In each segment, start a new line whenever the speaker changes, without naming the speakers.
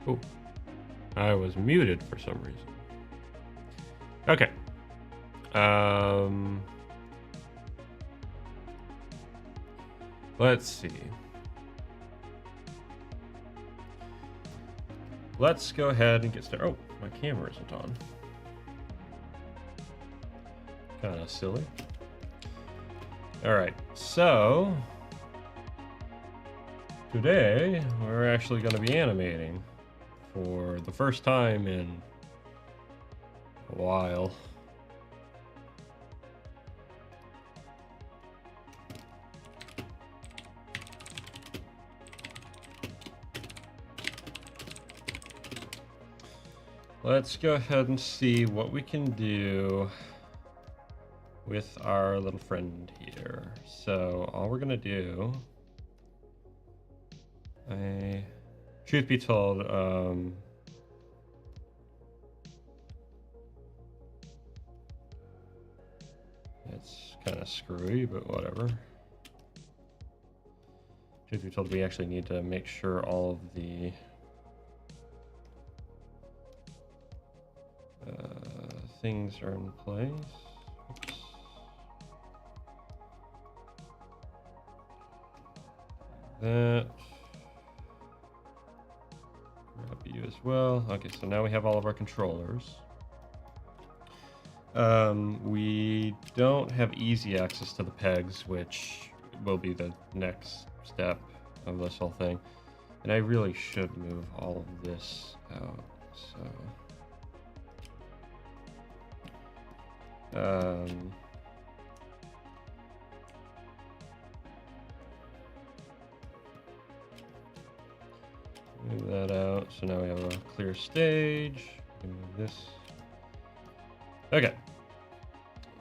Oh, I was muted for some reason. Okay. Let's see. Let's go ahead and get started. Oh, my camera isn't on. Kind of silly. All right, so today we're actually going to be animating for the first time in a while. Let's go ahead and see what we can do with our little friend here. So all we're gonna do, truth be told, it's kind of screwy, but whatever. Truth be told, we actually need to make sure all of the things are in place. Oops. That. Grab you as well. Okay, so now we have all of our controllers. We don't have easy access to the pegs, which will be the next step of this whole thing. And I really should move all of this out, so... move that out, so now we have a clear stage. We can move this. Okay.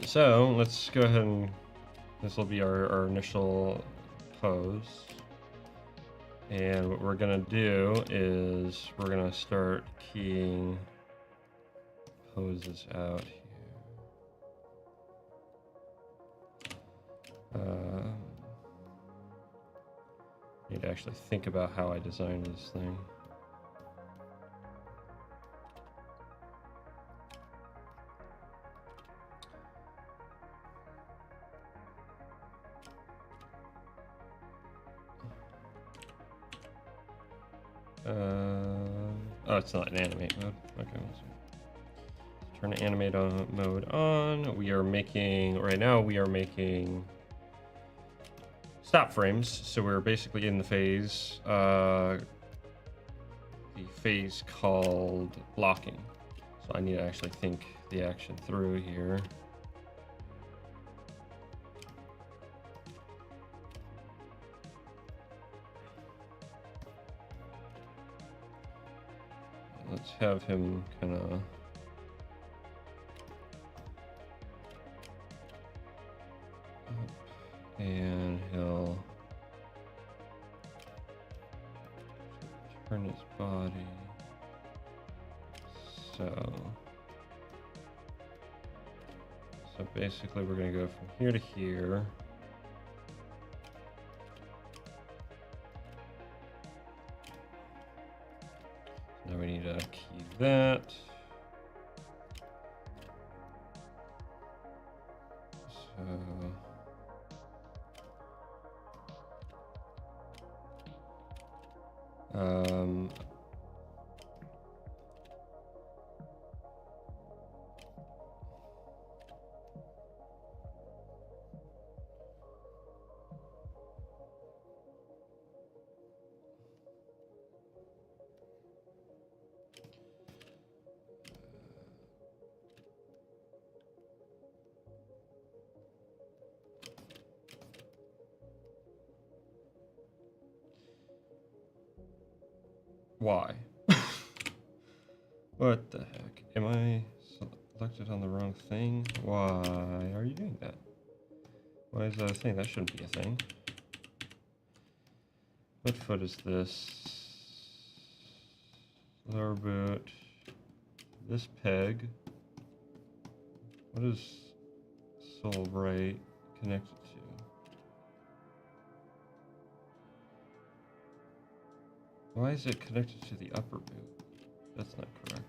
So, let's go ahead and... this will be our initial pose. And what we're gonna do is we're gonna start keying poses out here. Need to actually think about how I designed this thing. Oh, it's not an animate mode. Okay, let's turn the animate mode on. We are making, right now we are making stop frames. So we're basically in the phase called blocking. So I need to actually think the action through here. Let's have him kind of and he'll turn his body. So basically we're going to go from here to here. Now we need to key that. So why? What the heck? Am I selected on the wrong thing? Why are you doing that? Why is that a thing? That shouldn't be a thing. What foot is this? Lower boot. This peg. What is sole right connected to? Why is it connected to the upper boot? That's not correct.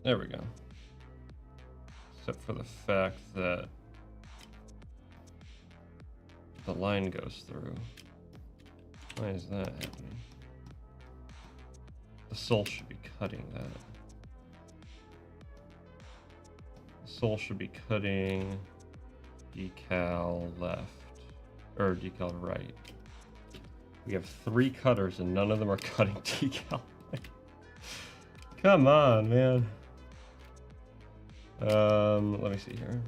There we go. Except for the fact that the line goes through. Why is that happening? The sole should be cutting that. The sole should be cutting decal left, or decal right. We have 3 cutters and none of them are cutting decal. Come on, man. Let me see here.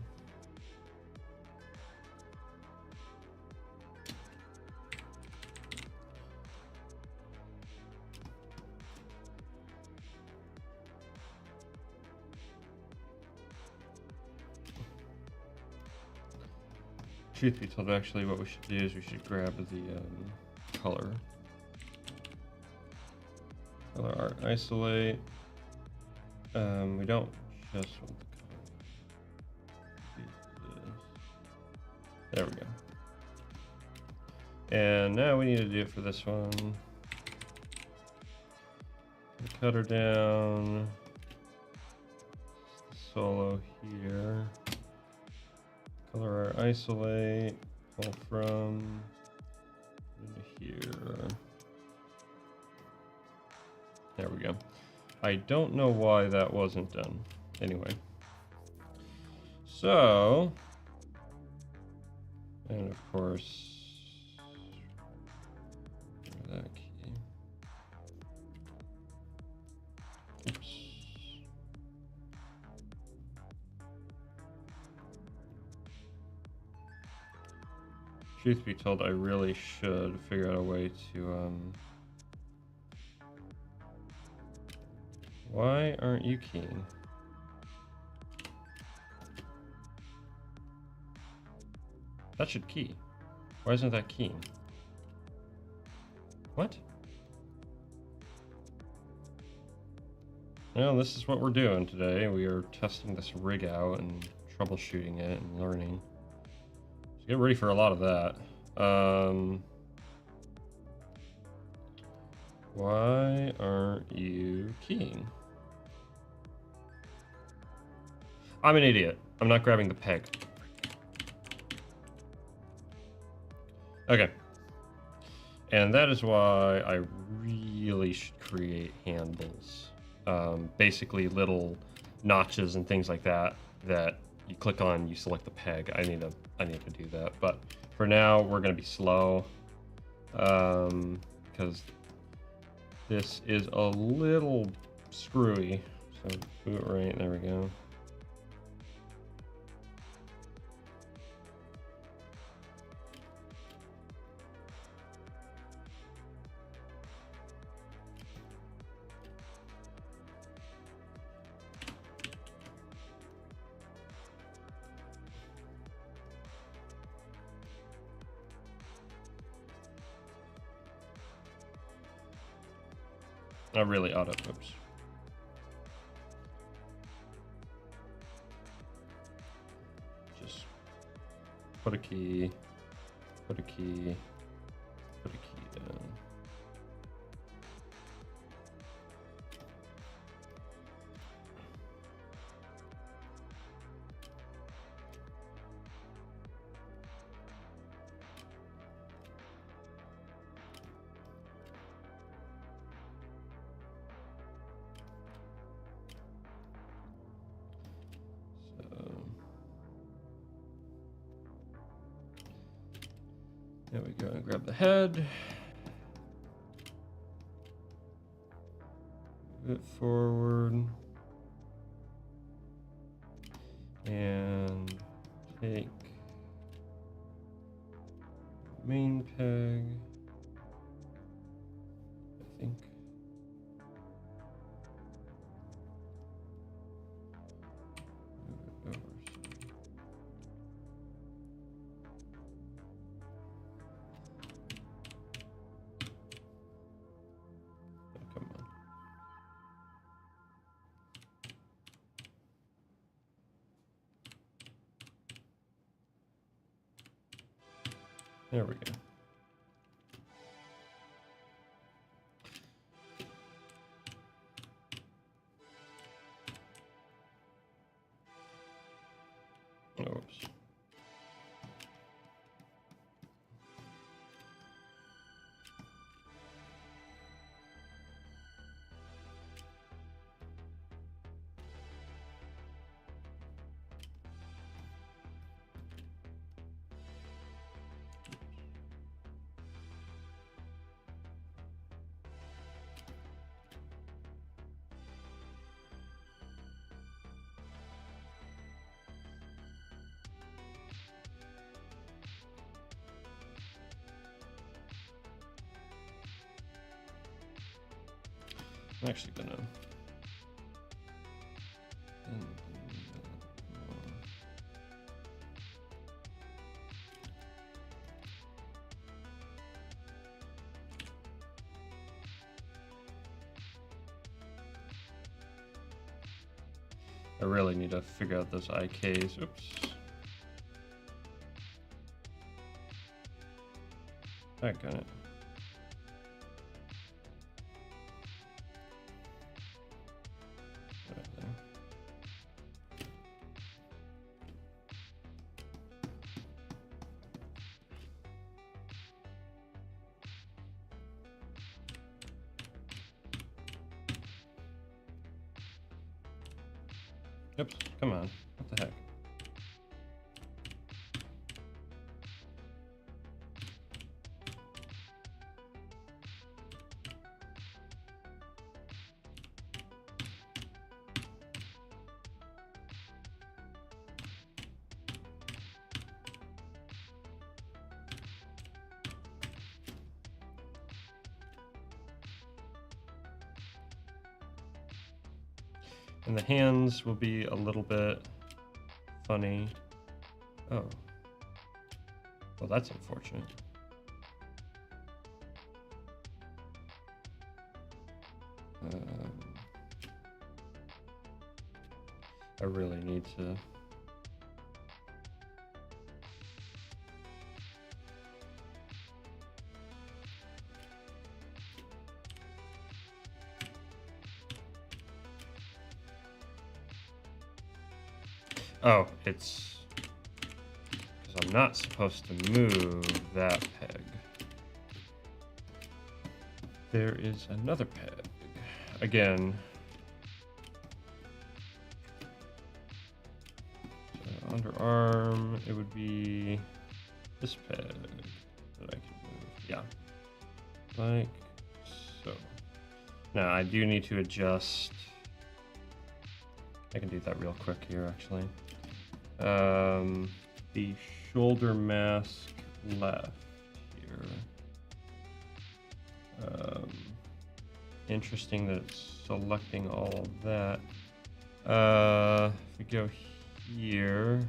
Truth be told, actually, what we should do is we should grab the color. Color art isolate. We don't just want the color. There we go. And now we need to do it for this one. Cut her down. Solo here. Color art isolate. Pull from into here. There we go. I don't know why that wasn't done. Anyway. So, and of course, that key. Oops. Truth be told, I really should figure out a way to, why aren't you keying? That should key. Why isn't that keying? What? Well, this is what we're doing today. We are testing this rig out and troubleshooting it and learning. So get ready for a lot of that. Why aren't you keying? I'm an idiot. I'm not grabbing the peg. Okay. And that is why I really should create handles. Basically little notches and things like that that you click on, you select the peg. I need to do that. But for now, we're gonna be slow because this is a little screwy. So boot right, there we go. I really ought to, oops. Just put a key, put a key, put a key down. There we go, and grab the head. Move it forward. And take main peg, I think. Move it over. Come on. There we go. Oops. I'm actually gonna. I really need to figure out those IKs. Oops. I got it. Right there. Oops, come on. What the heck? And the hands will be a little bit funny. Oh. Well, that's unfortunate. I really need to... Oh, it's... because I'm not supposed to move that peg. There is another peg. Again. So underarm, it would be this peg that I can move. Yeah. Like so. Now I do need to adjust. I can do that real quick here, actually. The shoulder mask left here. Interesting that it's selecting all of that. If we go here,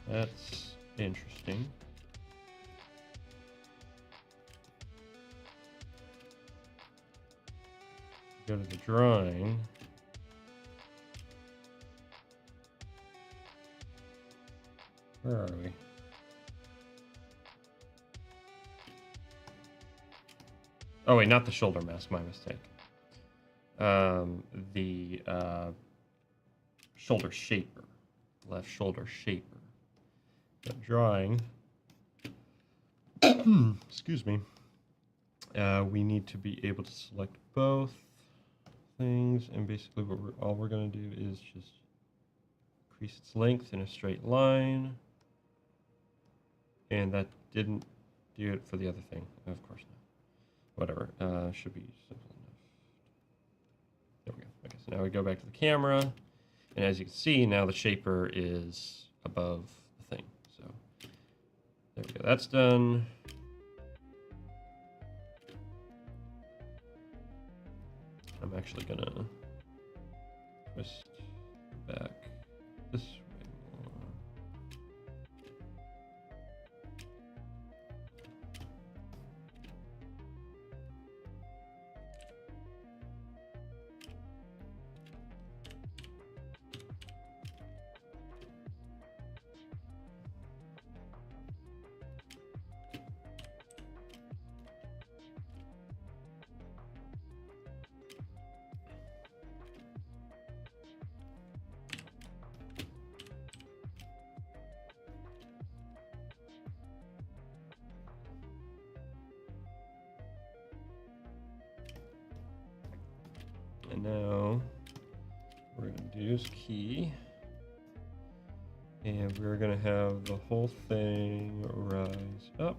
that's interesting. Go to the drawing. Where are we? Oh wait, not the shoulder mask, my mistake. The shoulder shaper, left shoulder shaper. That drawing, excuse me, we need to be able to select both things, and basically all we're gonna do is just increase its length in a straight line. And that didn't do it for the other thing. Of course not. Whatever. Should be simple enough. There we go. Okay, so now we go back to the camera. And as you can see, now the shaper is above the thing. So there we go. That's done. I'm actually going to twist back this way more. And now we're going to do is key. And we're going to have the whole thing rise up.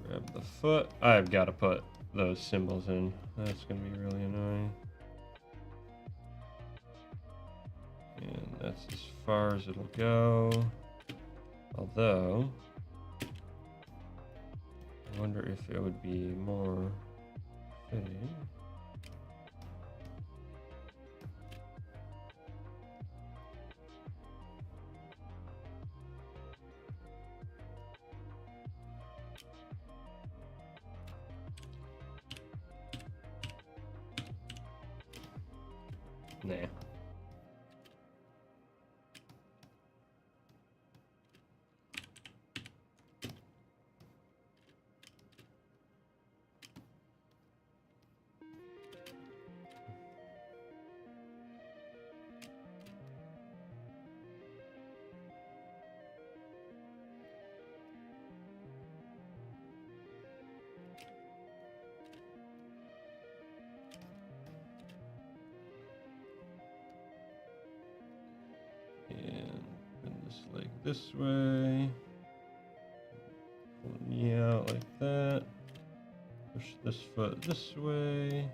Grab the foot. I've got to put those symbols in. That's going to be really annoying. And that's as far as it'll go. Although, I wonder if it would be more fitting. Nah. And bend this leg this way. Pull the knee out like that. Push this foot this way.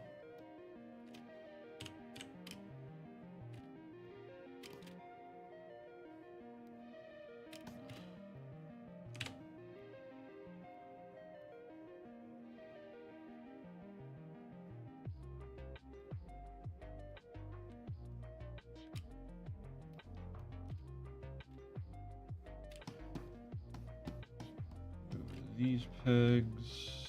These pegs.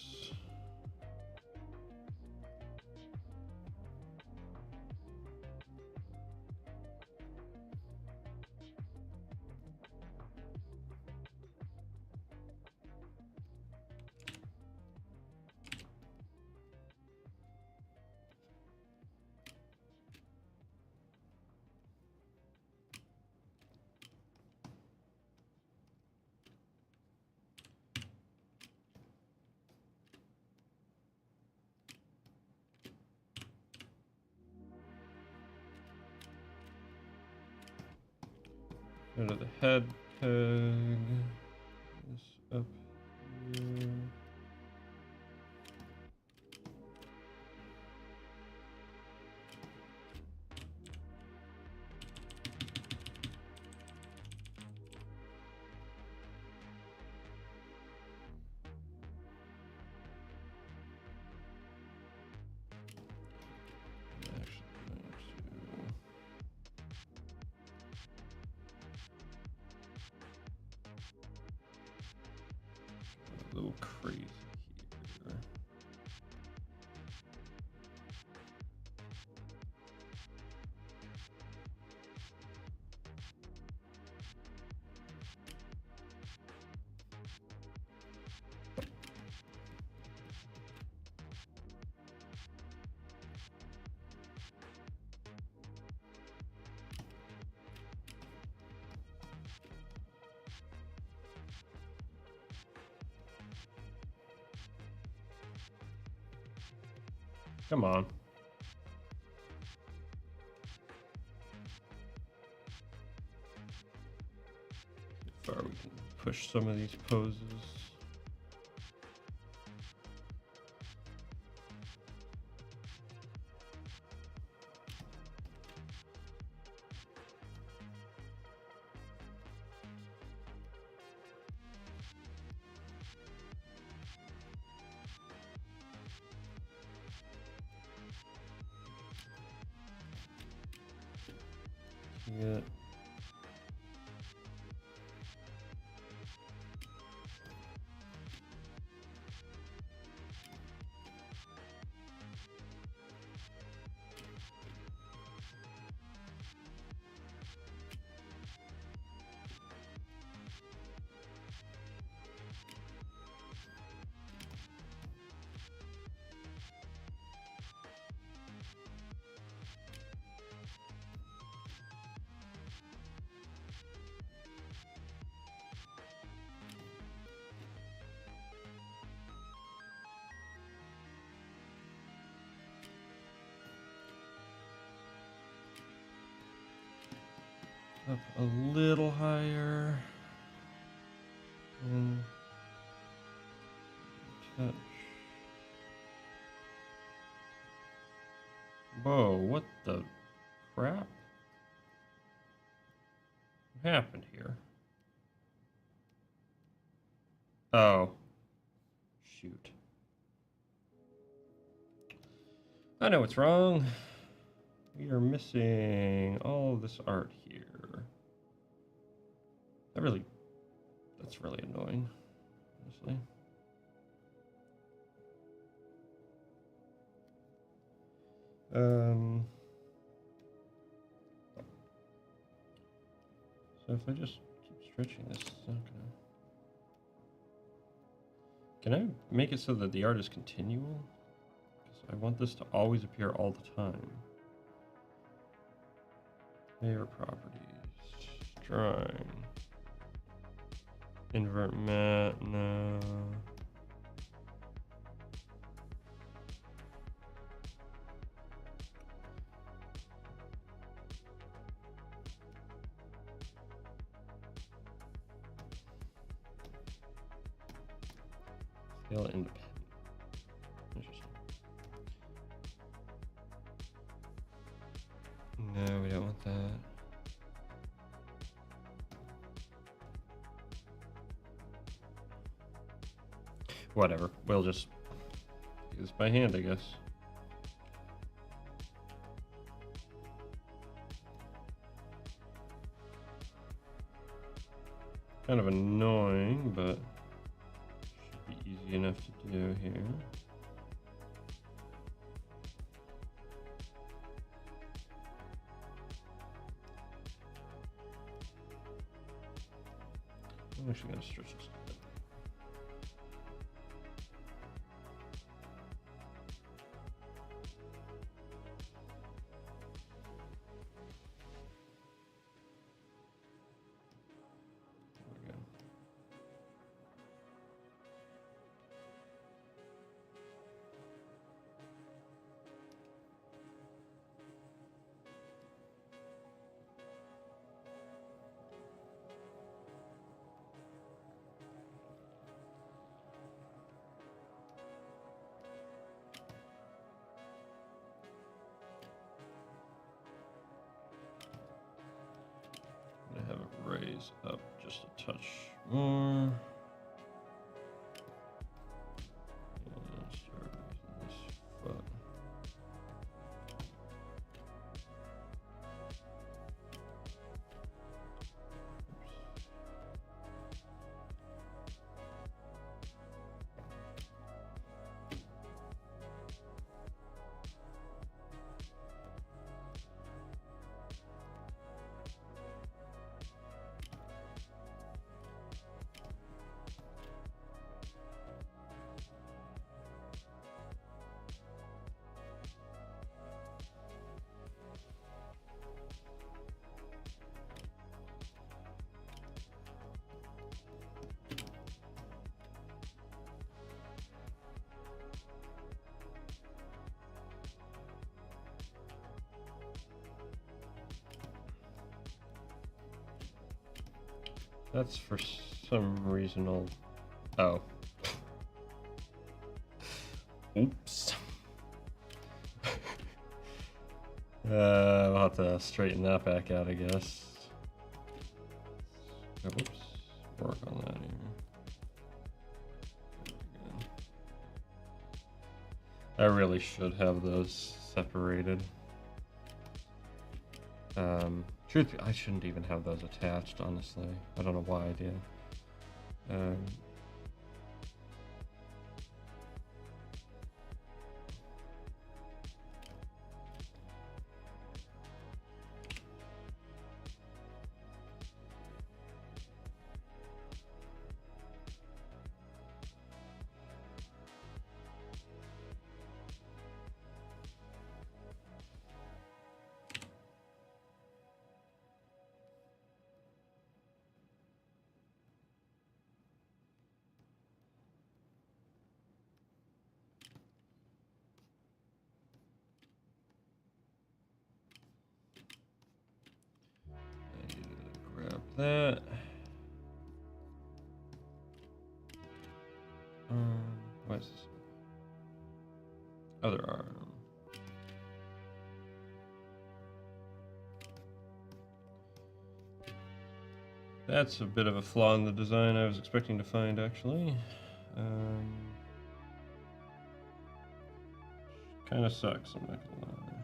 Go to the head peg. This up here. A little crazy here. Come on. How far we can push some of these poses. Yeah. Up a little higher. And touch. Whoa, what the crap? What happened here? Oh. Shoot. I know what's wrong. We are missing all of this art here. That's really annoying, honestly. So if I just keep stretching this, it's not gonna... Can I make it so that the art is continual? Because I want this to always appear all the time. Layer properties. Drawing. Invert matte, no. Scale independent. Interesting. No, we don't want that. Whatever. We'll just do this by hand, I guess. Kind of annoying, but should be easy enough to do here. I'm actually going to stretch this a bit. I'm going to have it raise up just a touch more. That's for some reason all... Oh. Oops. I'll have to straighten that back out, I guess. Oh, whoops. Work on that here. I really should have those separated. Truth, I shouldn't even have those attached, honestly. I don't know why I did. that. What is this? Other arm. That's a bit of a flaw in the design I was expecting to find, actually. Kind of sucks, I'm not gonna lie.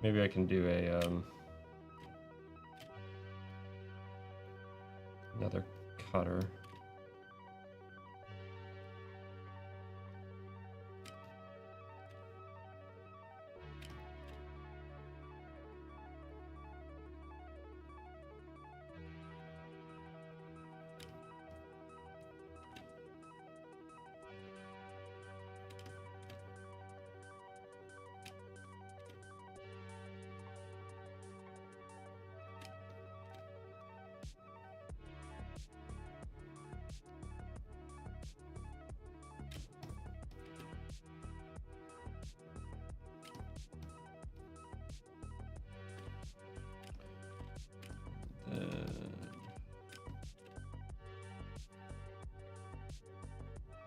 Maybe I can do a another cutter.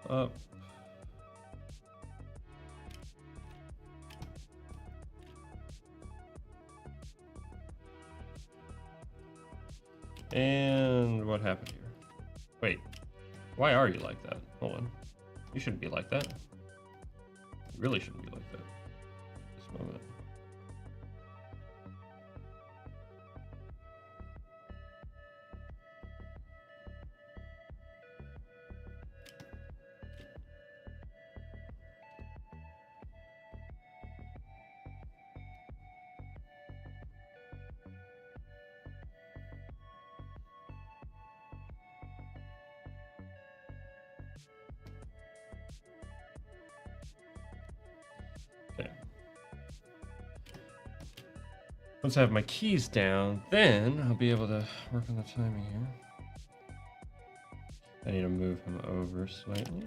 Up. And what happened here? Wait, why are you like that? Hold on. You shouldn't be like that. You really shouldn't be like that. This moment. Okay. Once I have my keys down, then I'll be able to work on the timing here. I need to move him over slightly.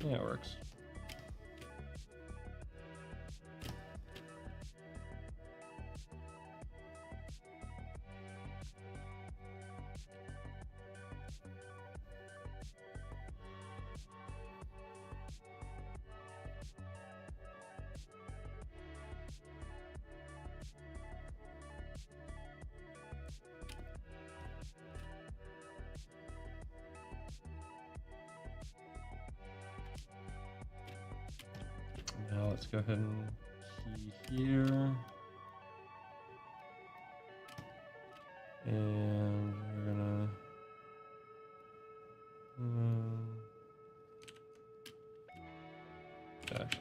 Yeah, it works. Now let's go ahead and key here. And we're gonna dash.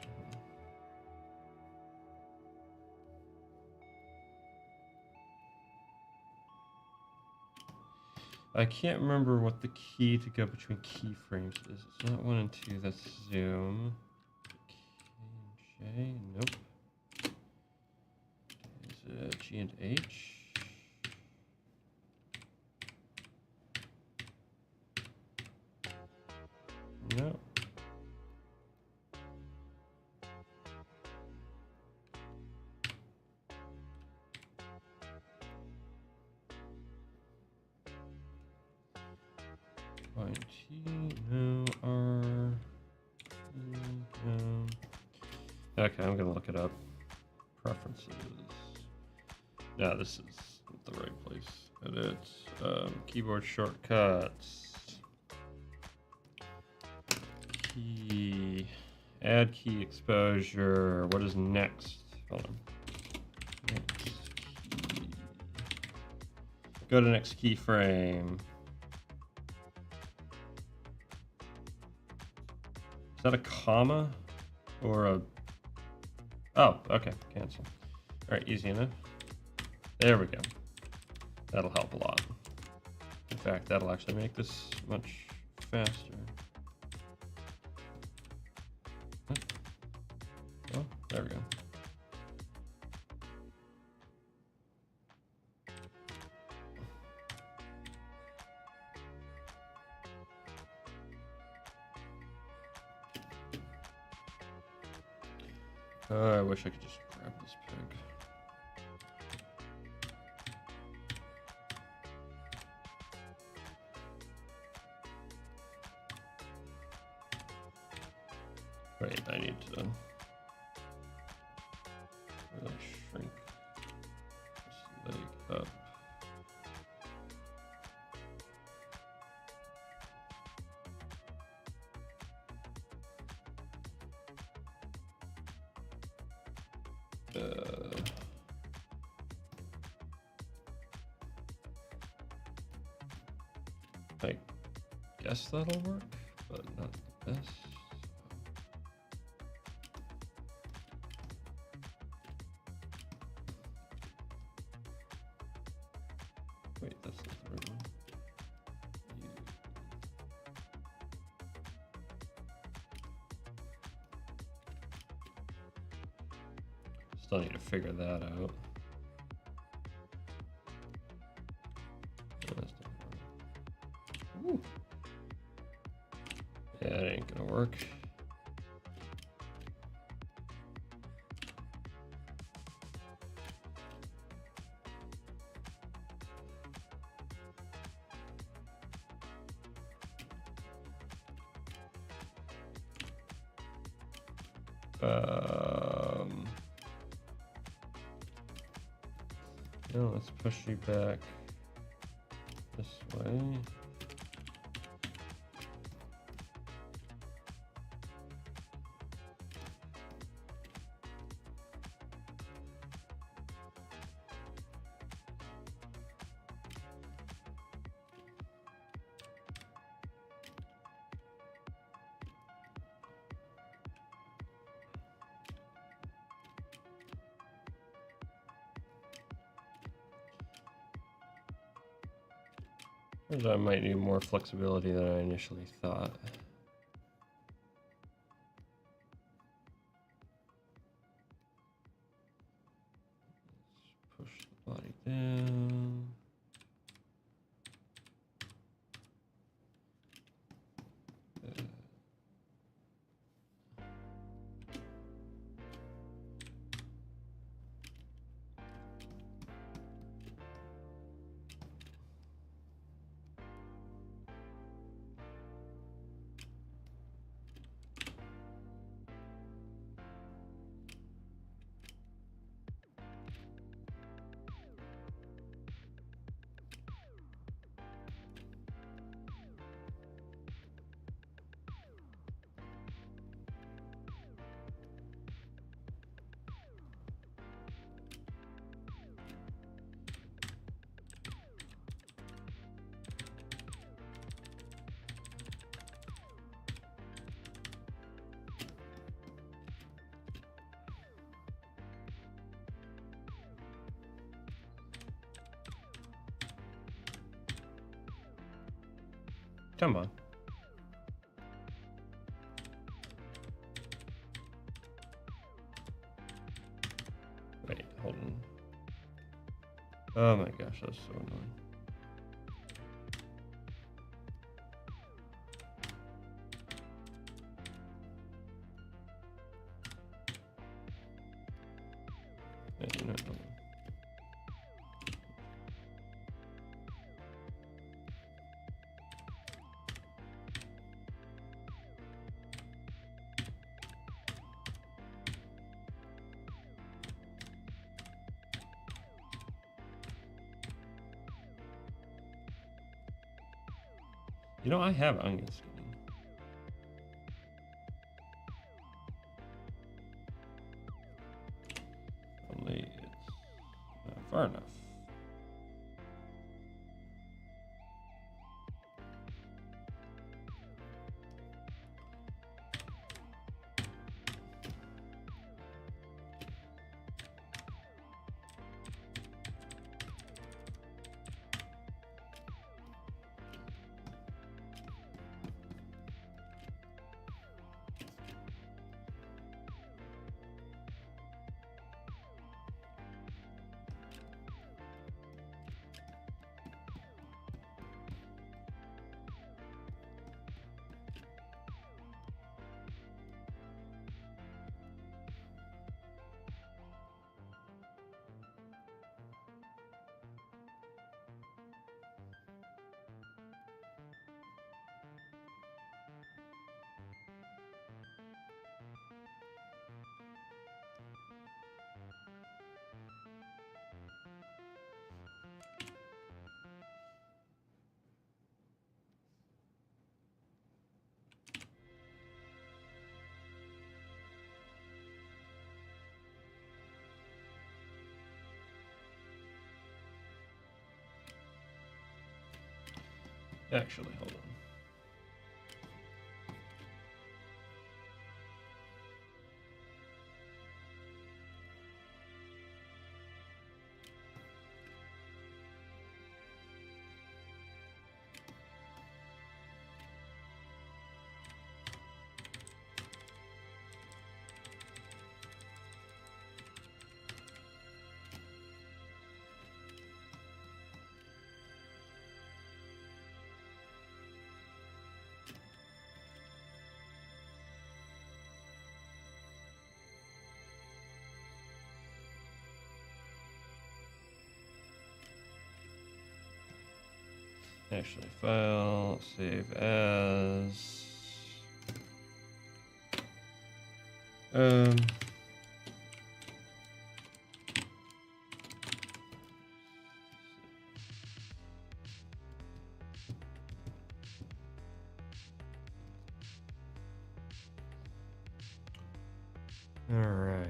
I can't remember what the key to go between keyframes is. It's not 1 and 2, that's zoom. K and J, nope. Is it G and H? No. Fine, T, no, R, E, no. Okay, I'm gonna look it up. Preferences. No, this is the right place. Edit, keyboard shortcuts. Key Add key exposure. What is next? Hold on. Next key. Go to next keyframe. Is that a comma or a? Oh, okay. Cancel. All right, easy enough. There we go. That'll help a lot. In fact, that'll actually make this much faster. Oh, there we go. I wish I could just grab this pig. Wait, I need to really shrink this leg up. I guess that'll work, but not this. Wait, that's not the right one. Still need to figure that out. Ooh. Yeah, it ain't gonna work. No, let's push you back this way. I might need more flexibility than I initially thought. Let's push the body down. Come on. Wait, hold on. Oh my gosh, that's so annoying. Wait, no, hold on. You know, I have onion skin. far enough. Actually, hold on. Actually, file, save as. All right.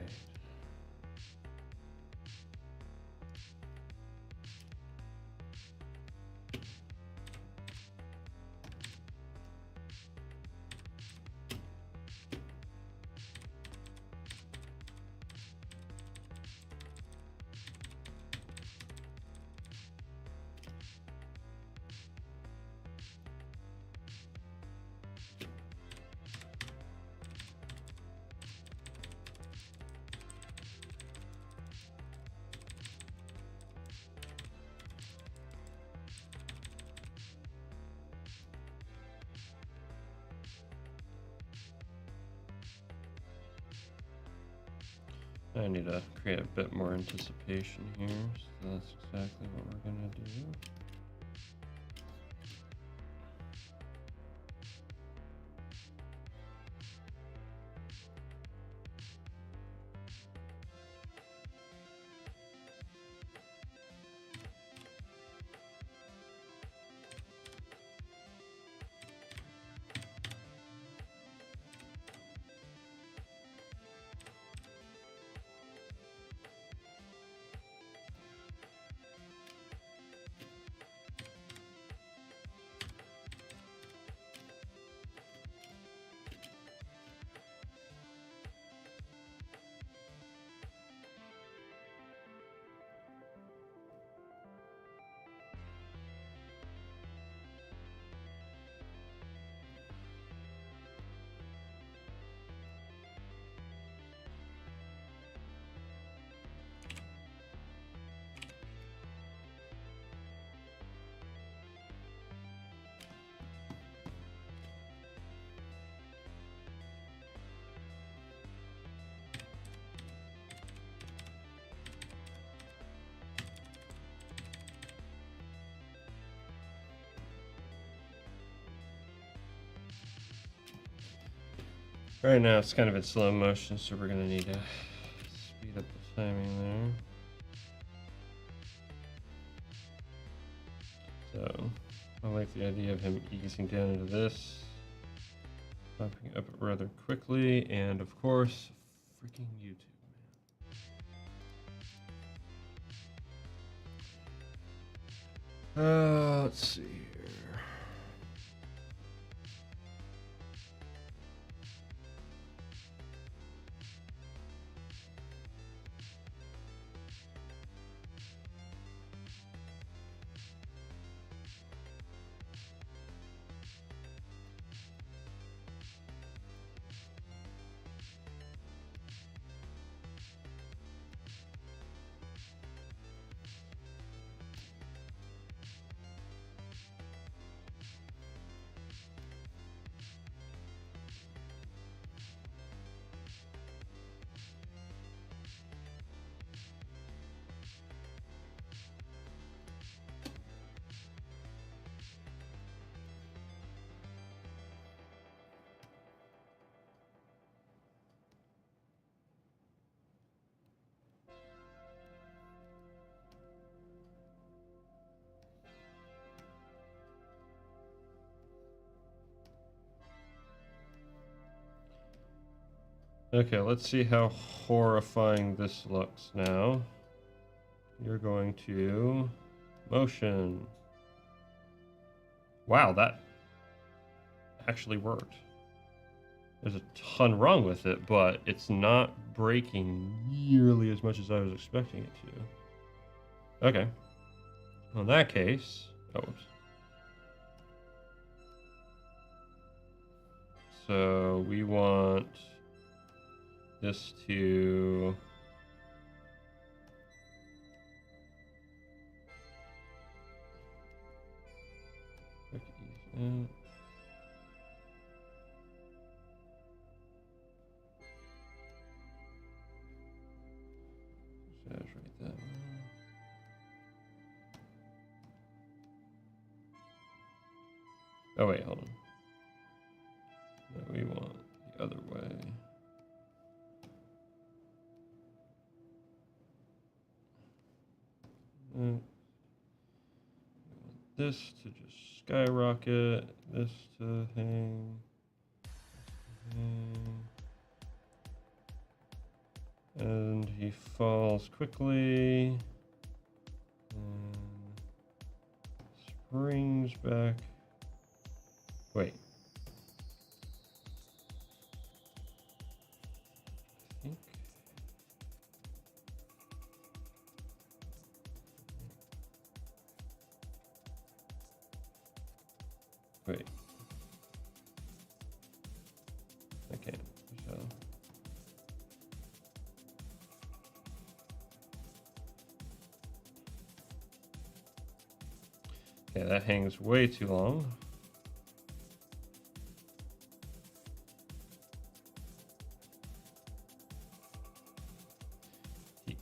I need to create a bit more anticipation here, so that's exactly what we're gonna do. Right now it's kind of in slow motion, so we're gonna need to speed up the timing there. So I like the idea of him easing down into this, popping up rather quickly, and of course, freaking YouTube, man. Let's see here. Okay, let's see how horrifying this looks now. You're going to motion. Wow, that actually worked. There's a ton wrong with it, but it's not breaking nearly as much as I was expecting it to. Okay. Well, in that case, oops. So we want this to right that way. Oh wait, hold on. No, we want the other way. We want this to just skyrocket, this to hang. And he falls quickly. And springs back. Wait. I think. Wait. I can't. So. Okay, that hangs way too long. He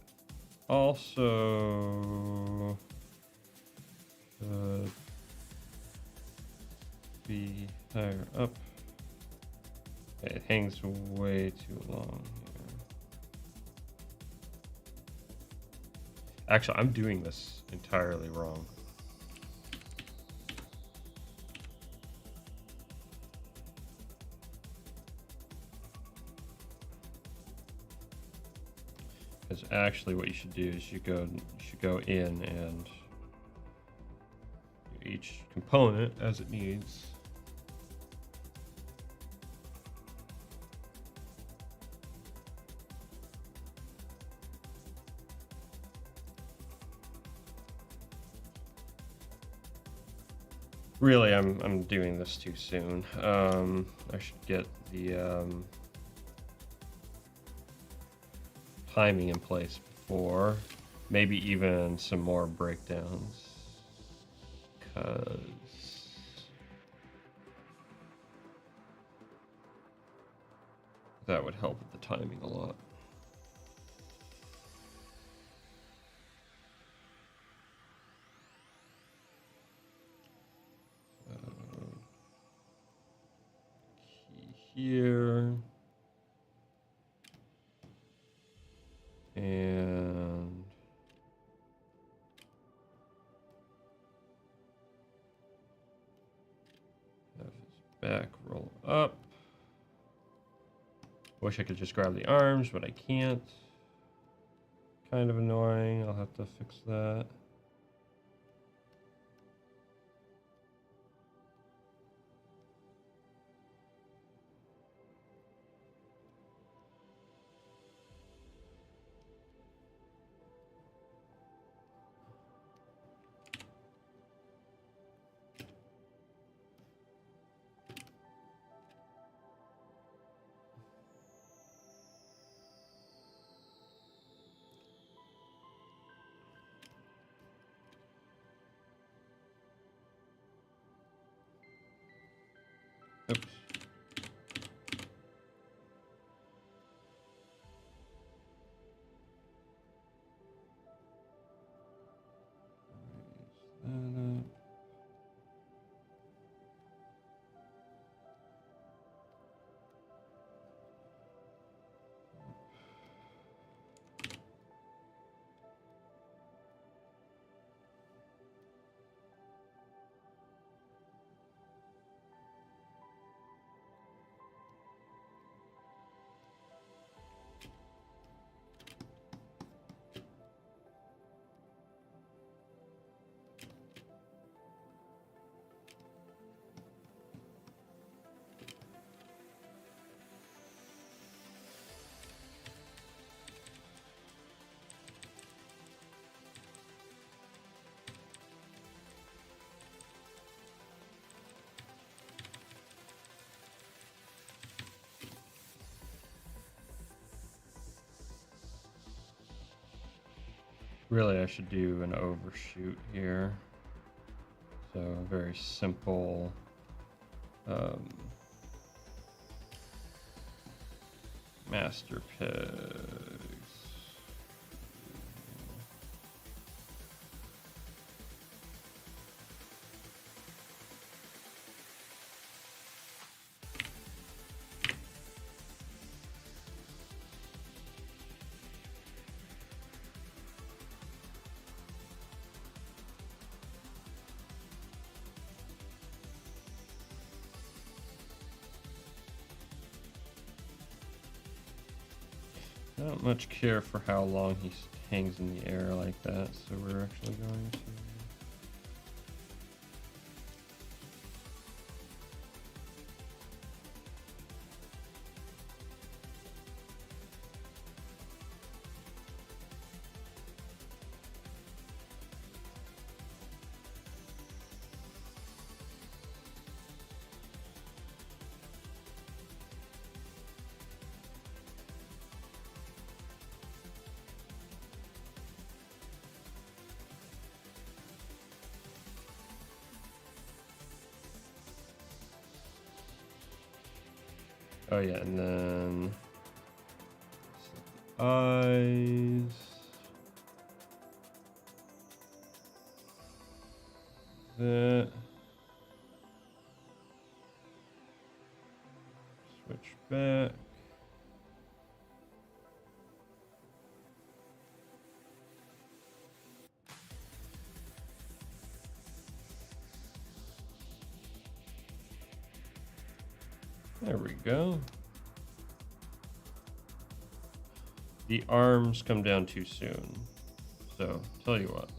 also should be higher up. Okay, it hangs way too long here. Actually, I'm doing this entirely wrong. Because actually what you should do is you should go in and do each component as it needs. Really, I'm doing this too soon. I should get the timing in place before, maybe even some more breakdowns, because that would help with the timing a lot. Key here. And have his back roll up. Wish I could just grab the arms, but I can't. Kind of annoying. I'll have to fix that. Really, I should do an overshoot here. So very simple. Master pegs. Not much care for how long he hangs in the air like that, so we're actually going to... Oh yeah, and then eyes. That. Switch back. There we go. The arms come down too soon. So, tell you what.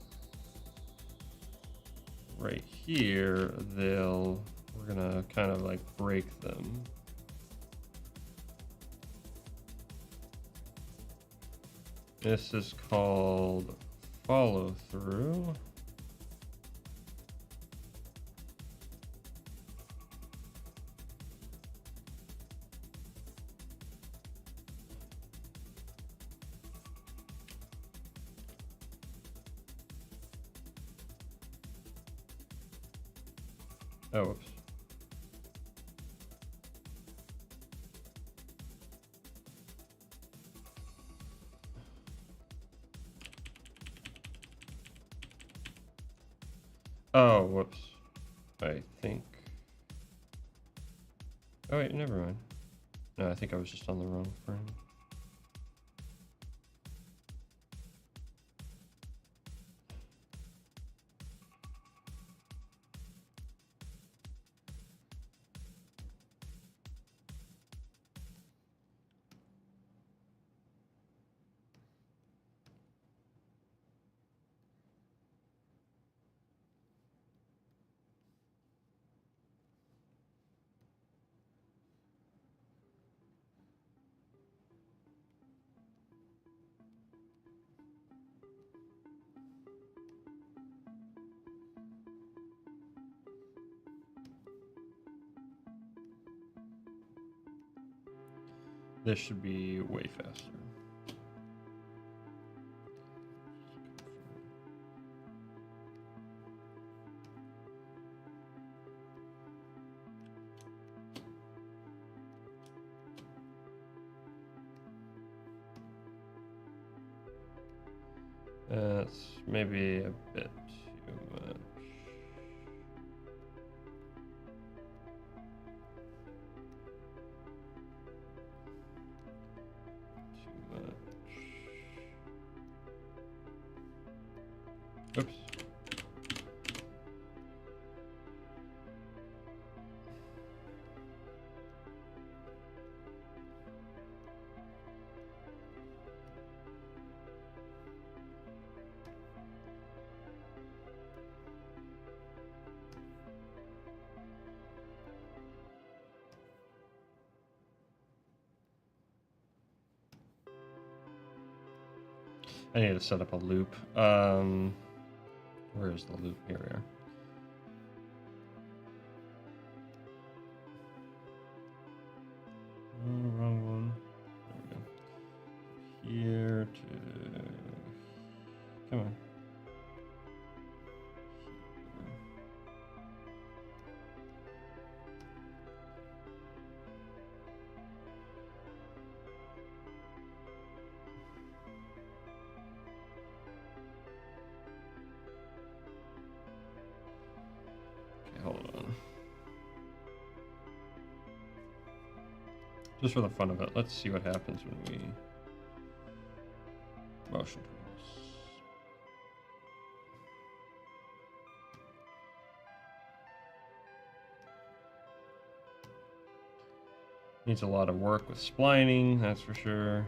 Right here, we're gonna kind of like break them. This is called follow through. Oh, whoops. Oh, whoops. I think... Oh, wait, never mind. No, I think I was just on the wrong frame. This should be way faster. That's maybe a bit too much. Oops. I need to set up a loop. Where is the loop? Here we are. Oh, wrong one. There we go. Here to Come on. Okay, hold on. Just for the fun of it, let's see what happens when we motion tools. Needs a lot of work with splining, that's for sure.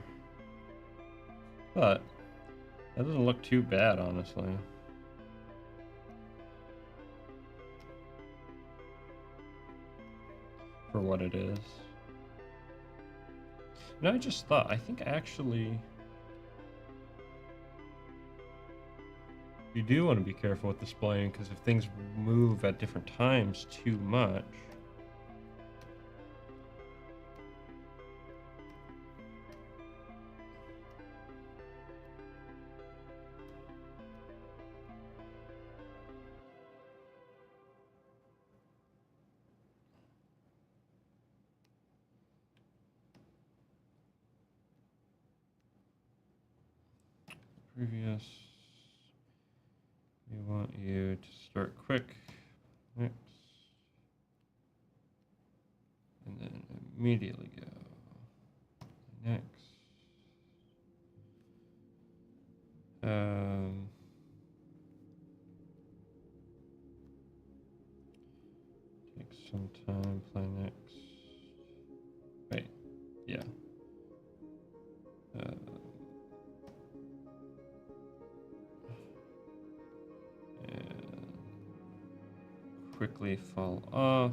But that doesn't look too bad, honestly. For what it is. And I just thought, I think actually you do want to be careful with the spline, because if things move at different times too much, previous, we want you to start quick, next, and then immediately go next. Take some time, play next. Wait, yeah. And quickly fall off.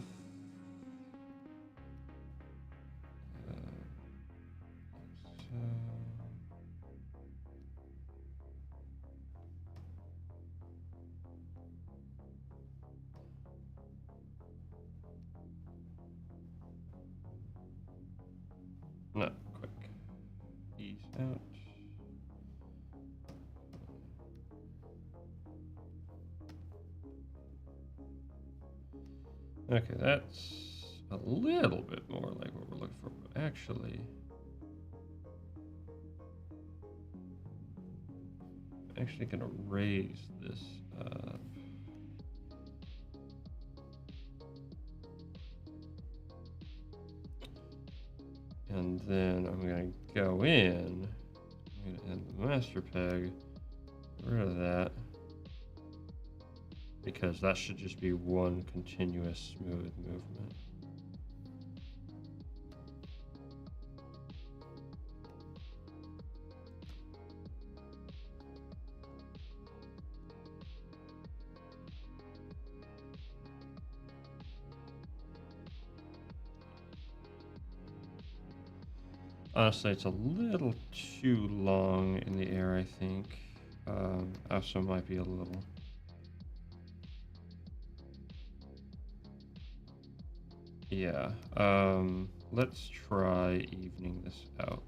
Not quick. Ease out. Okay, that's a little bit more like what we're looking for, but actually, I'm actually gonna raise this up. And then I'm gonna go in, I'm gonna end the master peg, get rid of that, because that should just be one continuous smooth movement. Honestly, it's a little too long in the air, I think. Also might be a little. Yeah, let's try evening this out.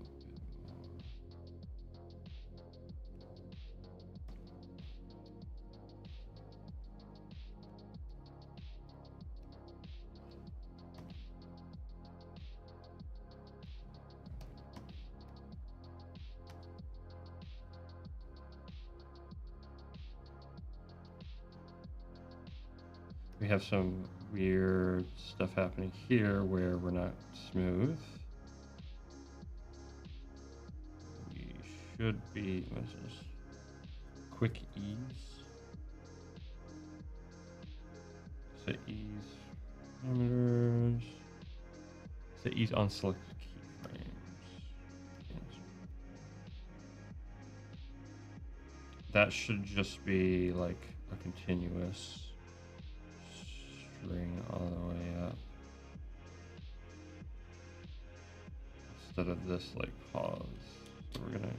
We have some weird stuff happening here where we're not smooth. We should be, what is this? Quick ease. Set ease parameters. Set ease on selected keyframes. That should just be like a continuous string all the way up, instead of this like pause. So we're gonna,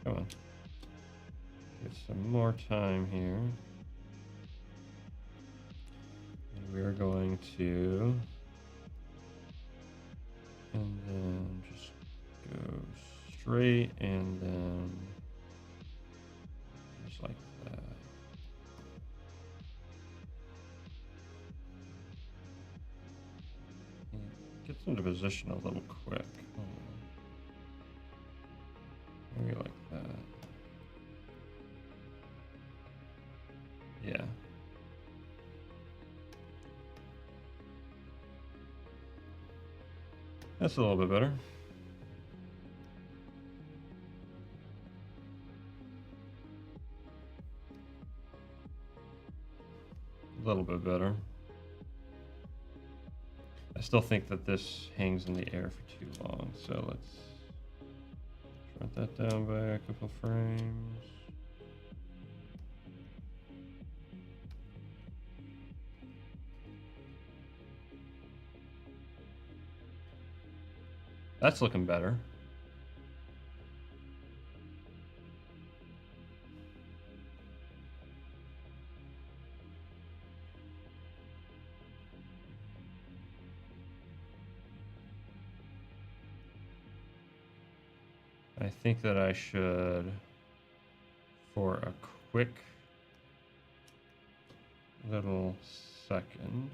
come on, get some more time here, and we're going to, and then just go straight, and then just like into position a little quick. Maybe like that. Yeah. That's a little bit better. A little bit better. I still think that this hangs in the air for too long, so let's shrink that down by a couple frames. That's looking better. I think that I should, for a quick little second,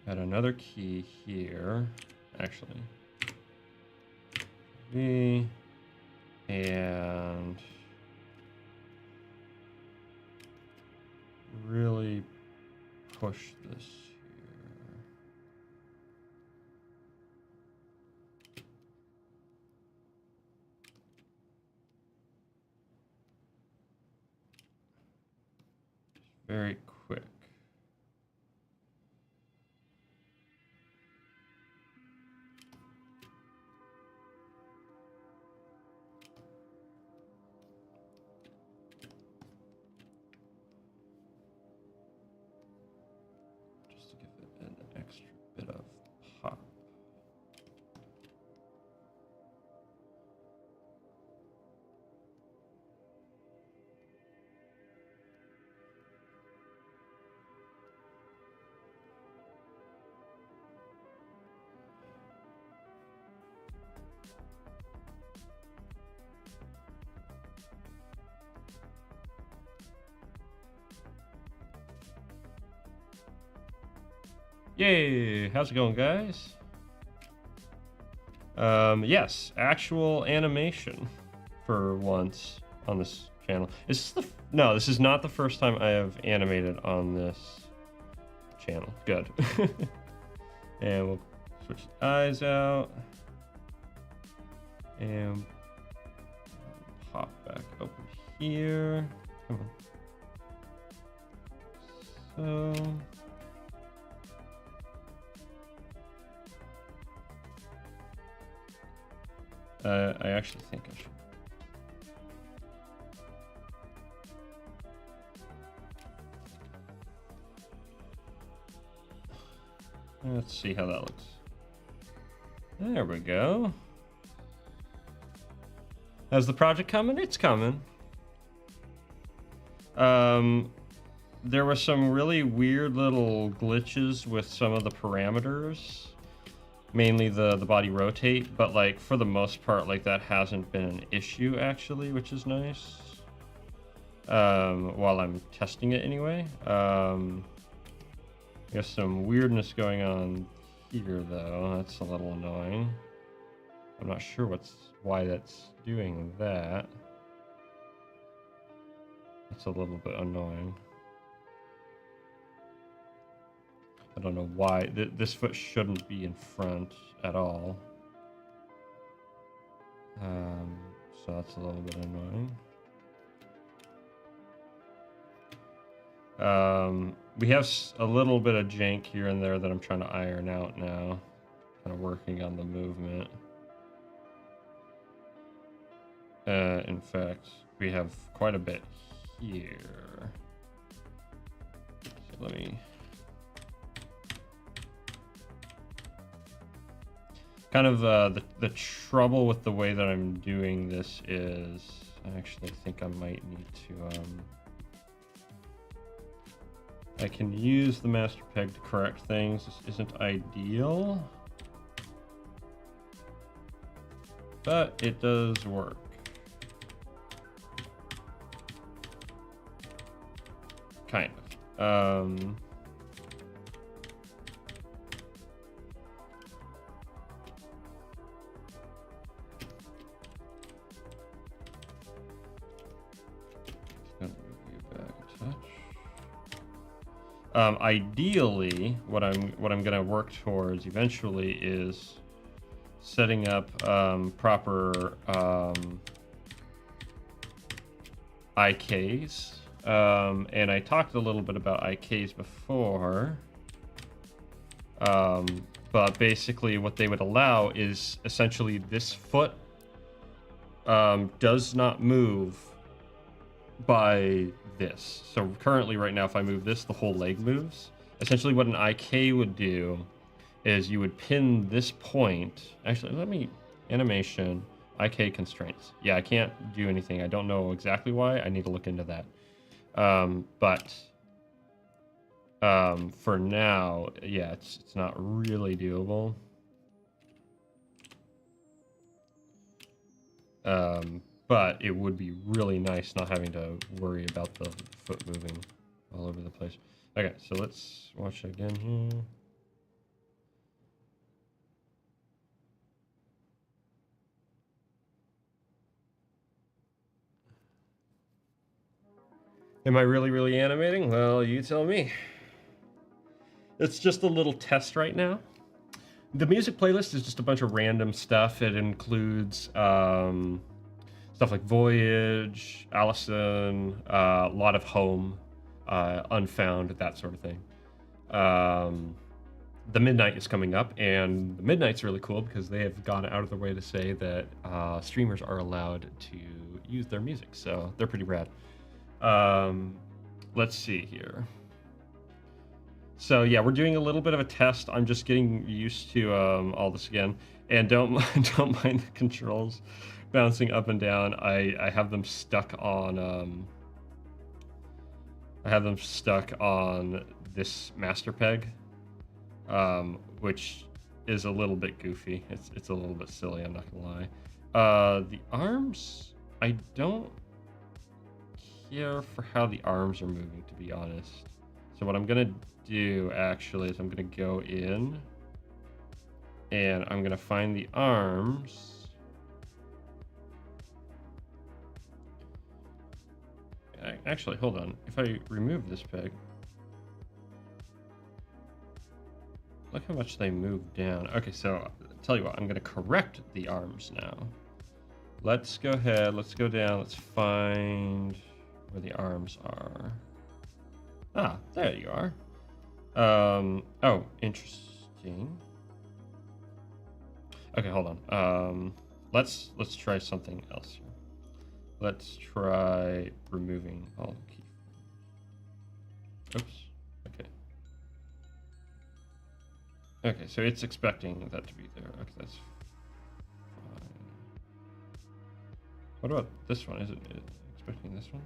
add another key here. Actually, V, and really push this here. Very quick. Just to give it an extra bit of pop. Yay! How's it going, guys? Yes, actual animation for once on this channel. Is this no, this is not the first time I have animated on this channel. Good. And we'll switch the eyes out and pop back open here. Come on. So. I actually think I should. Let's see how that looks. There we go. How's the project coming? It's coming. There were some really weird little glitches with some of the parameters. Mainly the body rotate, but like for the most part, like that hasn't been an issue actually, which is nice. While I'm testing it anyway. There's some weirdness going on here though. That's a little annoying. I'm not sure why that's doing that. That's a little bit annoying. I don't know why. This foot shouldn't be in front at all. So that's a little bit annoying. We have a little bit of jank here and there that I'm trying to iron out now. Kind of working on the movement. In fact, we have quite a bit here. So let me... Kind of the trouble with the way that I'm doing this is I actually think I might need to I can use the master peg to correct things. This isn't ideal, but it does work. Kind of. Ideally, what I'm gonna work towards eventually is setting up proper IKs. And I talked a little bit about IKs before. But basically what they would allow is essentially this foot does not move by this. So currently right now, if I move this, the whole leg moves. Essentially what an IK would do is you would pin this point. Actually, let me, animation, IK constraints. Yeah, I can't do anything. I don't know exactly why. I need to look into that. But for now, yeah, it's not really doable. But it would be really nice not having to worry about the foot moving all over the place. Okay, so let's watch it again here. Am I really, really animating? Well, you tell me. It's just a little test right now. The music playlist is just a bunch of random stuff. It includes stuff like Voyage, Allison, a lot of Home, Unfound, that sort of thing. The Midnight is coming up, and the Midnight's really cool because they have gone out of their way to say that streamers are allowed to use their music, so they're pretty rad. Let's see here. So yeah, we're doing a little bit of a test. I'm just getting used to all this again, and don't mind the controls bouncing up and down. I have them stuck on this master peg, which is a little bit goofy. It's a little bit silly. I'm not gonna lie. The arms, I don't care for how the arms are moving, to be honest. So what I'm gonna do actually is I'm gonna go in and I'm gonna find the arms. Actually, hold on. If I remove this peg, look how much they move down. Okay, so I'll tell you what, I'm gonna correct the arms now. Let's go ahead, let's go down, let's find where the arms are. Ah, there you are. Oh, interesting. Okay, hold on. Let's try something else here. Let's try removing all keyframes. Oops. Okay. Okay, so it's expecting that to be there. Okay, that's fine. What about this one? Is it expecting this one?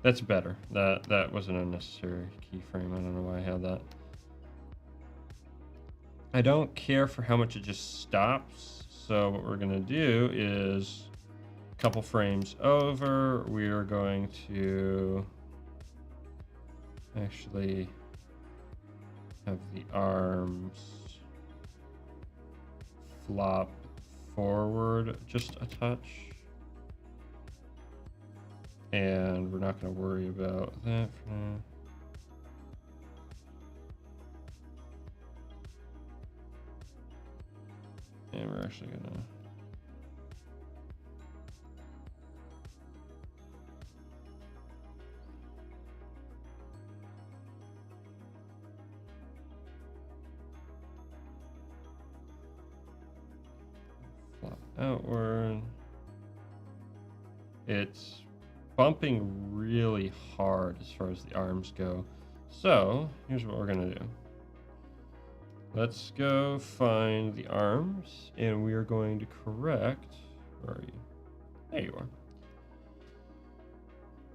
That's better. That was an unnecessary keyframe. I don't know why I had that. I don't care for how much it just stops. So what we're gonna do is a couple frames over, we are going to actually have the arms flop forward just a touch. And we're not going to worry about that for now. And we're actually going to flop outward. It's bumping really hard as far as the arms go. So here's what we're gonna do. Let's go find the arms and we are going to correct. Where are you? There you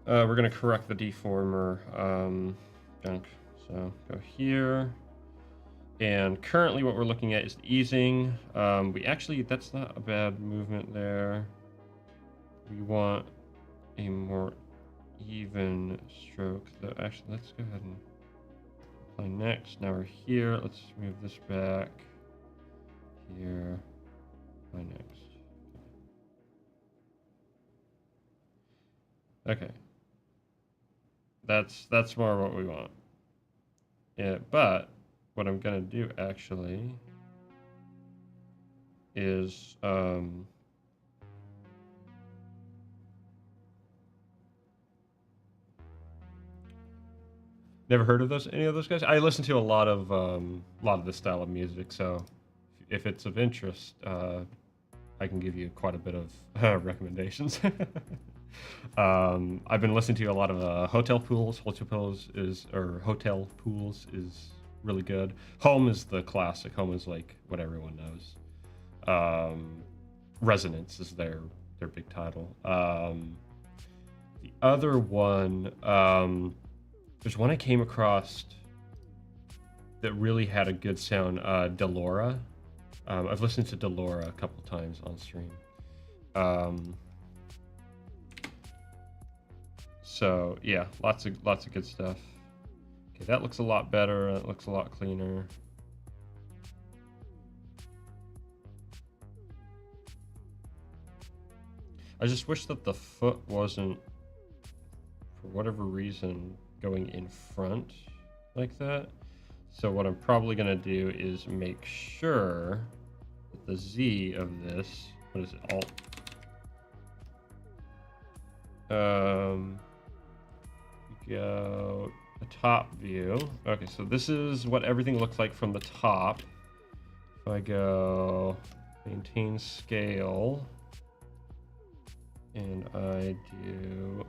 are. We're gonna correct the deformer junk. So go here. And currently what we're looking at is the easing. That's not a bad movement there. We want a more even stroke. Actually, let's go ahead and apply next. Now we're here. Let's move this back. Here. Apply next. Okay. That's more what we want. Yeah, but what I'm gonna do actually is never heard of any of those guys. I listen to a lot of this style of music, so if it's of interest, I can give you quite a bit of recommendations. I've been listening to a lot of Hotel Pools. Hotel Pools is really good. Home is the classic. Home is like what everyone knows. Resonance is their big title. The other one, there's one I came across that really had a good sound. Delora. I've listened to Delora a couple times on stream. So yeah, lots of good stuff. Okay, that looks a lot better. That looks a lot cleaner. I just wish that the foot wasn't, for whatever reason, going in front like that. So what I'm probably gonna do is make sure that the Z of this, what is it, Alt? Go the top view. Okay, so this is what everything looks like from the top. If I go maintain scale, and I do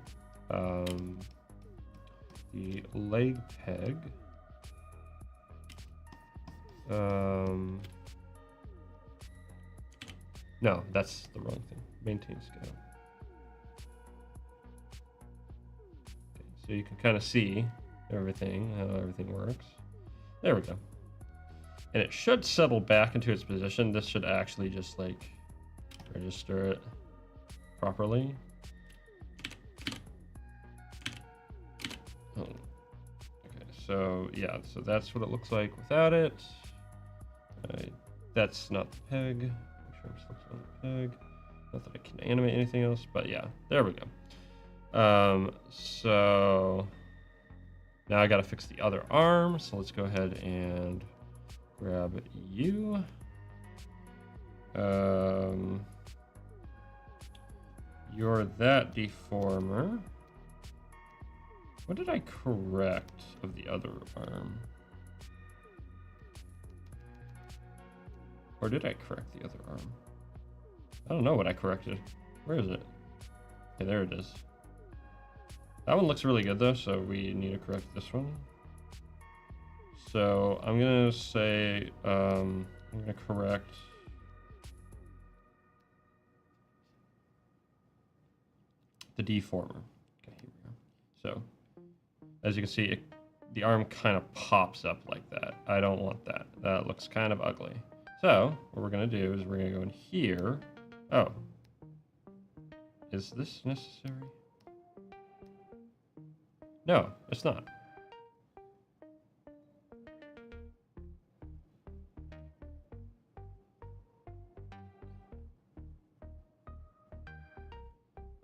the leg peg. No, that's the wrong thing. Maintain scale. Okay, so you can kind of see everything, how everything works. There we go. And it should settle back into its position. This should actually just like register it properly. Oh. Okay, so yeah, so that's what it looks like without it. That's not the peg. Make sure I'm still on the peg. Not that I can animate anything else, but yeah, there we go. So now I gotta fix the other arm. So let's go ahead and grab you. You're that deformer. What did I correct of the other arm? Or did I correct the other arm? I don't know what I corrected. Where is it? Okay, there it is. That one looks really good though, so we need to correct this one. So I'm gonna say, I'm gonna correct the deformer. Okay, here we go. So as you can see, the arm kind of pops up like that. I don't want that. That looks kind of ugly. So what we're gonna do is we're gonna go in here. Oh, is this necessary? No, it's not.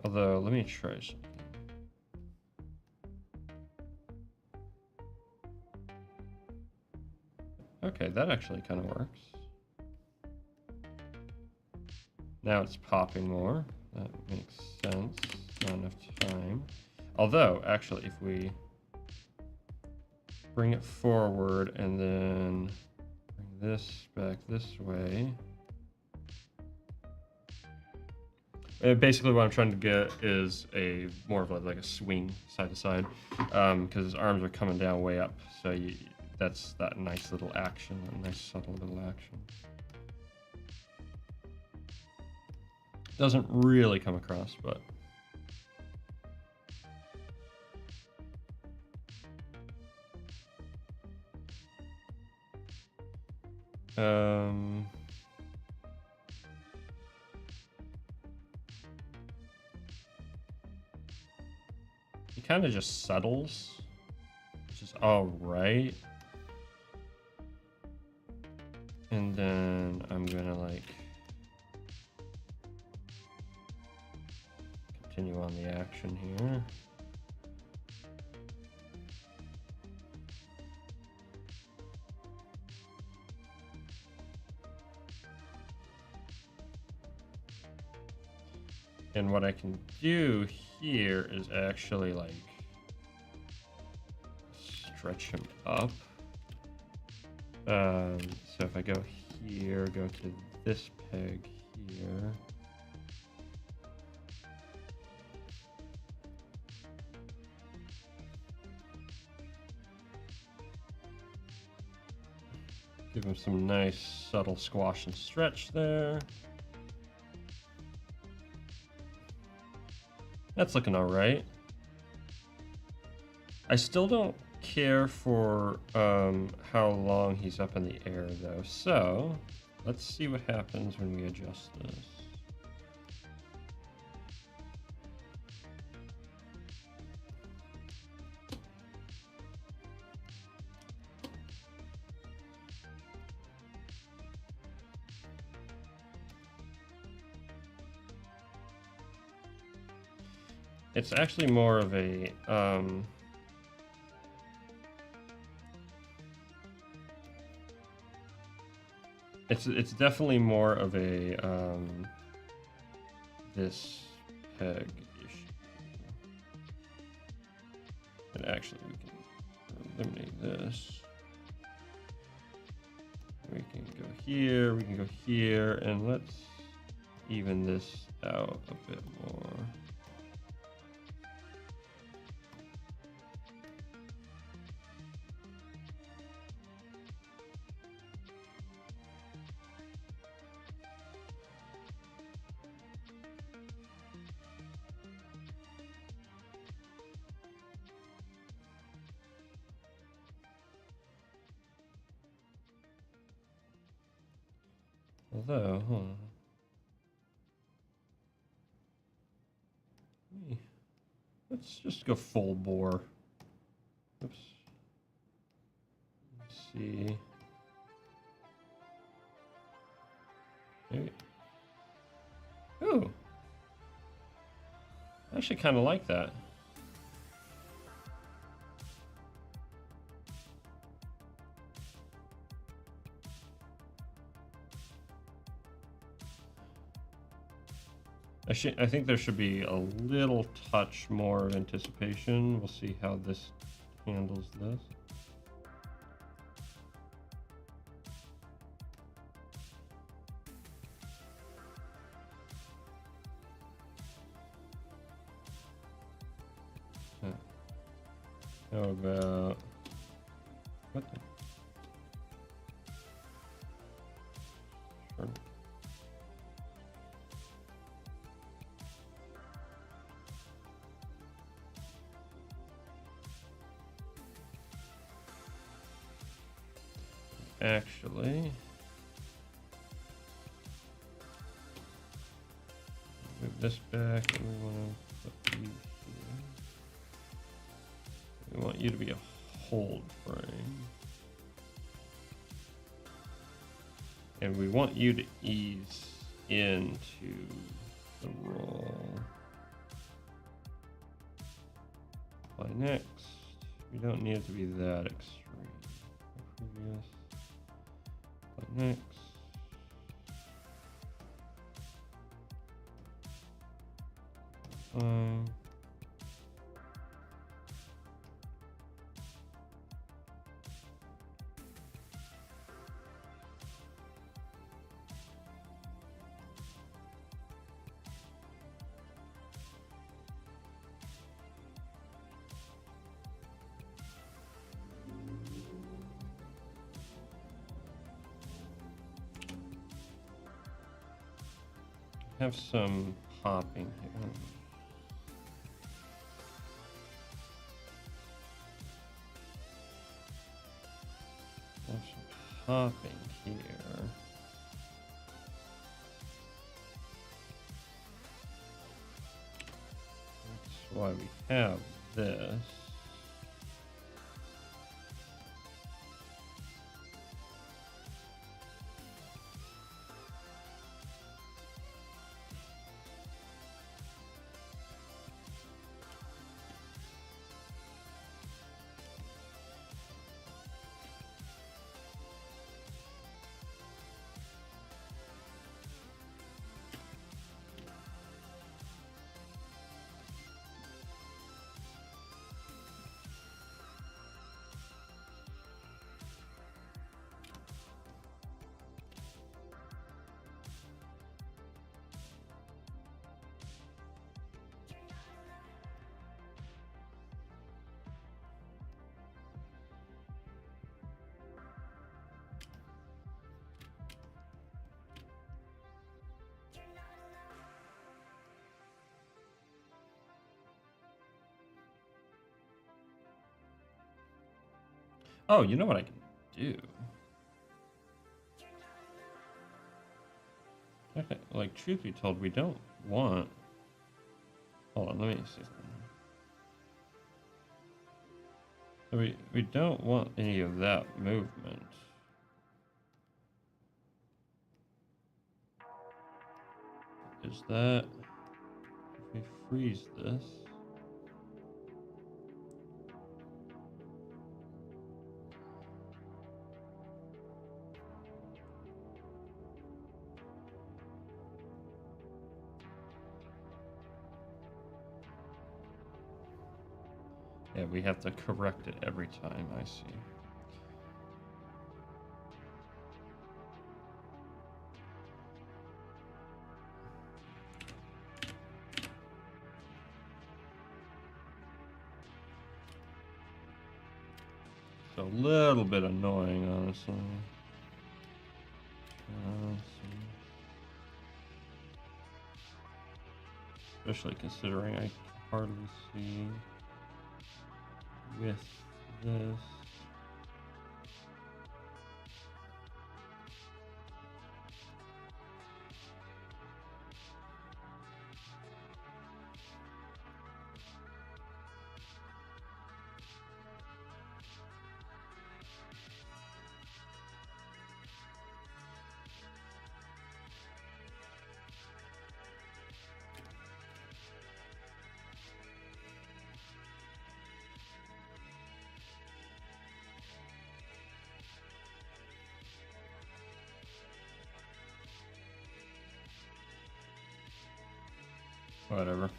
Although, let me try something. Okay, that actually kind of works. Now it's popping more. That makes sense. Not enough time. Although, actually, if we bring it forward and then bring this back this way. Basically, what I'm trying to get is a more of like a swing side to side, because his arms are coming down way up. So that's that nice little action, that nice subtle little action. Doesn't really come across, but he kind of just settles, which is all right. And then I'm gonna like continue on the action here. And what I can do here is actually like stretch him up. So if I go here, go to this peg here. Give him some nice subtle squash and stretch there. That's looking all right. I still don't care for how long he's up in the air though. So let's see what happens when we adjust this. It's actually more of a it's definitely more of a this peg issue. And actually we can eliminate this. We can go here, we can go here, and let's even this out a bit more. Although, hold on. Let's just go full bore. Oops. Let's see. Maybe. Ooh. I actually kind of like that. I think there should be a little touch more of anticipation. We'll see how this handles this. How about what the? Sure. Actually, move this back, and we want to put you here. We want you to be a hold frame, and we want you to ease into the roll. Apply next. We don't need it to be that extreme. Previous. Next. Have some popping here. Have some popping here. That's why we have this. Oh, you know what I can do? Okay, like, truth be told, we don't want... Hold on, let me see something. So we don't want any of that movement. Is that... If we freeze this... Yeah, we have to correct it every time, I see. So a little bit annoying, honestly. Especially considering I hardly see with this. Whatever.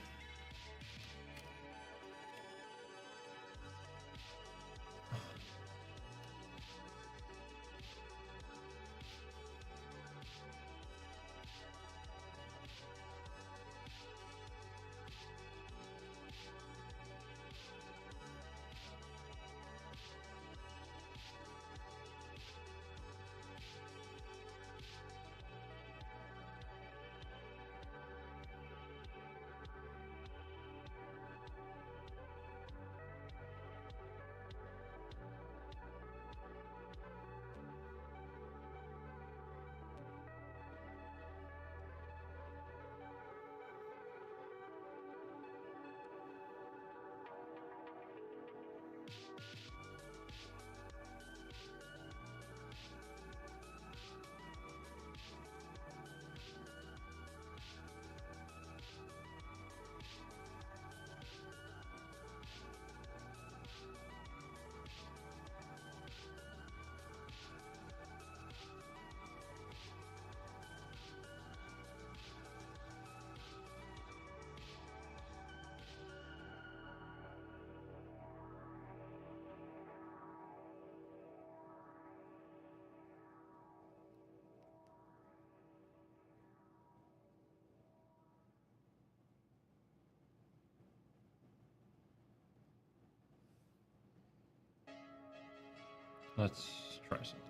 Let's try something.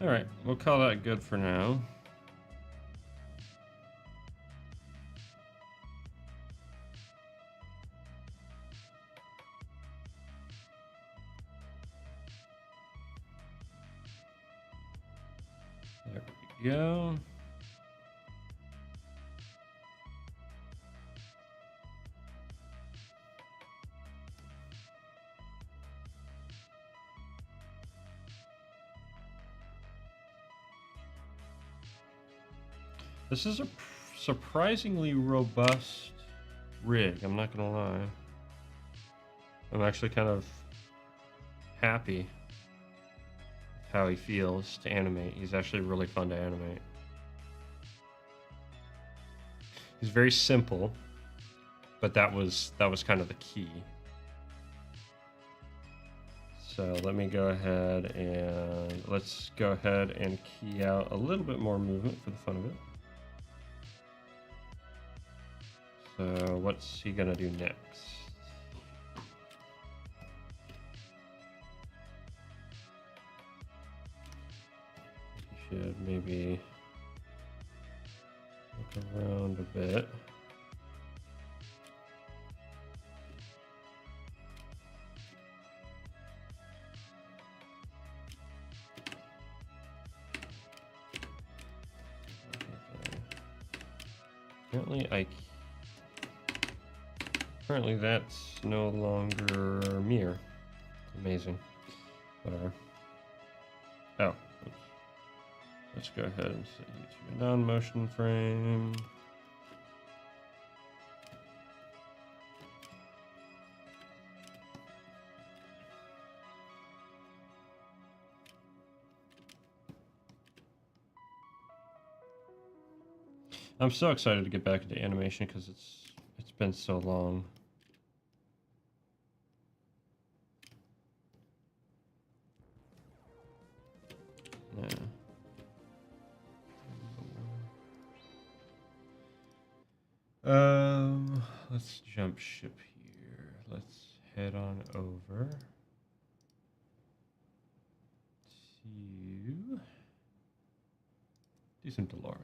All right, we'll call that good for now. There we go. This is a surprisingly robust rig, I'm not gonna lie. I'm actually kind of happy how he feels to animate. He's actually really fun to animate. He's very simple, but that was kind of the key. So let me go ahead and let's go ahead and key out a little bit more movement for the fun of it. So what's he gonna do next? He should maybe look around a bit. Apparently that's no longer mirror. Amazing. Whatever. Oh. Oops. Let's go ahead and set you to a non-motion frame. I'm so excited to get back into animation because it's been so long. Yeah. Let's jump ship here. Let's head on over to digitalart.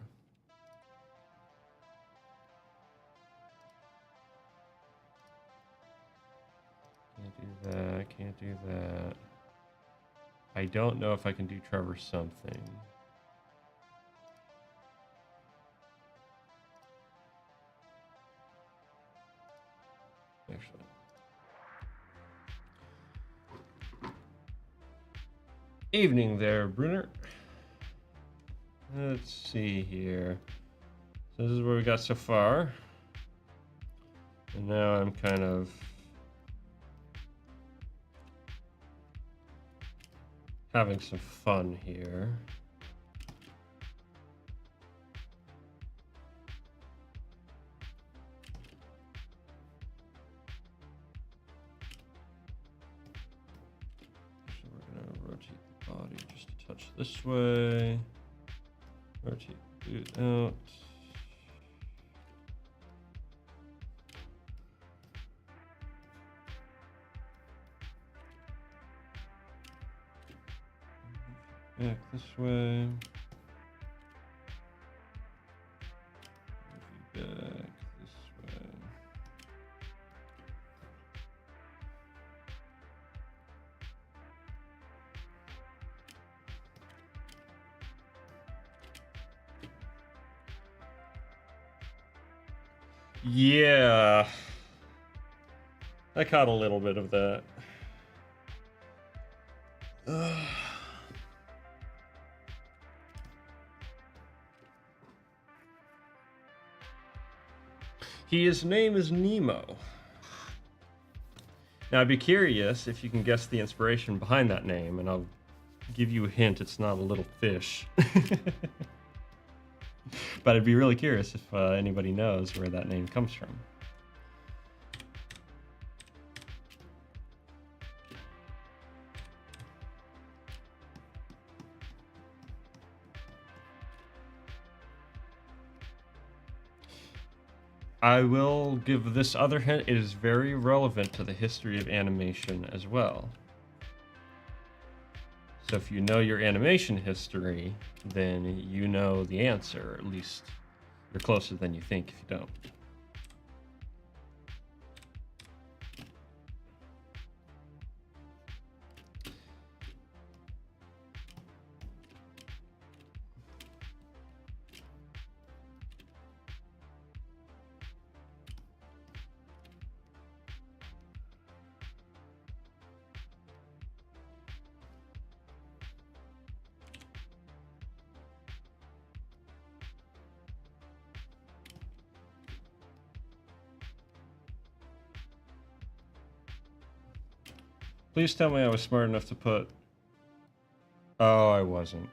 Can't do that, can't do that. I don't know if I can do Trevor something. Actually. Evening there, Brunner. Let's see here. So this is where we got so far. And now I'm kind of having some fun here. So we're gonna rotate the body just a touch this way. Rotate the boot out. Back this way. Back this way. Yeah. I caught a little bit of that. His name is Nemo. Now, I'd be curious if you can guess the inspiration behind that name, and I'll give you a hint. It's not a little fish. But I'd be really curious if anybody knows where that name comes from. I will give this other hint. It is very relevant to the history of animation as well. So if you know your animation history, then you know the answer, or at least you're closer than you think if you don't. Please tell me I was smart enough to put... Oh, I wasn't.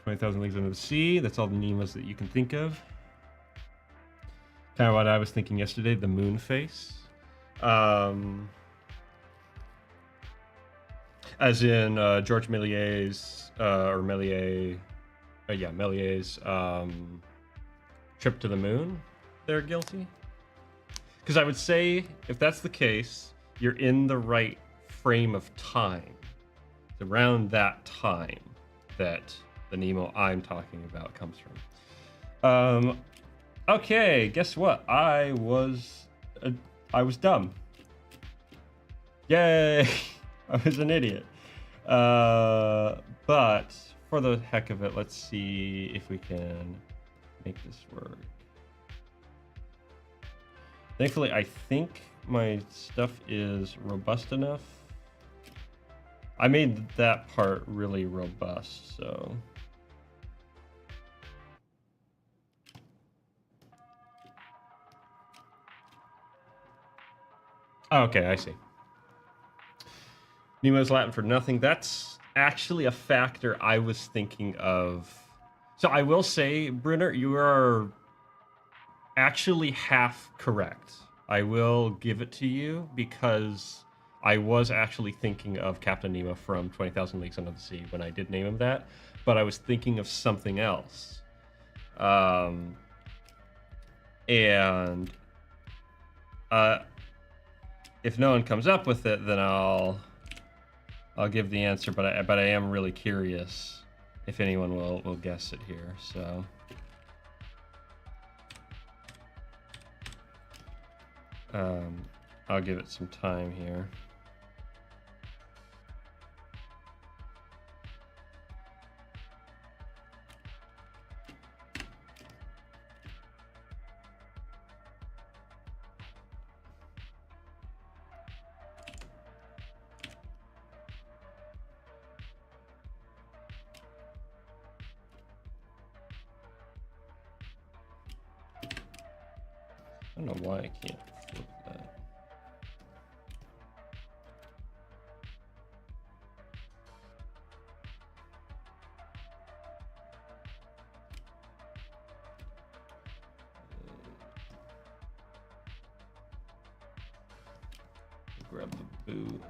20,000 Leagues Under the Sea. That's all the Nemas that you can think of. Kind of what I was thinking yesterday, the moon face. As in George Méliès's, or Méliès, yeah, Méliès's trip to the moon. They're guilty. Because I would say, if that's the case, you're in the right frame of time. It's around that time that the Nemo I'm talking about comes from. Okay, guess what? I was dumb. Yay! I was an idiot. But for the heck of it, let's see if we can make this work. Thankfully, I think my stuff is robust enough. I made that part really robust, so. Okay, I see. Nemo's Latin for nothing. That's actually a factor I was thinking of. So I will say, Brunner, you are actually half correct. I will give it to you because I was actually thinking of Captain Nemo from 20,000 Leagues Under the Sea when I did name him that, but I was thinking of something else. If no one comes up with it, then I'll give the answer, but I am really curious if anyone will guess it here, so. I'll give it some time here. I don't know why I can't flip that. Grab the boot.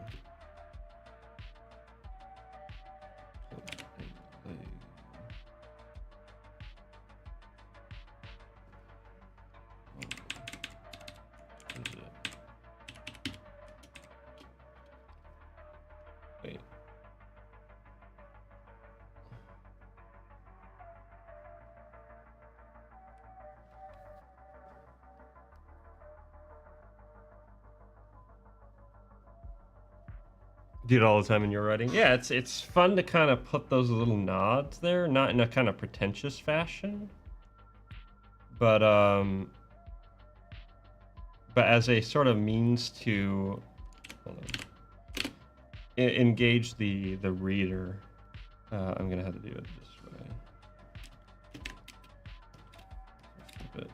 Wait. Do it all the time in your writing? Yeah, it's fun to kind of put those little nods there, not in a kind of pretentious fashion, but as a sort of means to engage the reader. I'm gonna have to do it this way. Flip it.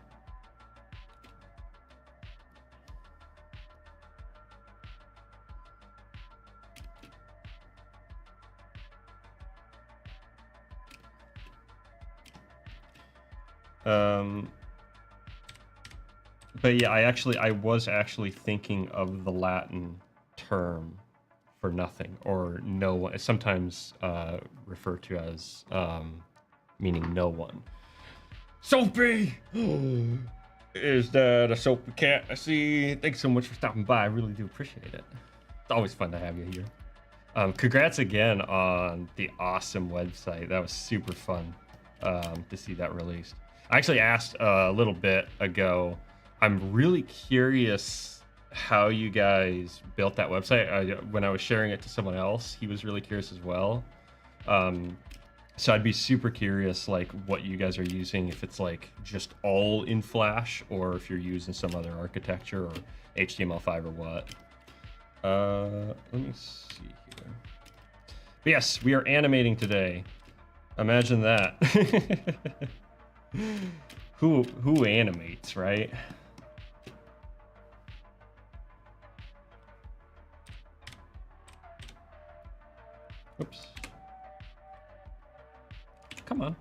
But yeah, I was actually thinking of the Latin term for nothing, or no one, sometimes referred to as meaning no one. Soapy! Is that a soapy cat I see? Thanks so much for stopping by. I really do appreciate it. It's always fun to have you here. Congrats again on the awesome website. That was super fun to see that released. I actually asked a little bit ago, I'm really curious how you guys built that website. When I was sharing it to someone else, he was really curious as well. So I'd be super curious, like, what you guys are using, if it's like just all in Flash, or if you're using some other architecture or HTML5 or what. Let me see here. But yes, we are animating today. Imagine that. Who animates, right? Oops. Come on.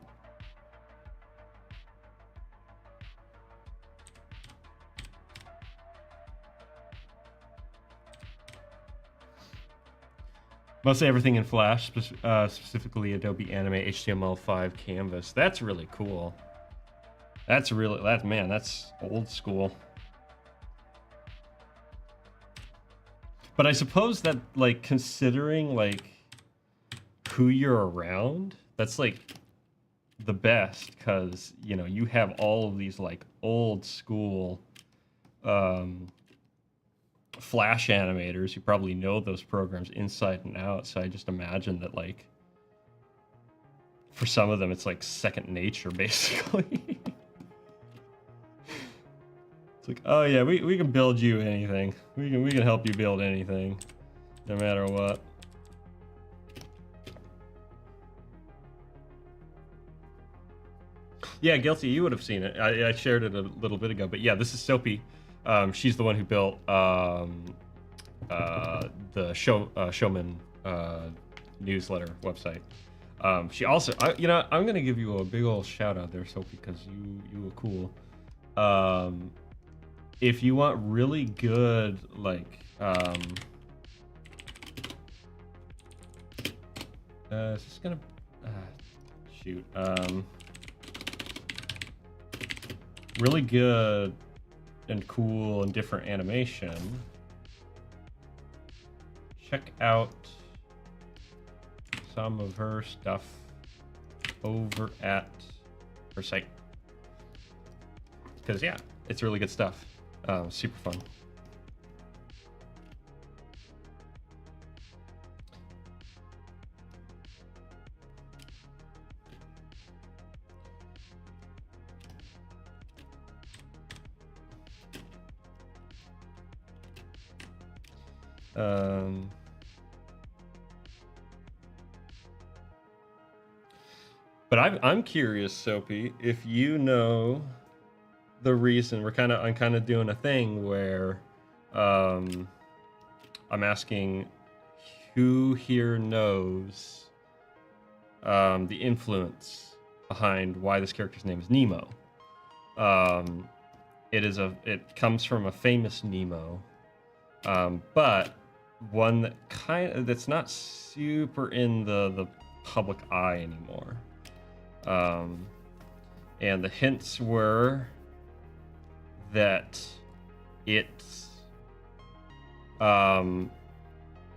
Mostly everything in Flash, specifically Adobe Anime HTML5 Canvas. That's really cool. That's old school. But I suppose that, like, considering, like, who you're around, that's, like, the best, because, you know, you have all of these, like, old school Flash animators who probably know those programs inside and out. So I just imagine that, like, for some of them, it's like second nature, basically. It's like, oh yeah, we can build you anything. We can help you build anything, no matter what. Yeah, Guilty, you would have seen it. I shared it a little bit ago, but yeah, this is Soapy. She's the one who built the Showman newsletter website. She also, you know, I'm gonna give you a big old shout out there, Soapy, because you were cool. If you want really good, like, is this gonna, shoot, really good and cool and different animation, check out some of her stuff over at her site. Because, yeah, it's really good stuff. Super fun. But I'm curious, Soapy, if you know the reason I'm kind of doing a thing where I'm asking who here knows the influence behind why this character's name is Nemo. It comes from a famous Nemo, but one that's not super in the public eye anymore. And the hints were that it's around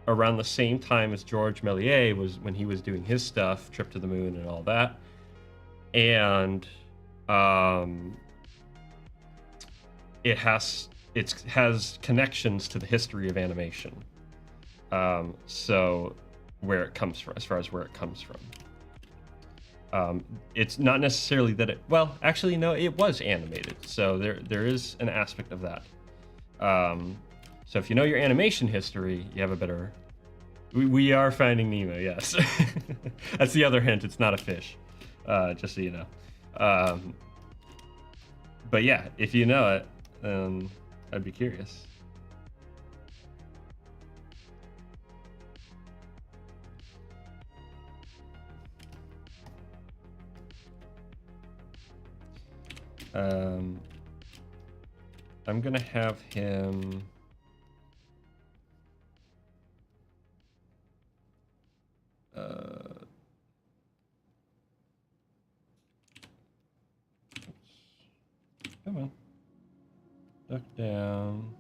the same time as George Méliès was when he was doing his stuff, Trip to the Moon and all that. And it has connections to the history of animation. So where it comes from, as far as where it comes from. It's not necessarily that well, actually, no, it was animated. So there is an aspect of that. So if you know your animation history, you have a better... We are finding Nemo, yes. That's the other hint. It's not a fish, just so you know. But yeah, if you know it, I'd be curious. I'm gonna have him... Come on. Duck down.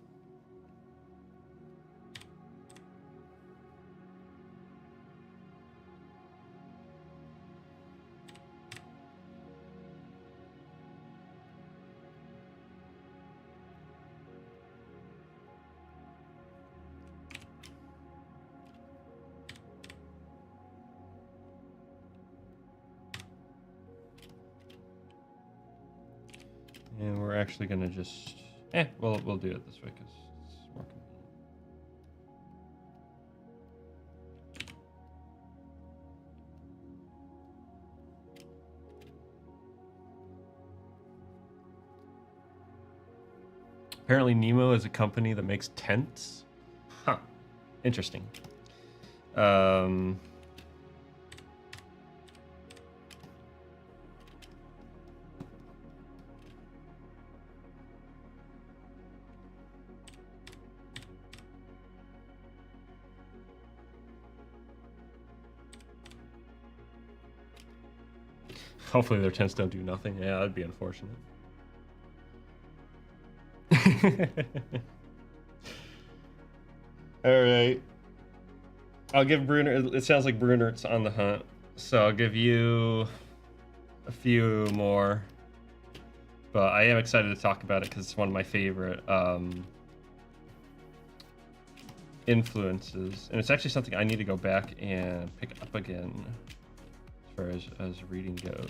And we're actually gonna just, we'll do it this way because it's more convenient. Apparently Nemo is a company that makes tents. Huh. Interesting. Hopefully their tints don't do nothing. Yeah, that'd be unfortunate. All right. I'll give Bruner. It sounds like Bruner's on the hunt, so I'll give you a few more. But I am excited to talk about it because it's one of my favorite influences, and it's actually something I need to go back and pick up again as far as reading goes.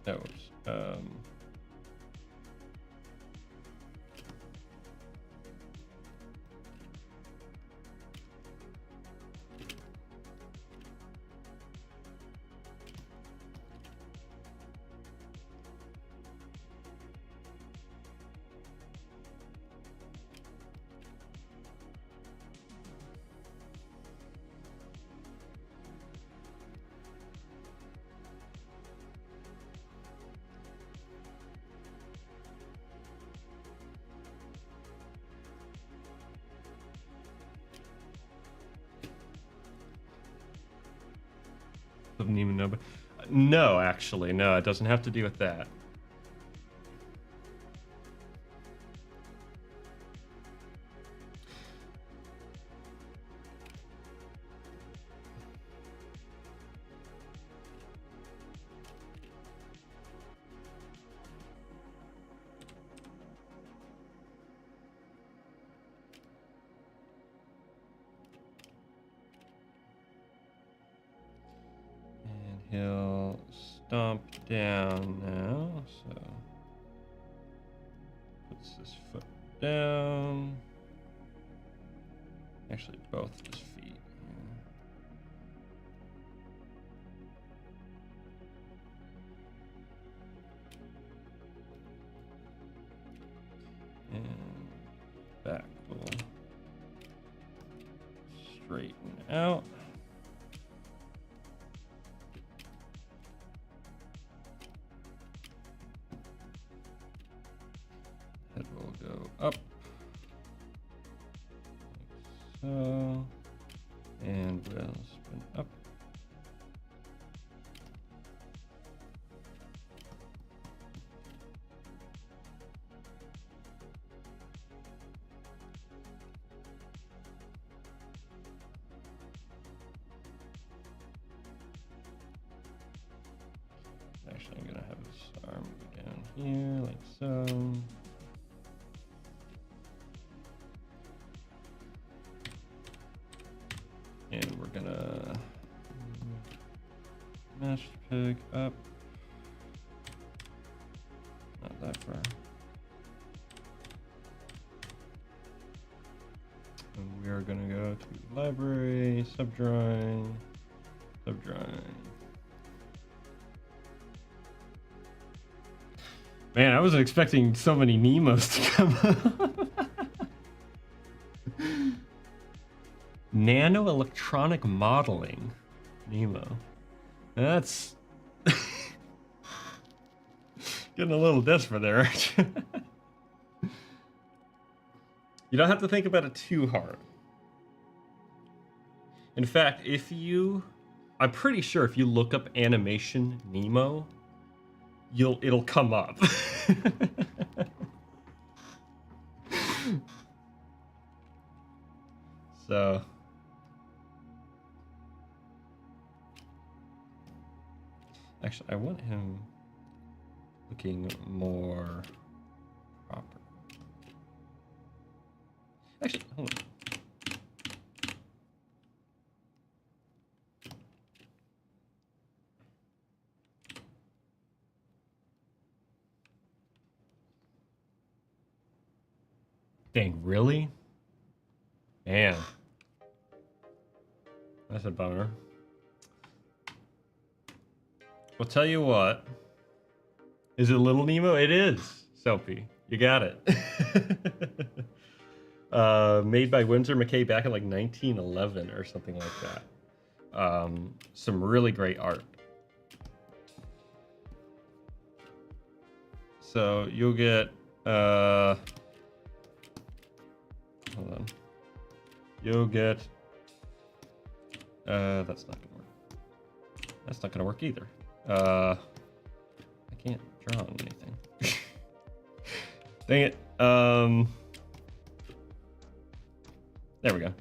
Oops. Doesn't even know, but no, actually, no, it doesn't have to do with that. He'll stomp down now, so puts his foot down. Actually, both of his feet. And back will straighten out. Head will go up. Like so. And we'll spin up. Actually, I'm gonna have his arm go down here, like so. And we're gonna mash pig up. Not that far. And we are gonna go to library, subdrawing, subdrawing. Man, I wasn't expecting so many Nemos to come up. Nano electronic modeling. Nemo. That's getting a little desperate there, aren't you? You don't have to think about it too hard. In fact, I'm pretty sure if you look up animation Nemo, it'll come up. So actually, I want him looking more proper. Actually, hold on. Dang, really? Man. That's a bummer. Well, tell you what. Is it Little Nemo? It is, Soapy. You got it. Made by Windsor McKay back in like 1911 or something like that. Some really great art. So you'll get hold on. You'll get... that's not gonna work. That's not gonna work either. I can't draw on anything. Dang it. There we go.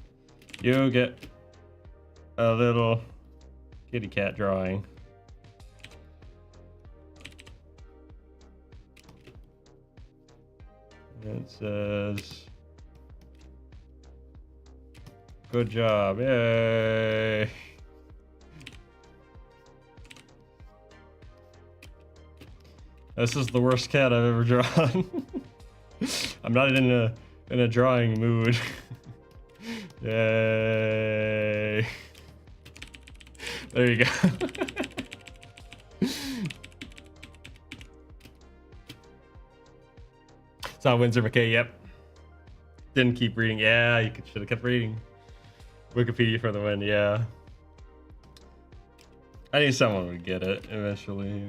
You get a little kitty cat drawing. It says, good job, yay. This is the worst cat I've ever drawn. I'm not in a drawing mood. Yay. There you go. It's not Windsor McKay, yep. Didn't keep reading. Yeah, you should have kept reading. Wikipedia for the win, yeah. I knew someone would get it eventually.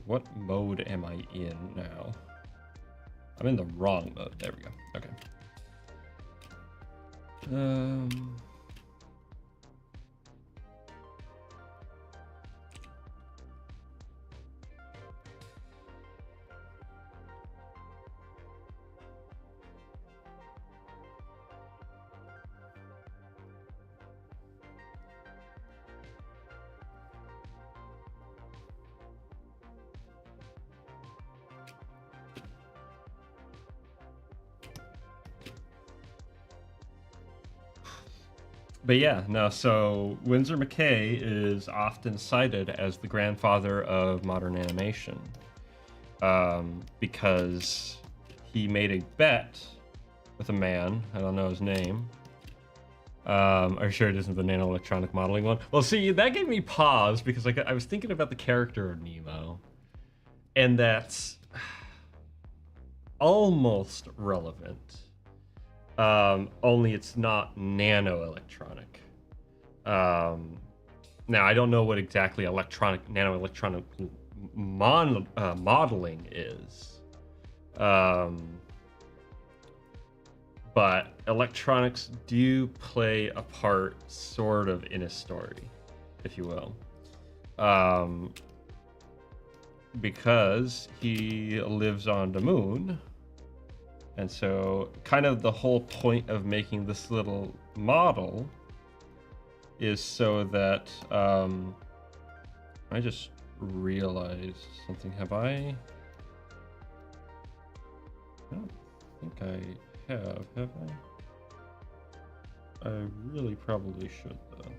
What mode am I in now? I'm in the wrong mode. There we go. Okay. But yeah, no, so Windsor McKay is often cited as the grandfather of modern animation because he made a bet with a man, I don't know his name. Are you sure it isn't the nano-electronic modeling one? Well, see, that gave me pause because I was thinking about the character of Nemo, and that's almost relevant. Only it's not nano-electronic. Now, I don't know what exactly nano-electronic modeling is. But electronics do play a part sort of in a story, if you will. Because he lives on the moon. And so kind of the whole point of making this little model is so that, I just realized something. Have I don't think I have I? I really probably should, though.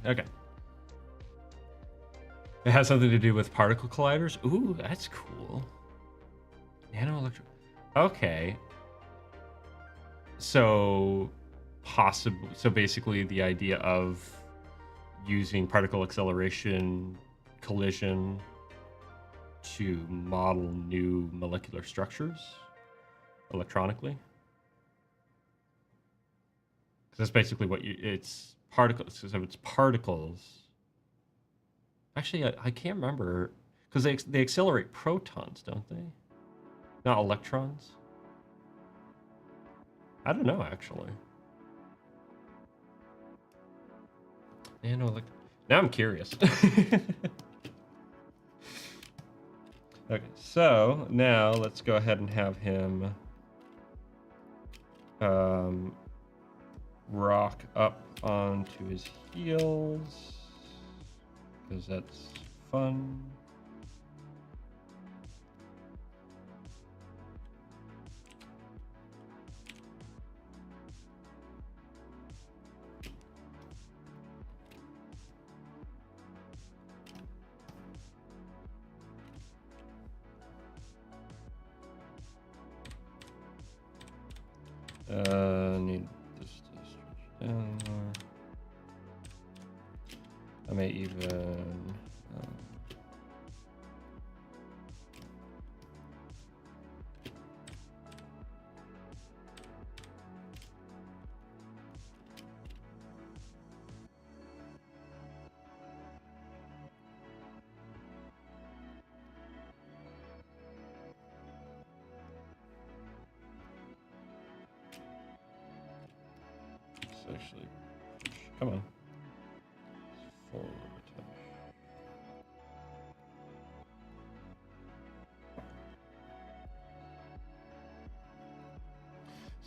Okay. It has something to do with particle colliders. Ooh, that's cool. Nanoelectric. Okay. So possibly, so basically the idea of using particle acceleration collision to model new molecular structures electronically. Because that's basically what it's particles. So it's particles. Actually, I can't remember because they accelerate protons, don't they? Not electrons. I don't know actually. Now I'm curious. Okay, so now let's go ahead and have him rock up onto his heels because that's fun. Need this to stretch down more. I may even actually come on. Forward touch.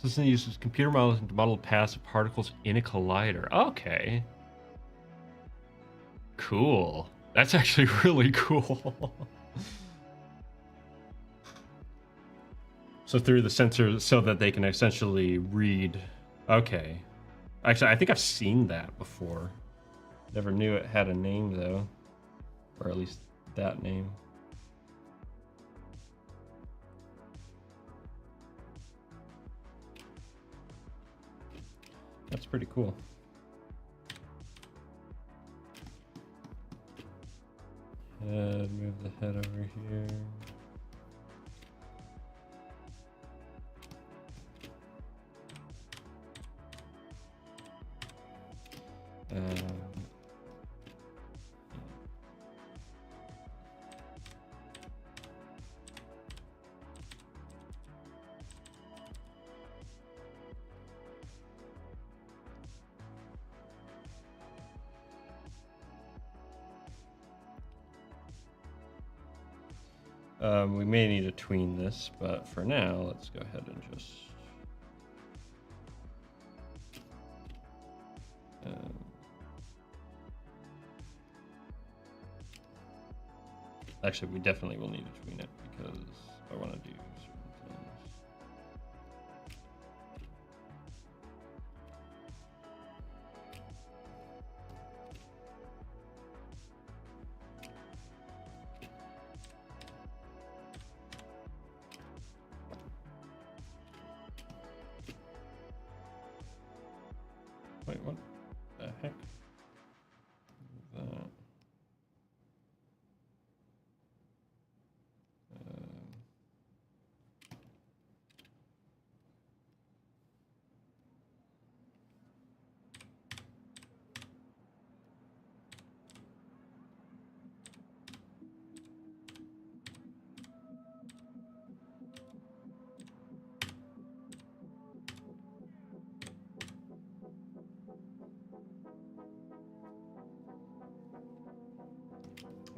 System uses computer models to model paths of particles in a collider. Okay. Cool. That's actually really cool. So through the sensor, so that they can essentially read. Okay. Actually, I think I've seen that before. Never knew it had a name though, or at least that name. That's pretty cool. Move the head over here. We may need to tween this, but for now, let's go ahead and just actually, we definitely will need to tween it because I want to do certain things. Wait, what the heck? That.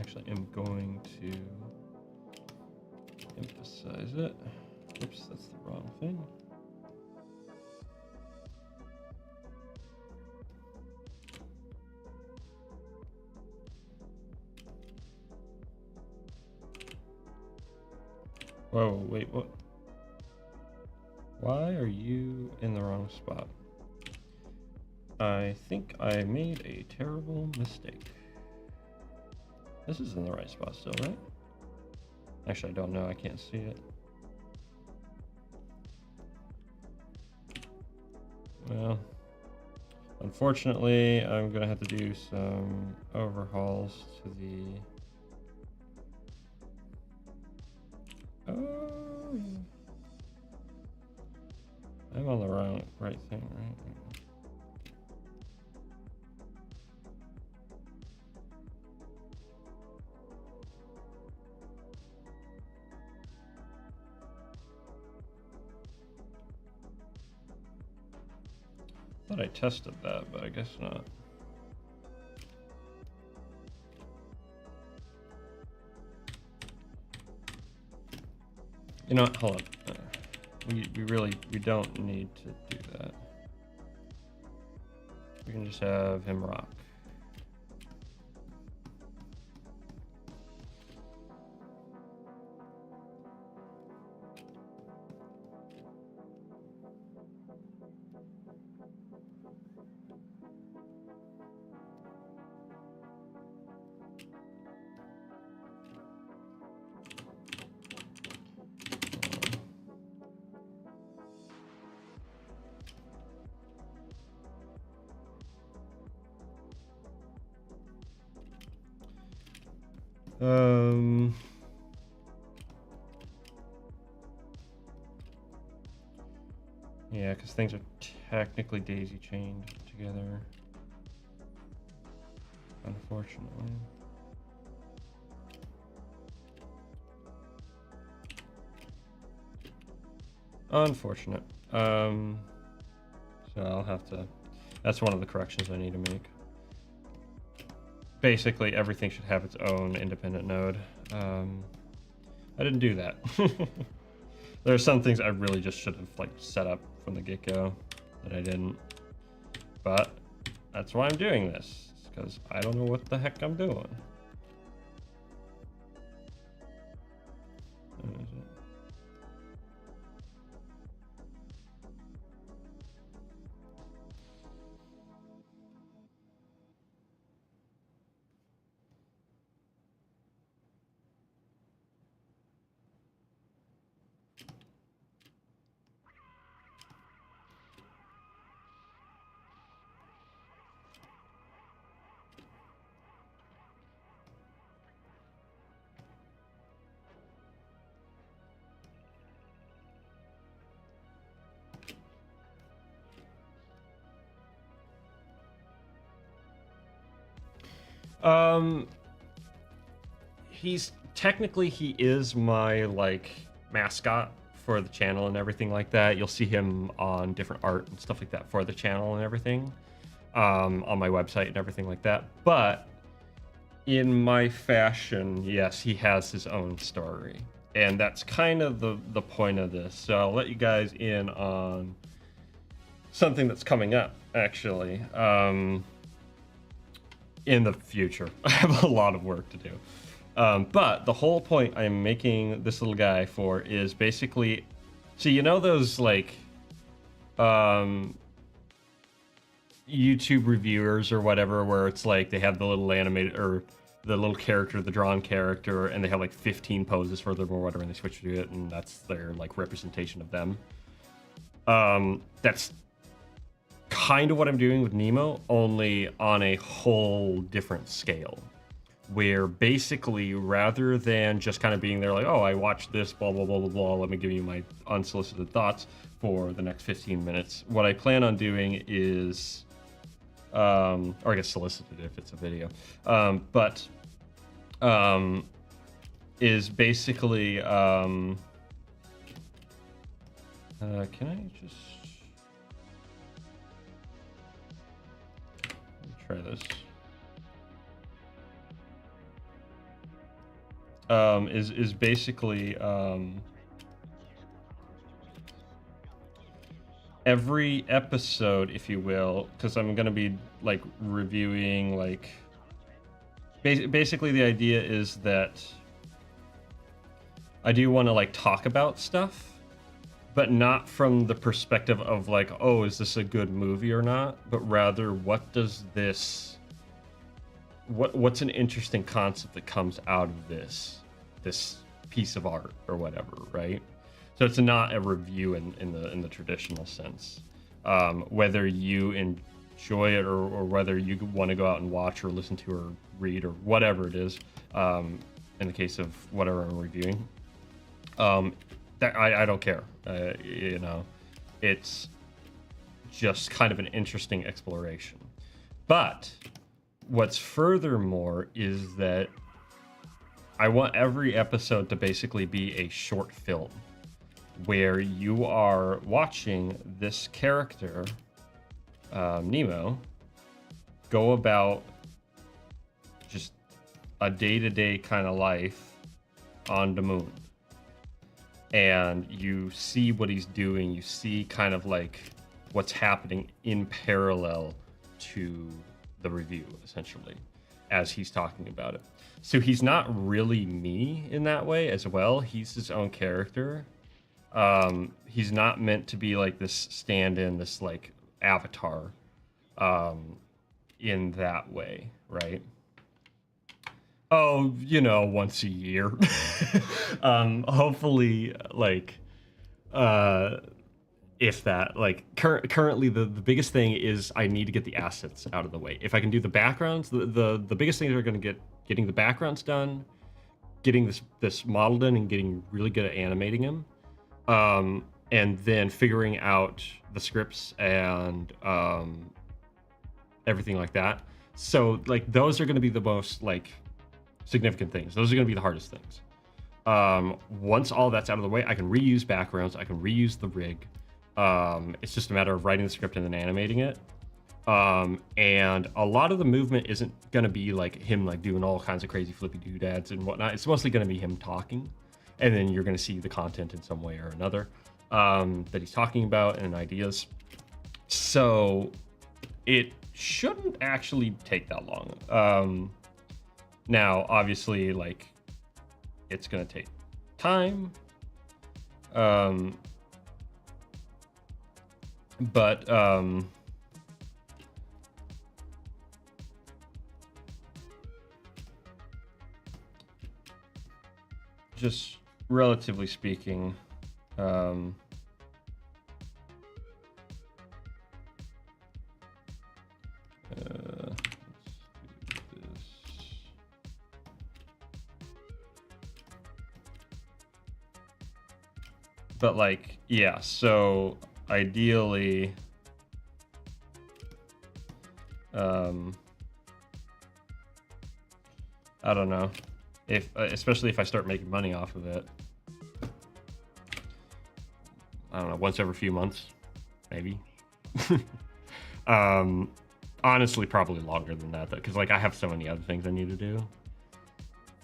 Actually, I'm going to emphasize it. Oops, that's the wrong thing. Whoa, wait, what? Why are you in the wrong spot? I think I made a terrible mistake. This is in the right spot still, right? Actually, I don't know. I can't see it. Well, unfortunately, I'm going to have to do some overhauls to the... Oh, yeah. I'm on the right thing, right? I thought I tested that, but I guess not. You know what? Hold on. We don't need to do that. We can just have him rock. Yeah, because things are technically daisy chained together, unfortunately. Unfortunate. So I'll have to That's one of the corrections I need to make. Basically, everything should have its own independent node. I didn't do that. There are some things I really just should have like set up from the get-go that I didn't. But that's why I'm doing this, because I don't know what the heck I'm doing. He's technically, he is my like mascot for the channel and everything like that. You'll see him on different art and stuff like that for the channel and everything, on my website and everything like that. But in my fashion, yes, he has his own story, and that's kind of the point of this. So I'll let you guys in on something that's coming up, actually. In the future. I have a lot of work to do. But the whole point I'm making this little guy for is basically, so you know those like YouTube reviewers or whatever, where it's like they have the little animated or the little character, the drawn character, and they have like 15 poses for them or whatever, and they switch to it, and that's their like representation of them. That's kind of what I'm doing with Nemo, only on a whole different scale, where basically rather than just kind of being there like, oh, I watched this, blah, blah, blah, blah, blah, let me give you my unsolicited thoughts for the next 15 minutes. What I plan on doing is, or I guess solicited if it's a video, is basically, can I just try this? Is basically every episode, if you will, because I'm gonna be like reviewing like basically the idea is that I do want to like talk about stuff, but not from the perspective of like, oh, is this a good movie or not, but rather what does this, what's an interesting concept that comes out of this piece of art or whatever, right? So it's not a review in the traditional sense. Whether you enjoy it or whether you want to go out and watch or listen to or read or whatever it is, in the case of whatever I'm reviewing, that I don't care. You know, it's just kind of an interesting exploration. But what's furthermore is that I want every episode to basically be a short film where you are watching this character, Nemo, go about just a day-to-day kind of life on the moon. And you see what he's doing, you see kind of like what's happening in parallel to the review, essentially, as he's talking about it. So he's not really me in that way as well. He's his own character. He's not meant to be like this stand-in, this like avatar, in that way, right? Oh, you know, once a year. Hopefully, like, if that, like, currently the biggest thing is I need to get the assets out of the way. If I can do the backgrounds, the biggest things are going to getting the backgrounds done, getting this model done, and getting really good at animating him, and then figuring out the scripts and everything like that. So, like, those are going to be the most, like, significant things. Those are going to be the hardest things. Once all that's out of the way, I can reuse backgrounds, I can reuse the rig. It's just a matter of writing the script and then animating it. And a lot of the movement isn't going to be like him like doing all kinds of crazy flippy doodads and whatnot. It's mostly going to be him talking, and then you're going to see the content in some way or another that he's talking about and ideas. So it shouldn't actually take that long. Now, obviously, like it's going to take time, but just relatively speaking, let's do this. But like, yeah, so ideally, I don't know, if especially if I start making money off of it. I don't know, once every few months, maybe. Honestly, probably longer than that, though, because like I have so many other things I need to do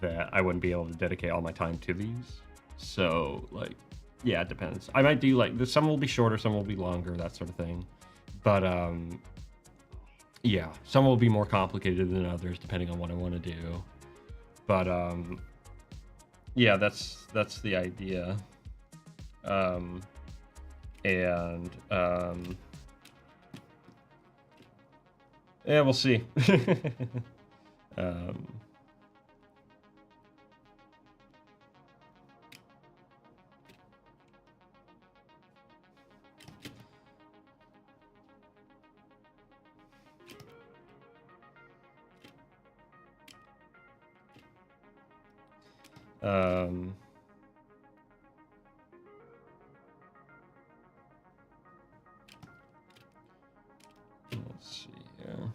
that I wouldn't be able to dedicate all my time to these. So like, yeah, it depends. I might do like some will be shorter, some will be longer, that sort of thing. But yeah, some will be more complicated than others depending on what I want to do. But yeah, that's the idea. And yeah, we'll see. Let's see here.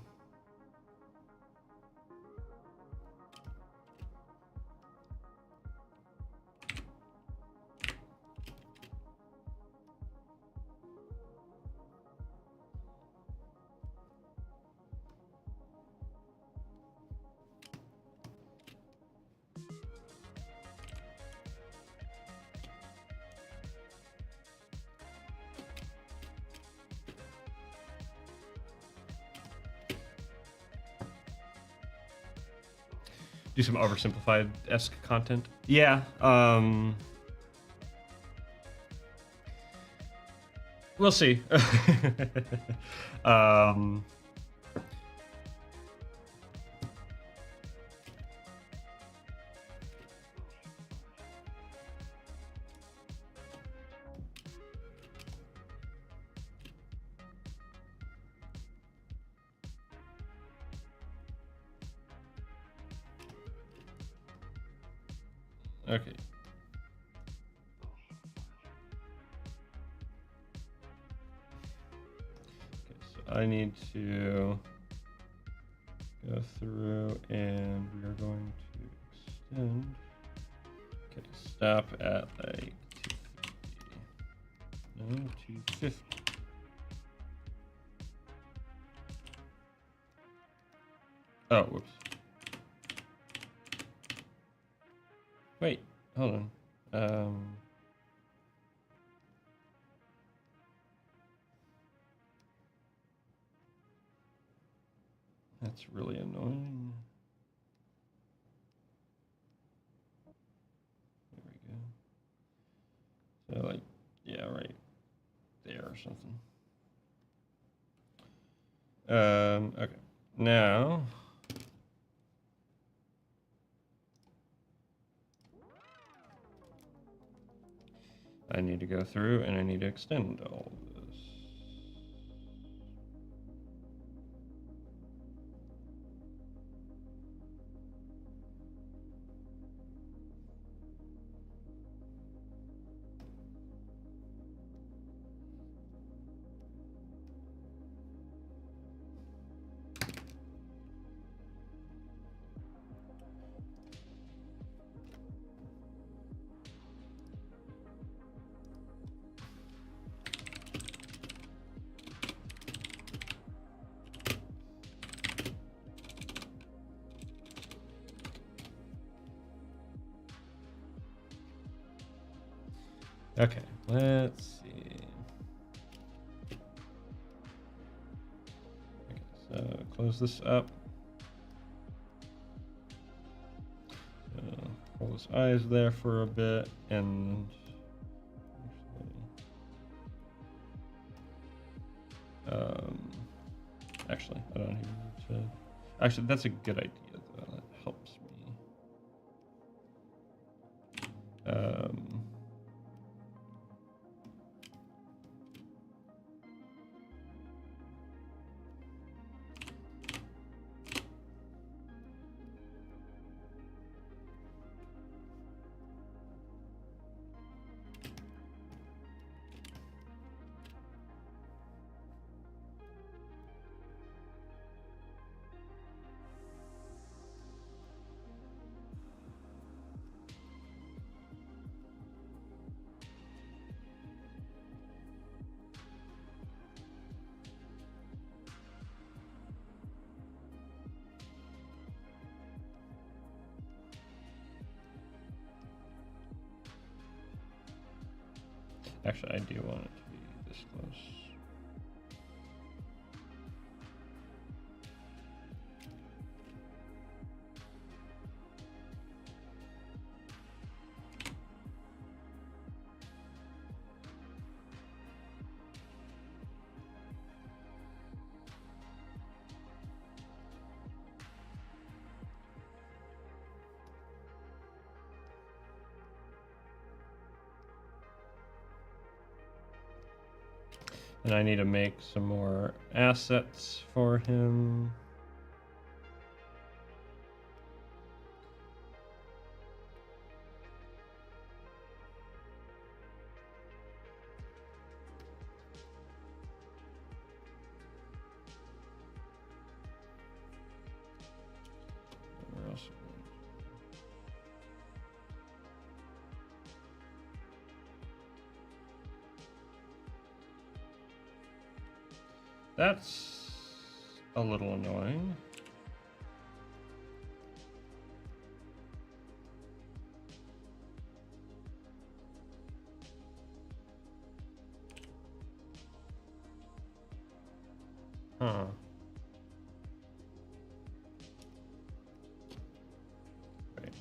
Do some oversimplified-esque content. Yeah. We'll see. Okay. I need to go through and we are going to extend. Okay, stop at like 250. No, 250. Oh, whoops. Wait, hold on. That's really annoying. There we go. So like, yeah, right there or something. Okay. Now I need to go through and I need to extend all of this. Okay, let's see. Okay, so close this up. Hold his eyes there for a bit, and actually, I don't even need to. Actually, that's a good idea. Though. That helps me. Actually, I do want it to be this close. And I need to make some more assets for him. Where else? That's a little annoying. Huh. Right.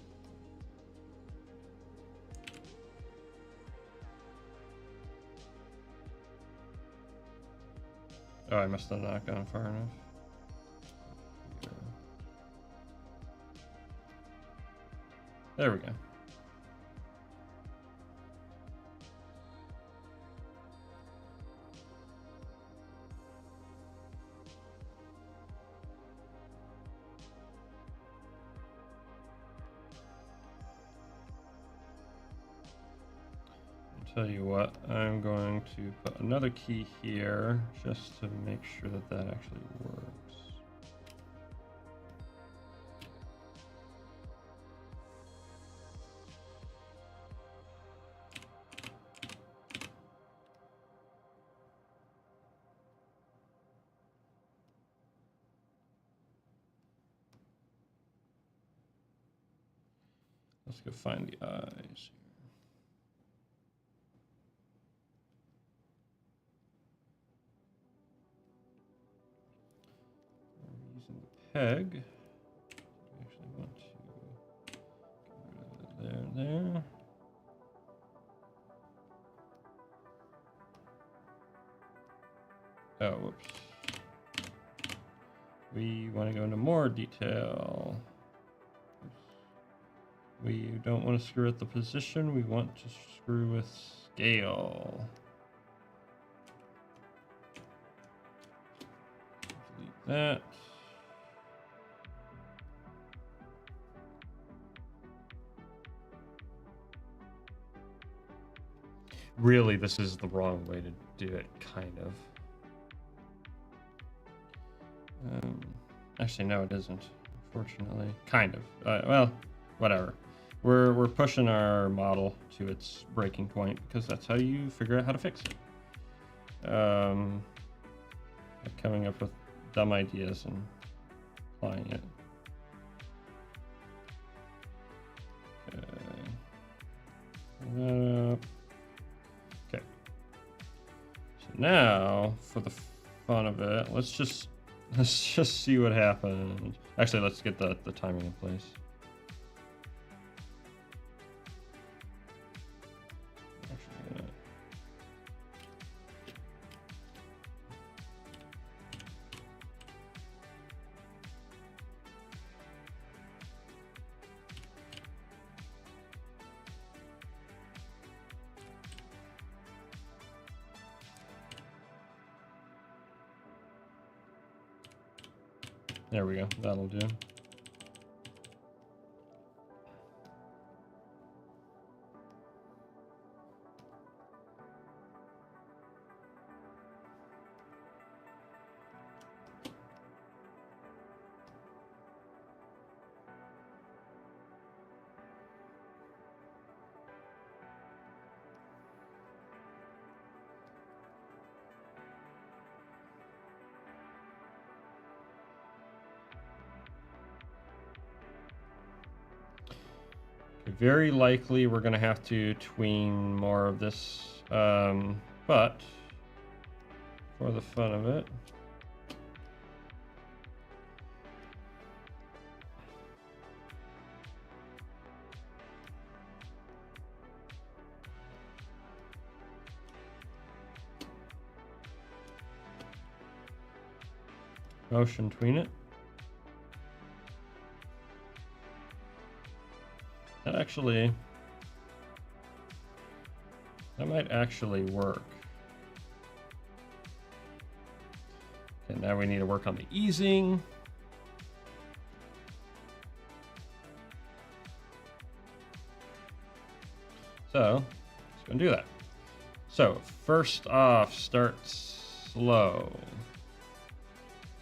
Oh, I must have not gone far enough. There we go. Tell you what, I'm going to put another key here just to make sure that that actually works. Let's go find the eyes. We're using the peg. We actually want to get rid of there. Oh, whoops. We want to go into more detail. We don't want to screw with the position. We want to screw with scale. Delete that. Really, this is the wrong way to do it, kind of. Actually, no, it isn't. Unfortunately, kind of. Well, whatever. We're pushing our model to its breaking point because that's how you figure out how to fix it. Coming up with dumb ideas and applying it. Okay. now, for the fun of it, let's just see what happens. Actually, let's get the timing in place. There we go. That'll do. Very likely we're going to have to tween more of this, but for the fun of it, motion tween it. That might actually work. Okay, now we need to work on the easing. So let's go and do that. So first off, start slow.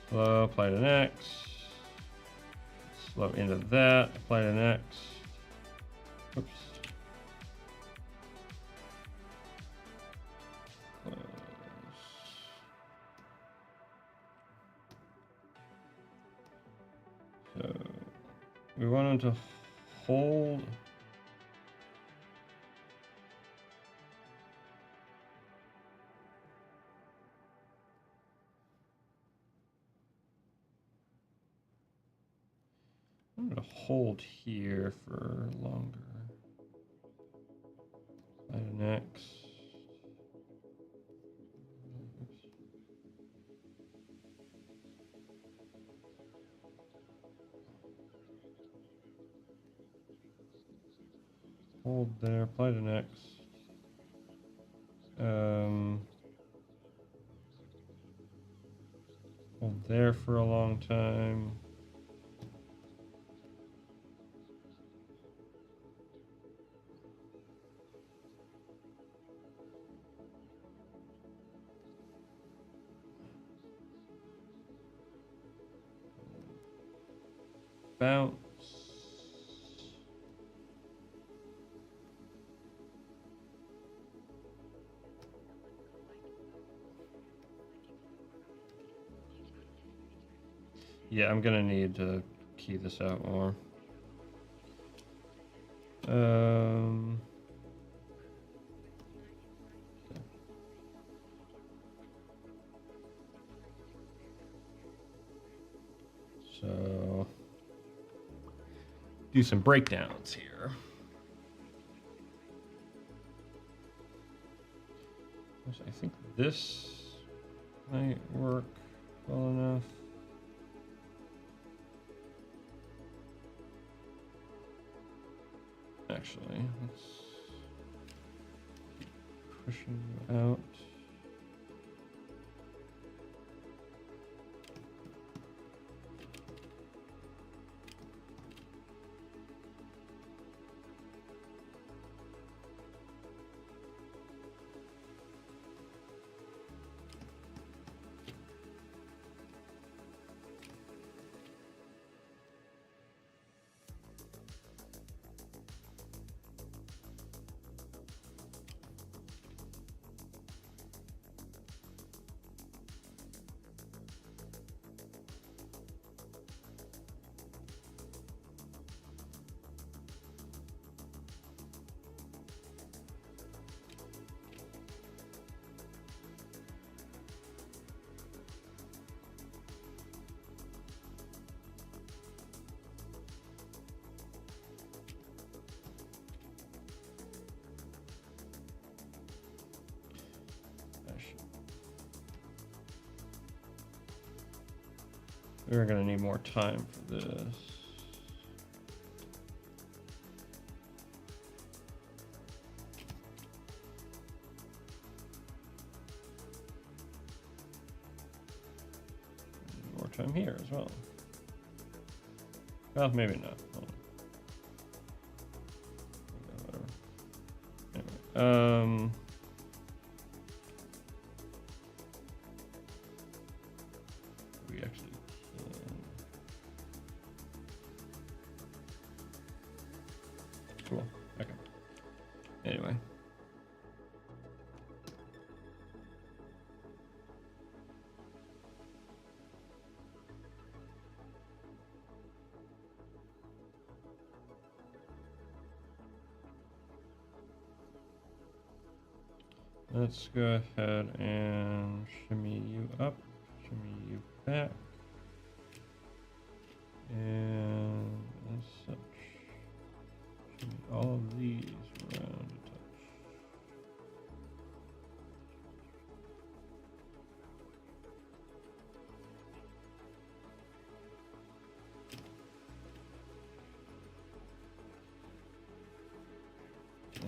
Slow, apply to next. Slow into that, apply to next. Oops. So we want them to hold. I'm going to hold here for longer. Apply to next. Hold there, apply to next. Hold there for a long time. Bounce. Yeah, I'm gonna need to key this out more. So do some breakdowns here. I think this might work well enough. Actually, let's keep pushing out. We're gonna need more time for this. More time here as well. Well, maybe not. Hold on. Anyway, we actually can. Cool. Okay. Anyway. Let's go ahead and shimmy you up, shimmy you back, and as such, shimmy all of these around a touch.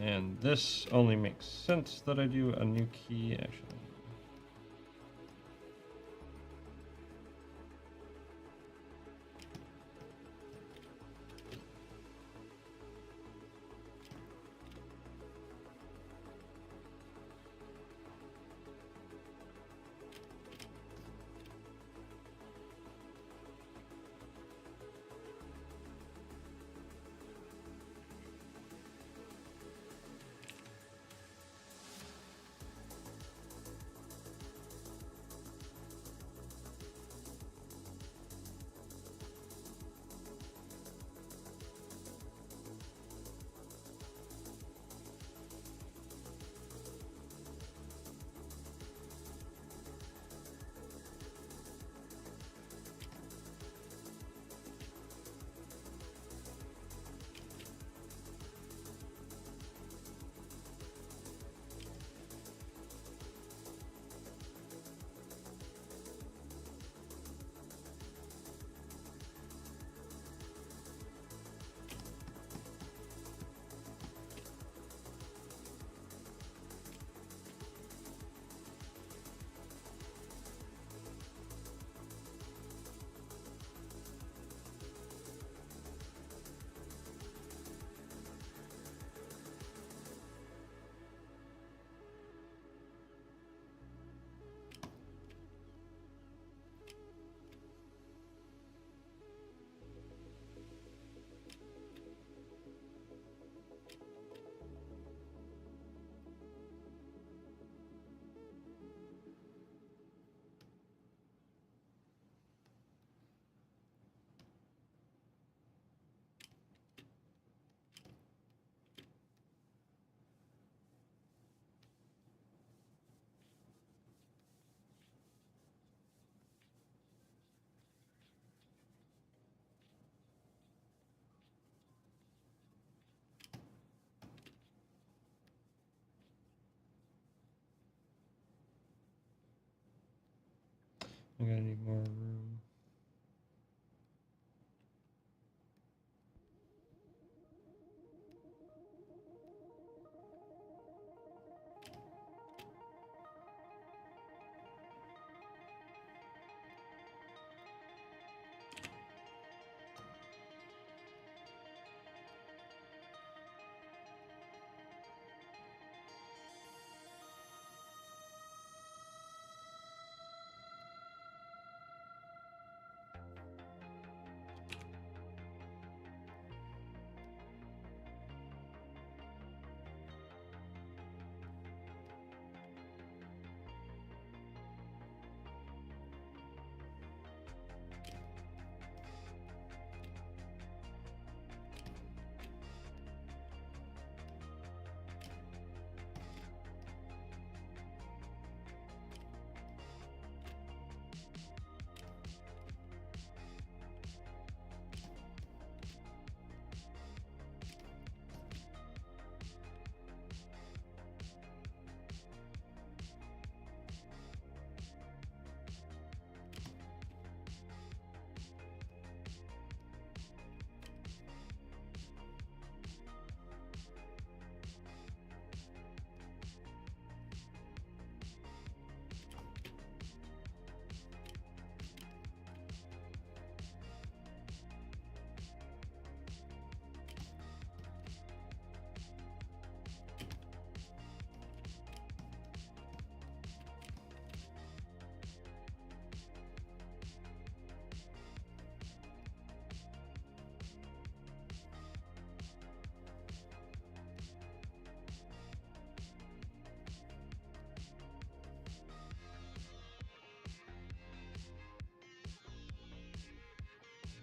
And this only makes sense that I do a new key, actually. I'm gonna need more room.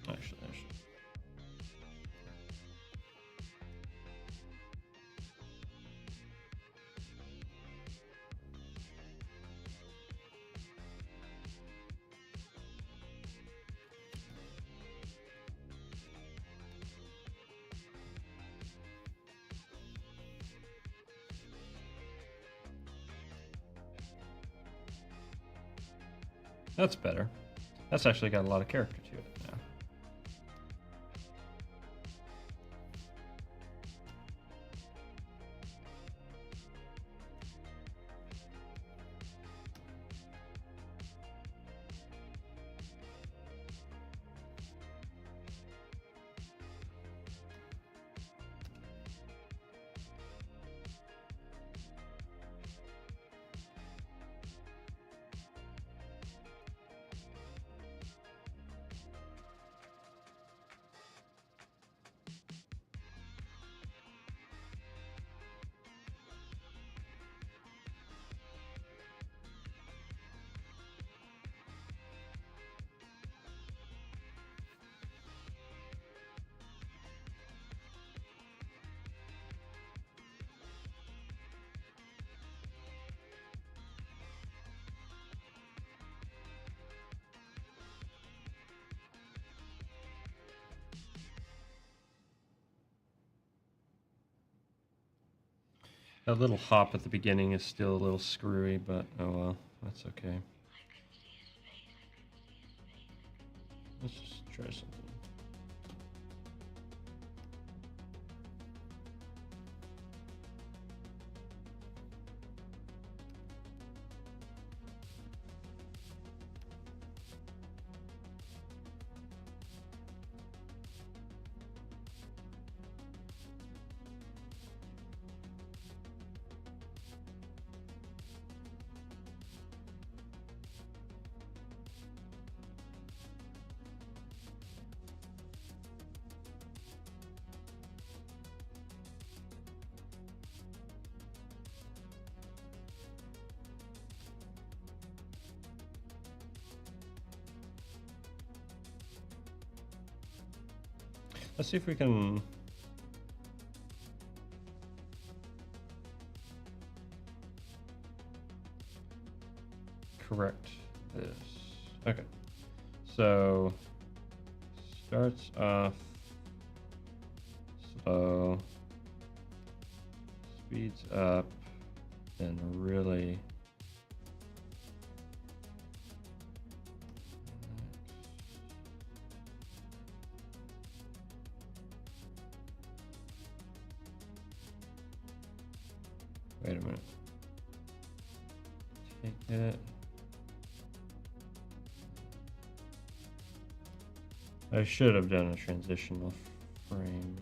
Actually, I should. That's better. That's actually got a lot of character to it now. That little hop at the beginning is still a little screwy, but oh well, that's okay. Let's just try something. Let's see if we can correct this. Okay. So starts off slow, speeds up, then really wait a minute. Take it. I should have done a transitional frame.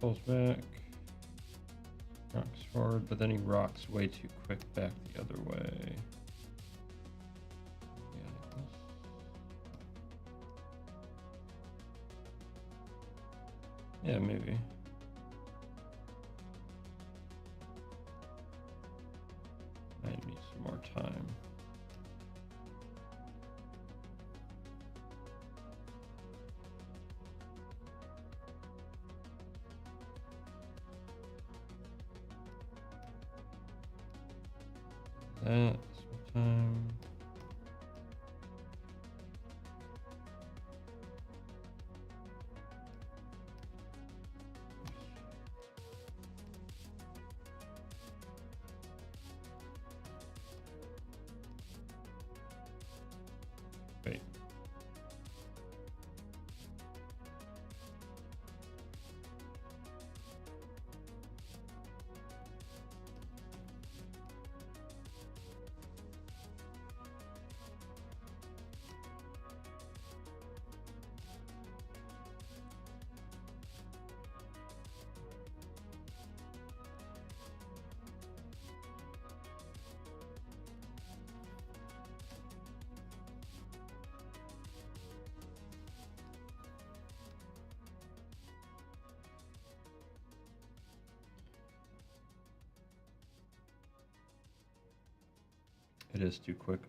Pulls back, rocks forward, but then he rocks way too quick back the other way. Yeah, maybe. Might need some more time. That some time. Wait. It is too quick.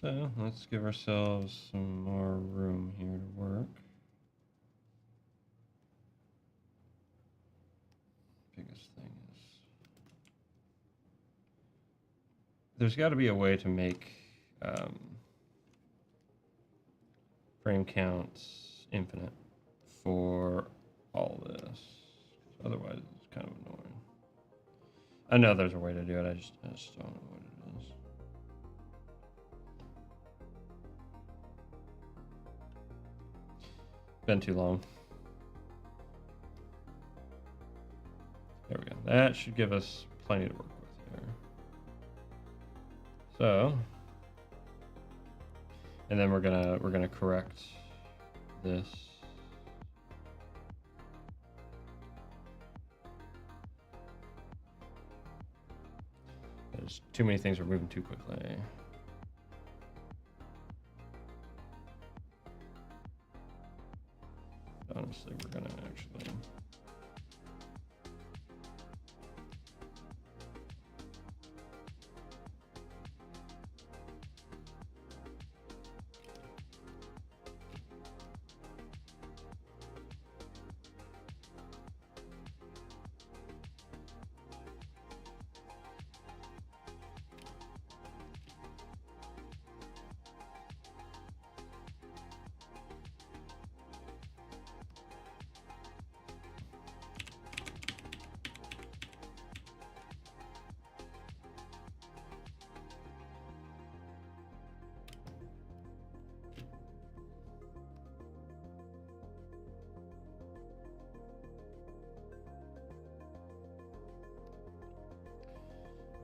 So let's give ourselves some more room here to work. Biggest thing is there's got to be a way to make frame counts infinite for all this. Otherwise, it's kind of annoying. I know there's a way to do it. I just don't know what it is. Been too long. There we go. That should give us plenty to work with here. So, and then we're gonna correct this. There's too many things are moving too quickly. Honestly, we're gonna actually.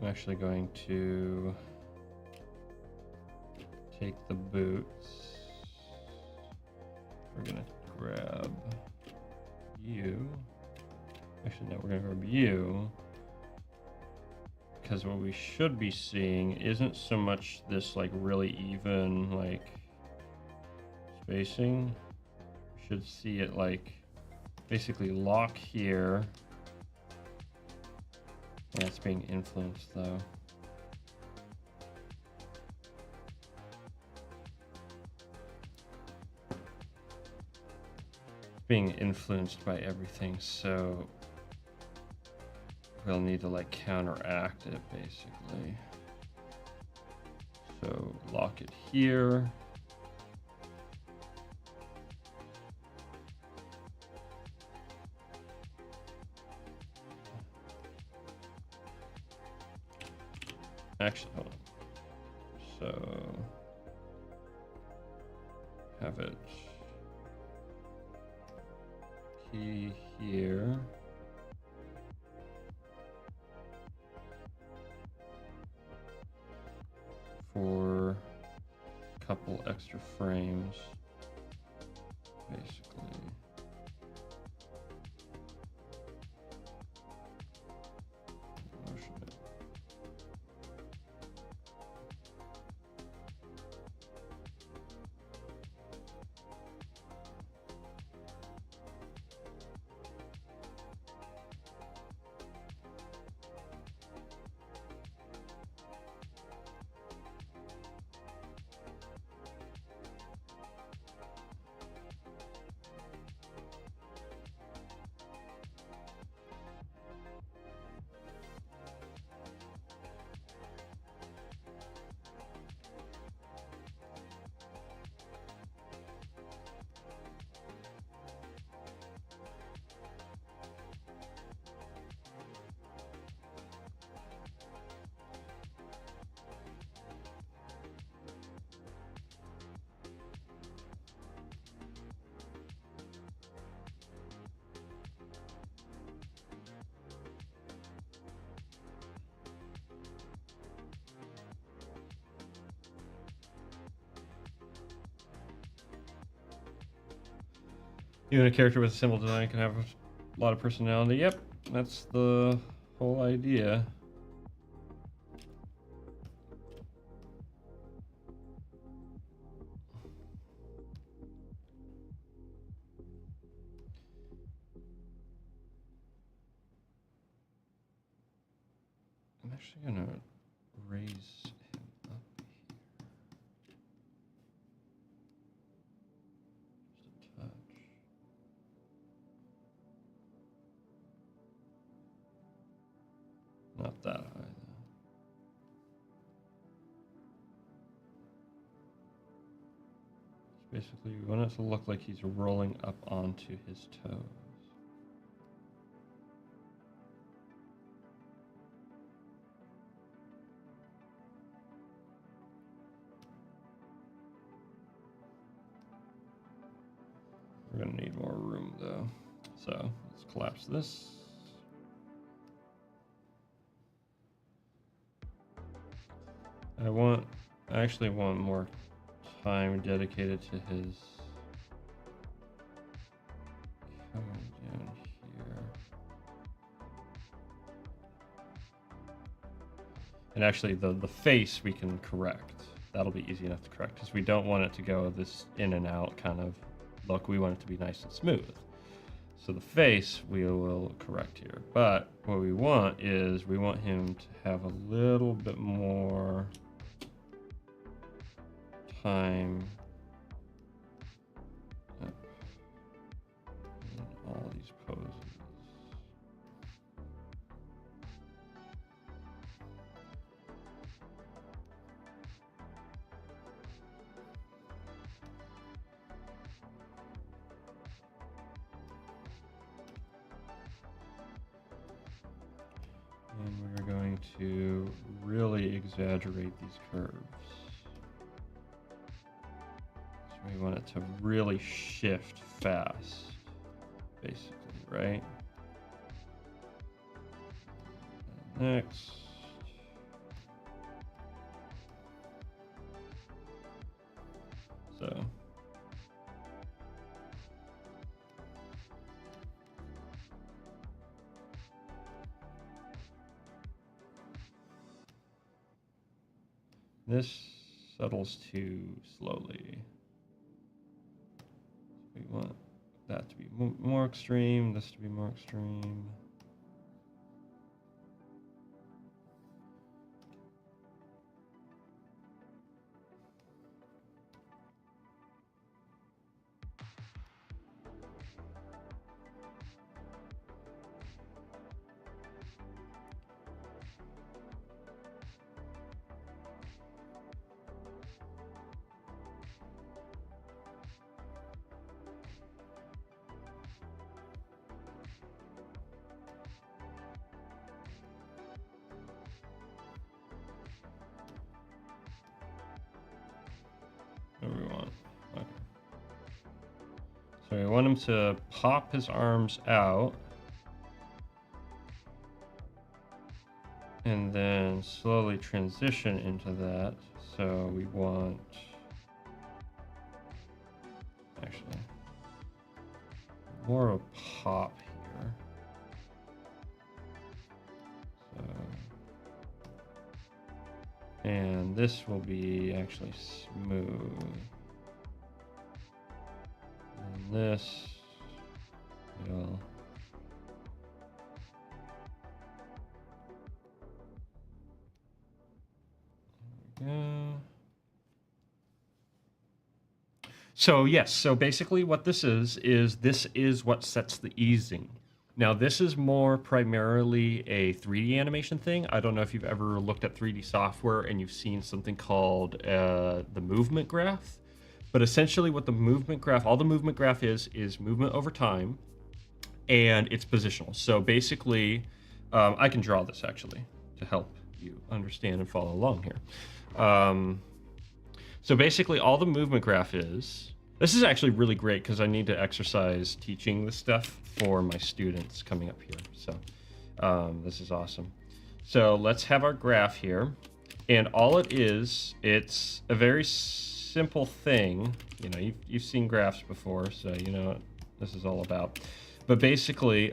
I'm actually going to take the boots. We're gonna grab you. Actually, no, we're gonna grab you. Because what we should be seeing isn't so much this like really even like spacing. We should see it like basically lock here. That's being influenced though. It's being influenced by everything, so we'll need to like counteract it basically. So lock it here. Actually, hold on. So have it key here. For a couple extra frames, basically. Motion it. Even a character with a simple design can have a lot of personality. Yep, that's the whole idea. I'm actually gonna raise Not that high. Basically, we want it to look like he's rolling up onto his toes. We're gonna need more room though. So let's collapse this. I actually want more time dedicated to his coming down here. And actually the face we can correct. That'll be easy enough to correct because we don't want it to go this in and out kind of look. We want it to be nice and smooth. So the face we will correct here. But what we want is we want him to have a little bit more time in all these poses. And we're going to really exaggerate these curves. We want it to really shift fast, basically, right? And next. So. This settles too slowly. We want that to be more extreme, this to be more extreme. What do we want? Okay. So we want him to pop his arms out and then slowly transition into that. So we want, actually, more of a pop here. So, and this will be actually smooth. And this will go. So yes, so basically what this is what sets the easing. Now this is more primarily a 3D animation thing. I don't know if you've ever looked at 3D software and you've seen something called the movement graph. But essentially what the movement graph, all the movement graph is movement over time, and it's positional. So basically, I can draw this actually to help you understand and follow along here. So basically all the movement graph is, this is actually really great because I need to exercise teaching this stuff for my students coming up here. So this is awesome. So let's have our graph here. And all it is, it's a very simple thing. You know, you've seen graphs before, so you know what this is all about. But basically,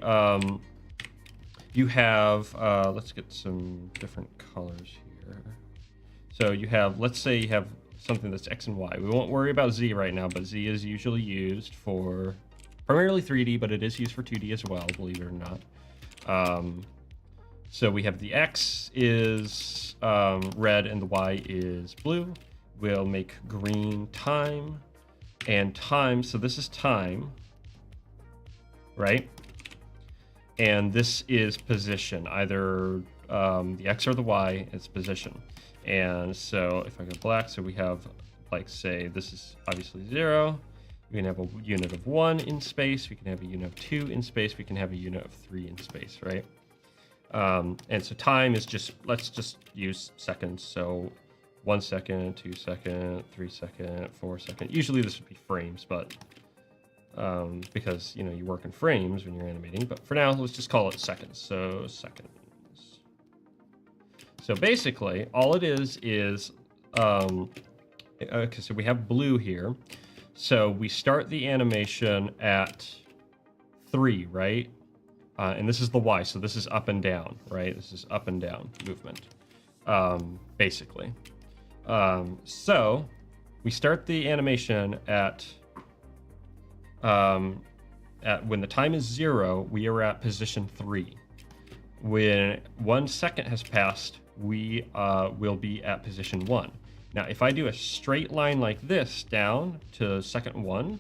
you have, let's get some different colors here. So you have, let's say you have something that's X and Y. We won't worry about Z right now, but Z is usually used for primarily 3D, but it is used for 2D as well, believe it or not. So we have the X is red and the Y is blue. We'll make green time and time. So this is time, right? And this is position, either the X or the Y, its position. And so if I go black, so we have, like, say, this is obviously 0. We can have a unit of 1 in space. We can have a unit of 2 in space. We can have a unit of 3 in space, right? And so time is just, let's just use seconds. So 1 second, 2 second, 3 second, 4 second. Usually this would be frames, but because, you know, you work in frames when you're animating. But for now, let's just call it seconds. So seconds. So basically, all it is, okay, so we have blue here. So we start the animation at 3, right? And this is the Y, so this is up and down, right? This is up and down movement, basically. So we start the animation at when the time is 0, we are at position 3. When 1 second has passed, we will be at position 1. Now, if I do a straight line like this down to second 1,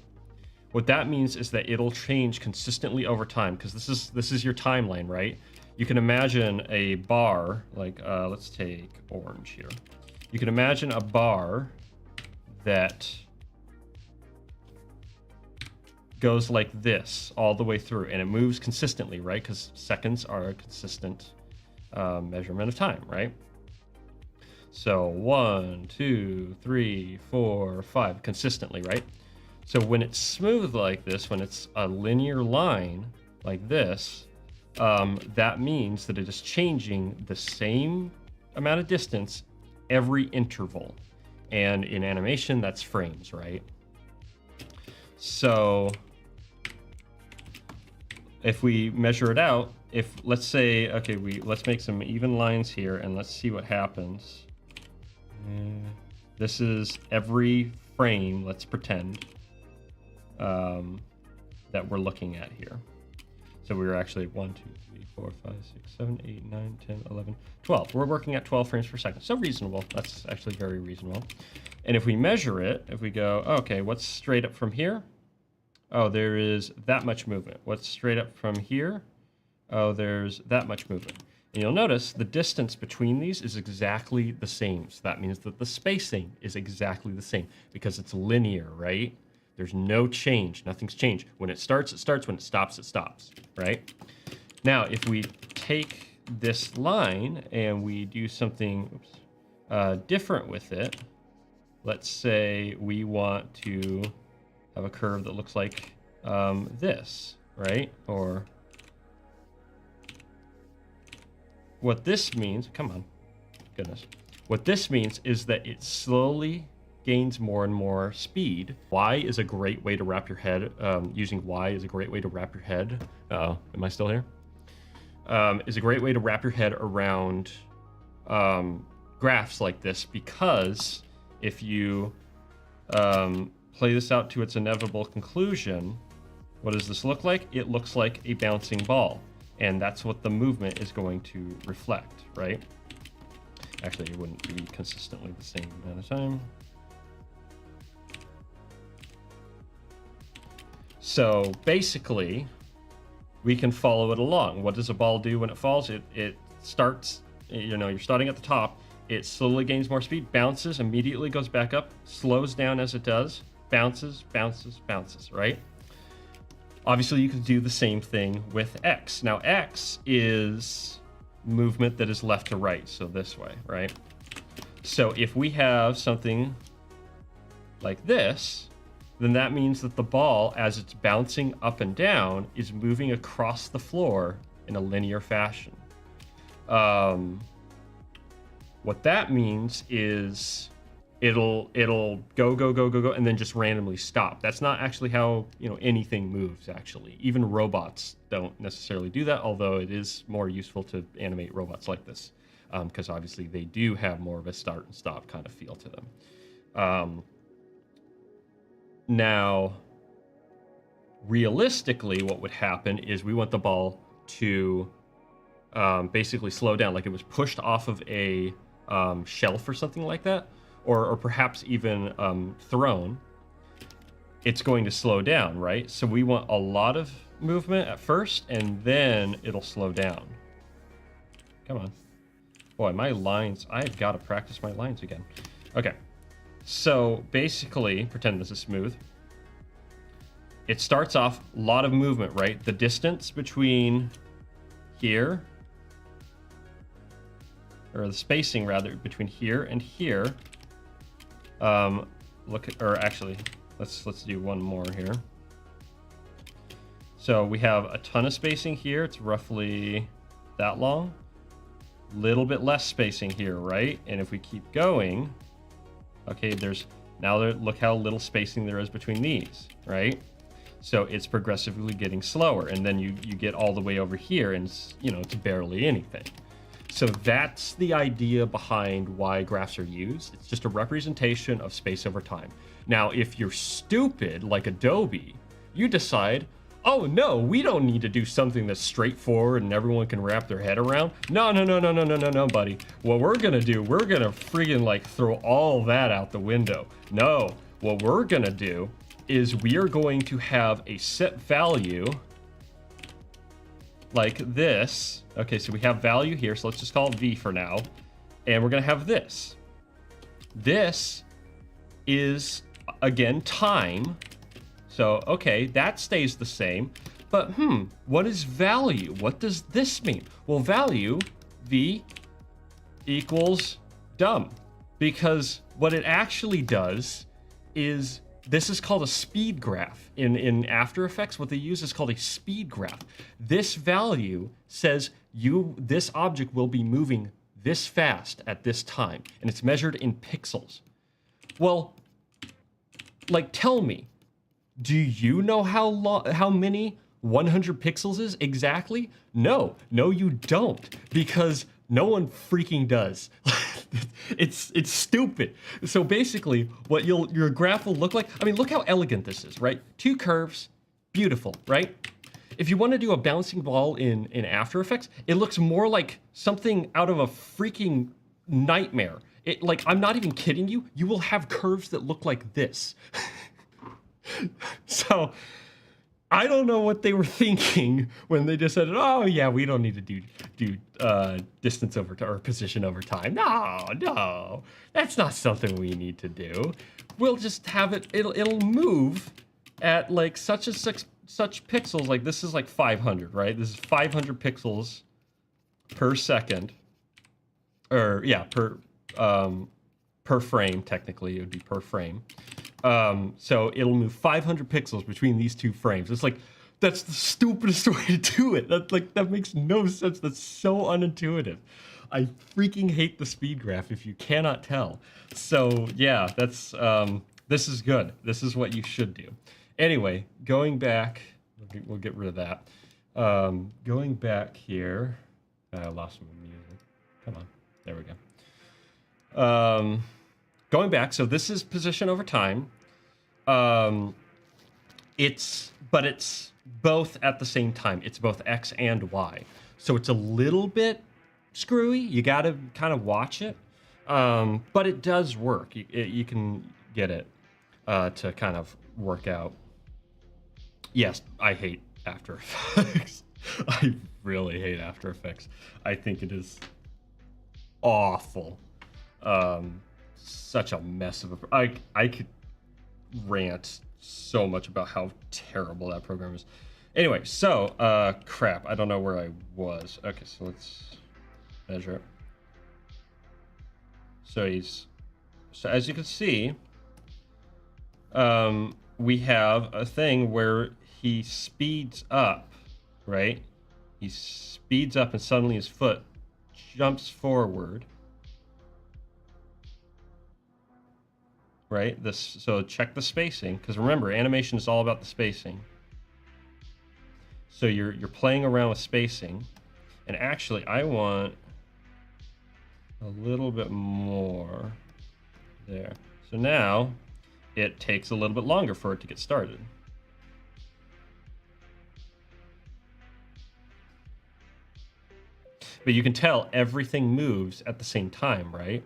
what that means is that it'll change consistently over time, because this is your timeline, right? You can imagine a bar, like let's take orange here. You can imagine a bar that goes like this all the way through, and it moves consistently, right? Because seconds are a consistent measurement of time, right? So 1, 2, 3, 4, 5, consistently, right? So when it's smooth like this, when it's a linear line like this, that means that it is changing the same amount of distance every interval. And in animation, that's frames, right? So if we measure it out, if let's say, okay, let's make some even lines here and let's see what happens. This is every frame, let's pretend, that we're looking at here. So we were actually 1, 2, 3, 4, 5, 6, 7, 8, 9, 10, 11, 12. We're working at 12 frames per second. So reasonable. That's actually very reasonable. And if we measure it, if we go, okay, what's straight up from here? Oh, there is that much movement. What's straight up from here? Oh, there's that much movement. And you'll notice the distance between these is exactly the same. So that means that the spacing is exactly the same because it's linear, right? There's no change. Nothing's changed. When it starts, it starts. When it stops, right? Now, if we take this line and we do something different with it, let's say we want to have a curve that looks like this, right? Or what this means, come on, goodness. What this means is that it slowly gains more and more speed. Y is a great way to wrap your head, using Y is a great way to wrap your head. Uh-oh, am I still here? Is a great way to wrap your head around graphs like this, because if you play this out to its inevitable conclusion, what does this look like? It looks like a bouncing ball. And that's what the movement is going to reflect, right? Actually, it wouldn't be consistently the same amount of time. So basically, we can follow it along. What does a ball do when it falls? It starts, you know, you're starting at the top. It slowly gains more speed, bounces, immediately goes back up, slows down as it does, bounces, bounces, bounces, right? Obviously, you can do the same thing with X. Now, X is movement that is left to right, so this way, right? So if we have something like this, then that means that the ball, as it's bouncing up and down, is moving across the floor in a linear fashion. What that means is it'll go, and then just randomly stop. That's not actually how, you know, anything moves, actually. Even robots don't necessarily do that, although it is more useful to animate robots like this, because obviously they do have more of a start and stop kind of feel to them. Now, realistically, what would happen is we want the ball to basically slow down, like it was pushed off of a shelf or something like that, or perhaps even thrown. It's going to slow down, right? So we want a lot of movement at first, and then it'll slow down. Come on. Boy, my lines, I've got to practice my lines again. Okay, so basically, pretend this is smooth. It starts off, a lot of movement, right? The distance between here, or the spacing rather, between here and here. Look at, or actually, let's do one more here. So we have a ton of spacing here. It's roughly that long. Little bit less spacing here, right? And if we keep going, okay, look how little spacing there is between these, right? So it's progressively getting slower, and then you get all the way over here, and it's barely anything. So that's the idea behind why graphs are used. It's just a representation of space over time. Now, if you're stupid like Adobe, you decide, oh no, we don't need to do something that's straightforward and everyone can wrap their head around. No, buddy. What we're gonna do, we're gonna friggin' throw all that out the window. No, what we're gonna do is we are going to have a set value like this. Okay, so we have value here, so let's just call it V for now. And we're gonna have this. This is, again, time. So, okay, that stays the same. But, what is value? What does this mean? Well, value, V, equals dumb. Because what it actually does is, this is called a speed graph. In After Effects, what they use is called a speed graph. This value says this object will be moving this fast at this time, and it's measured in pixels. Well, tell me, do you know how many 100 pixels is exactly? No, you don't, because no one freaking does. It's stupid. So basically, what your graph will look like, I mean, look how elegant this is, right? Two curves, beautiful, right? If you want to do a bouncing ball in After Effects, it looks more like something out of a freaking nightmare. I'm not even kidding you. You will have curves that look like this. So I don't know what they were thinking when they just said, oh yeah, we don't need to do distance over time or position over time. No, that's not something we need to do. We'll just have it'll move at such pixels. Like this is 500, right? This is 500 pixels per second, or yeah, per frame. Technically, it would be per frame. So it'll move 500 pixels between these two frames. It's that's the stupidest way to do it. That makes no sense. That's so unintuitive. I freaking hate the speed graph if you cannot tell. So yeah, that's, this is good. This is what you should do. Anyway, going back, we'll get rid of that. Going back here, I lost my music. Come on, there we go. Going back, so this is position over time. It's both at the same time. It's both X and Y. So it's a little bit screwy. You got to kind of watch it. But it does work. You can get it to kind of work out. Yes, I hate After Effects. I really hate After Effects. I think it is awful. Such a mess of a... I could rant so much about how terrible that program is. Anyway, so, crap. I don't know where I was. Okay, so let's measure it. So as you can see, we have a thing where he speeds up, right? He speeds up and suddenly his foot jumps forward. Right? So check the spacing, because remember, animation is all about the spacing. So you're playing around with spacing, and actually I want a little bit more there. So now it takes a little bit longer for it to get started. But you can tell everything moves at the same time, right?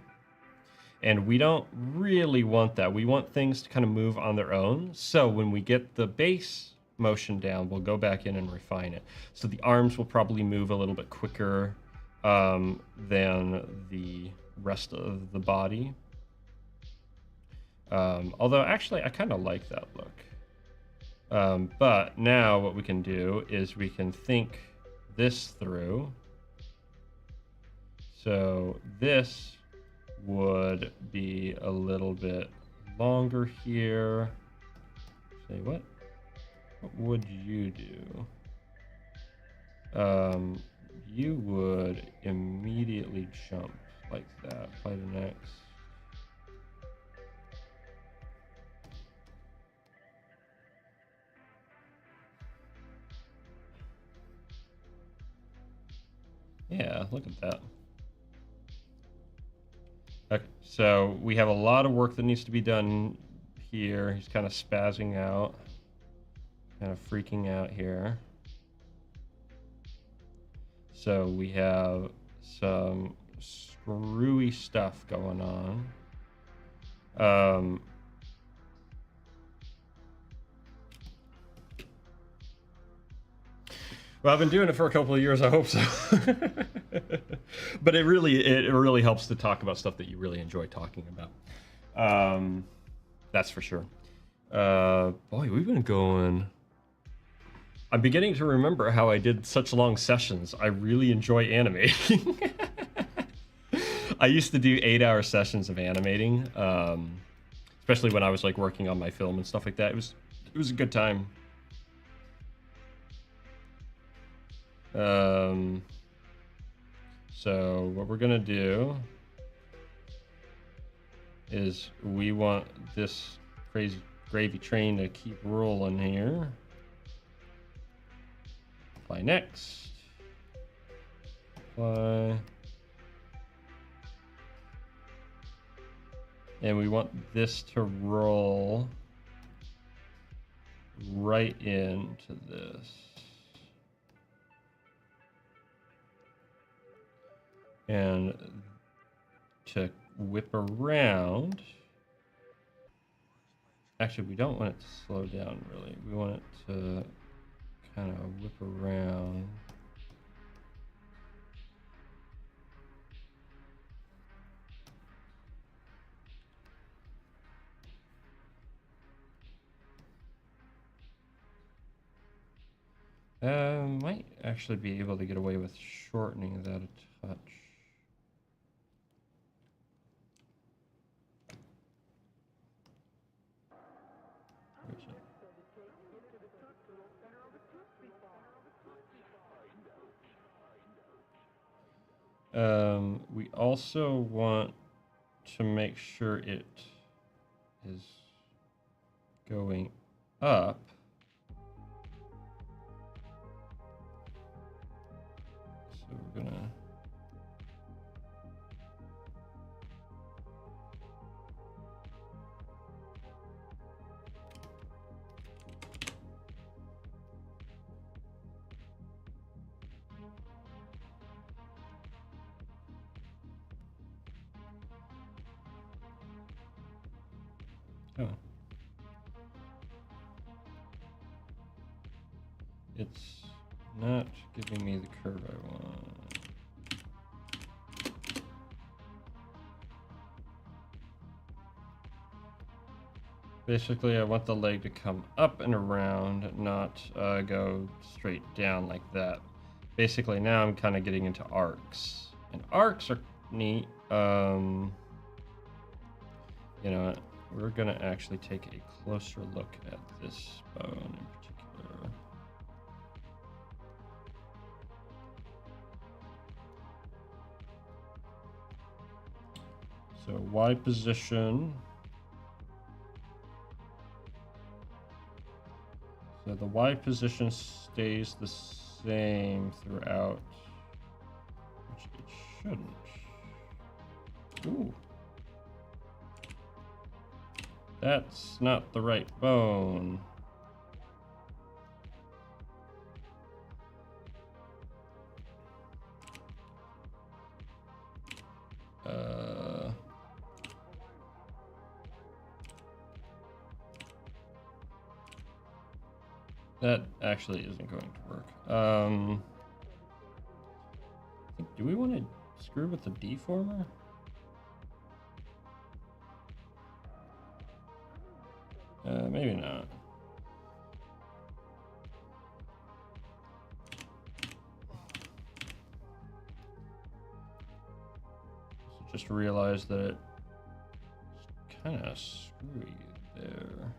And we don't really want that. We want things to kind of move on their own. So when we get the base motion down, we'll go back in and refine it. So the arms will probably move a little bit quicker. than the rest of the body. Although actually I kind of like that look. But now what we can do is we can think this through. So this would be a little bit longer here. Say what? What would you do? You would immediately jump like that. Play the next. Yeah, look at that. Okay, so we have a lot of work that needs to be done here. He's kind of spazzing out, kind of freaking out here. So we have some screwy stuff going on. Well, I've been doing it for a couple of years. I hope so. But it really helps to talk about stuff that you really enjoy talking about. That's for sure. Boy, we've been going. I'm beginning to remember how I did such long sessions. I really enjoy animating. I used to do 8-hour sessions of animating, especially when I was like working on my film and stuff like that. It was a good time. So what we're gonna do is we want this crazy gravy train to keep rolling here. Apply next. Apply. And we want this to roll right into this. And to whip around. Actually, we don't want it to slow down, really. We want it to kind of whip around. Might actually be able to get away with shortening that a touch. Where is it? We also want to make sure it is going up. So we're gonna It's not giving me the curve I want. Basically, I want the leg to come up and around, not go straight down like that. Basically, now I'm kind of getting into arcs. And arcs are neat. You know, we're going to actually take a closer look at this bone in particular. So Y position. So the Y position stays the same throughout, which it shouldn't. Ooh. That's not the right bone. That actually isn't going to work. I think do we want to screw with the deformer? Maybe not. So just realized that it's kind of screwy there.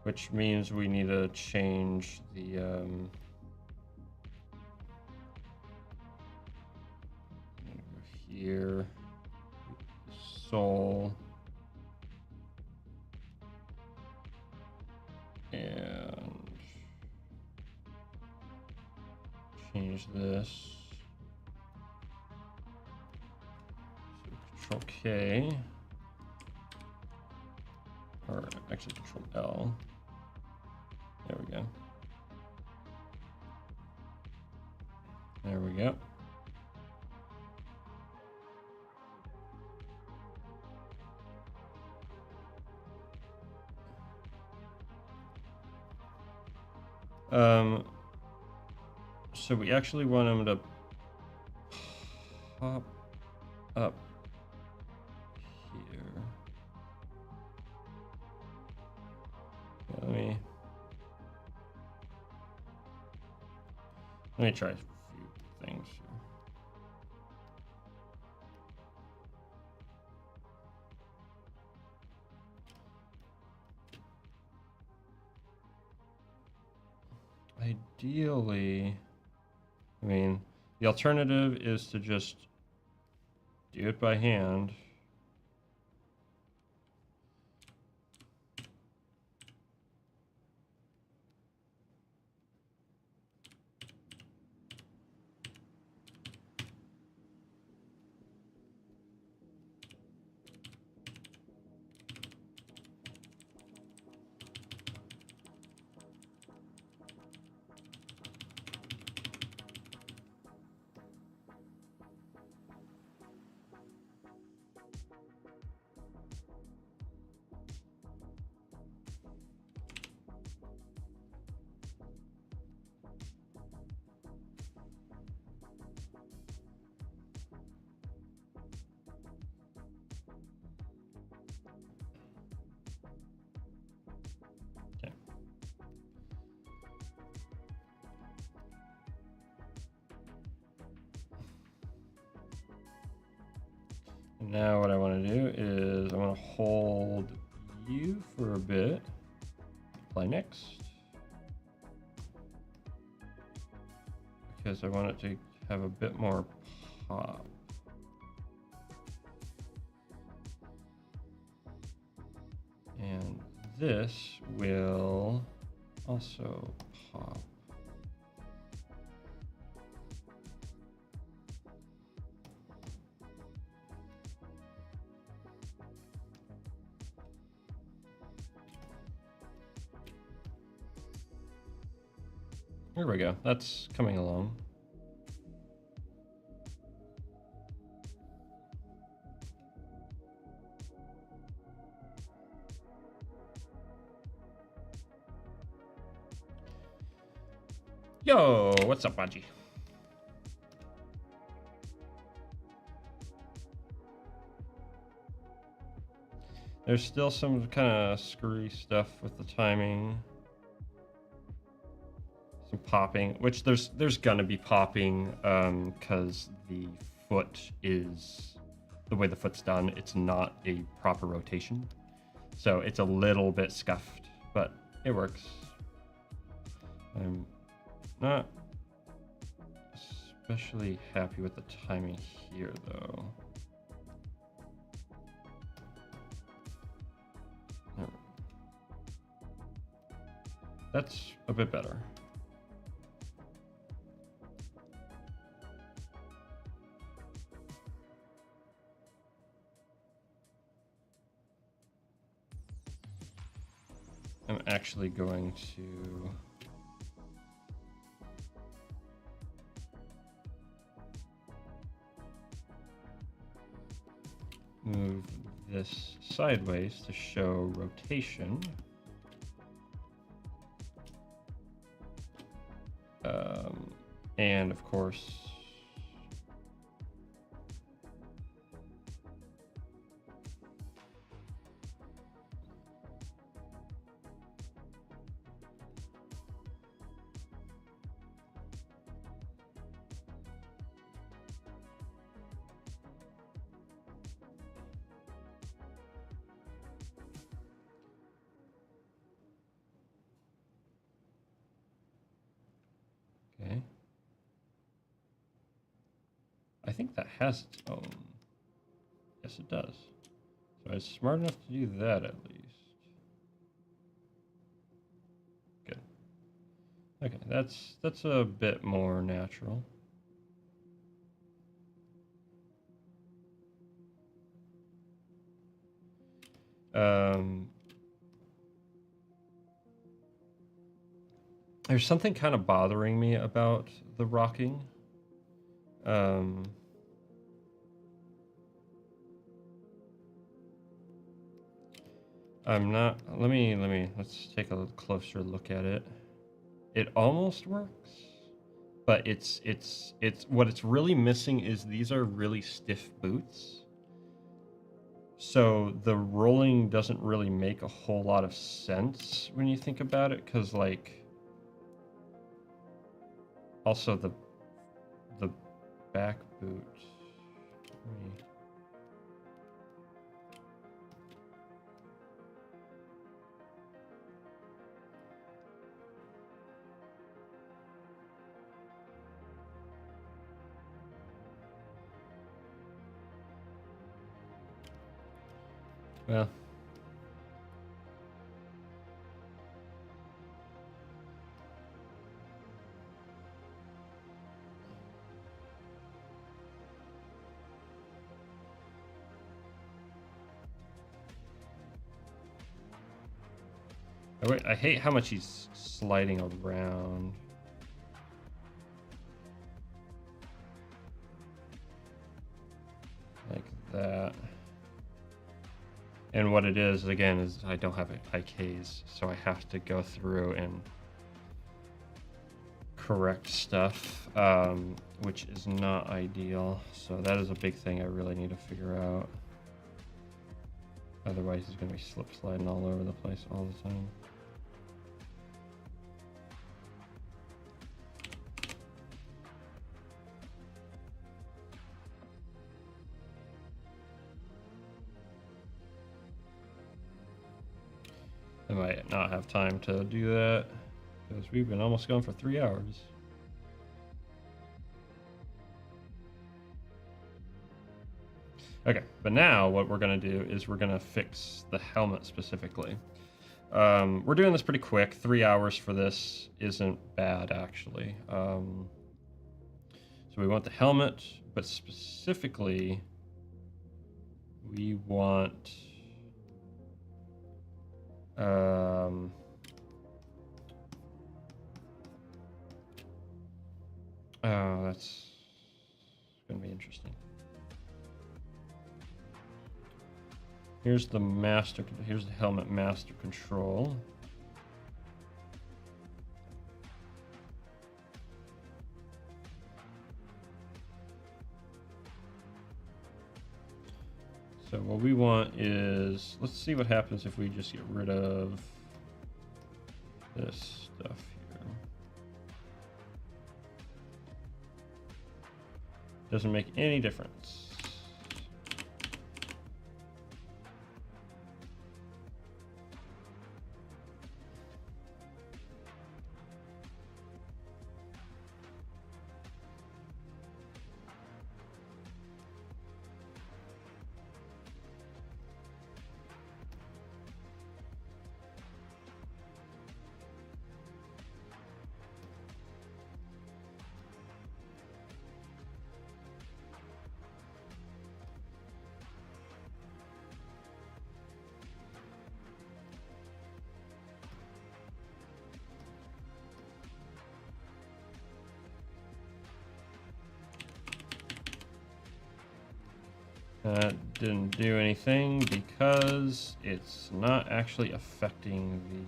Which means we need to change the here, soul, and change this. So Control K, or actually Control L. There we go. There we go. So we actually want them to pop up here. Yeah, let me try a few things here. Ideally, I mean, the alternative is to just do it by hand. Now what I want to do is I want to hold you for a bit. Apply next. Because I want it to have a bit more pop. And this will also pop. Here we go. That's coming along. Yo, what's up, Bungie? There's still some kind of screwy stuff with the timing. Some popping, which there's gonna be popping because the foot is the way the foot's done. It's not a proper rotation, so it's a little bit scuffed, but it works. I'm not especially happy with the timing here, though. That's a bit better. I'm actually going to move this sideways to show rotation. And of course, okay. I think that has its own. Yes, it does. So it's smart enough to do that at least. Good. Okay, that's a bit more natural. There's something kind of bothering me about the rocking. I'm not. Let's take a closer look at it. It almost works, but it's what it's really missing is these are really stiff boots. So the rolling doesn't really make a whole lot of sense when you think about it, because like also the back boot. Well, I hate how much he's sliding around. Like that. And what it is, again, is I don't have IKs, so I have to go through and correct stuff, which is not ideal. So that is a big thing I really need to figure out. Otherwise, he's going to be slip sliding all over the place all the time. I might not have time to do that because we've been almost going for 3 hours. Okay, but now what we're going to do is we're going to fix the helmet specifically. We're doing this pretty quick. 3 hours for this isn't bad, actually. So we want the helmet, but specifically we want... oh, that's going to be interesting. Here's the helmet master control. So what we want is, let's see what happens if we just get rid of this stuff here. Doesn't make any difference. That didn't do anything because it's not actually affecting these.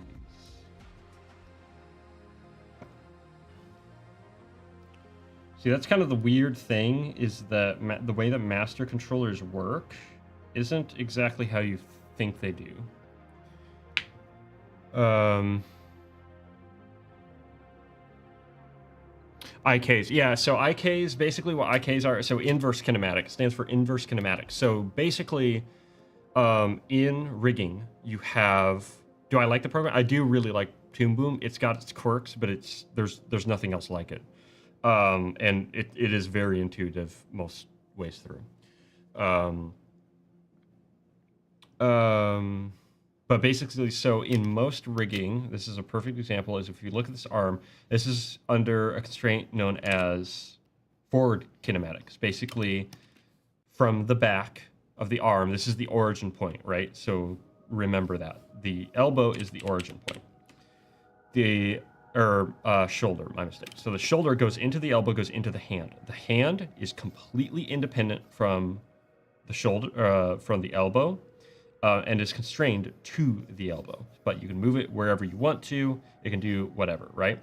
See, that's kind of the weird thing, is that the way that master controllers work isn't exactly how you think they do. IKs, yeah. So IKs, basically what IKs are, so inverse kinematic, stands for inverse kinematic. So basically, in rigging, you have. Do I like the program? I do really like Toon Boom. It's got its quirks, but there's nothing else like it. And it is very intuitive most ways through. But basically, so in most rigging, this is a perfect example, is if you look at this arm, this is under a constraint known as forward kinematics. Basically, from the back of the arm, this is the origin point, right? So remember that. The elbow is the origin point. Shoulder, my mistake. So the shoulder goes into the elbow, goes into the hand. The hand is completely independent from the shoulder, from the elbow, and is constrained to the elbow. But you can move it wherever you want to. It can do whatever, right?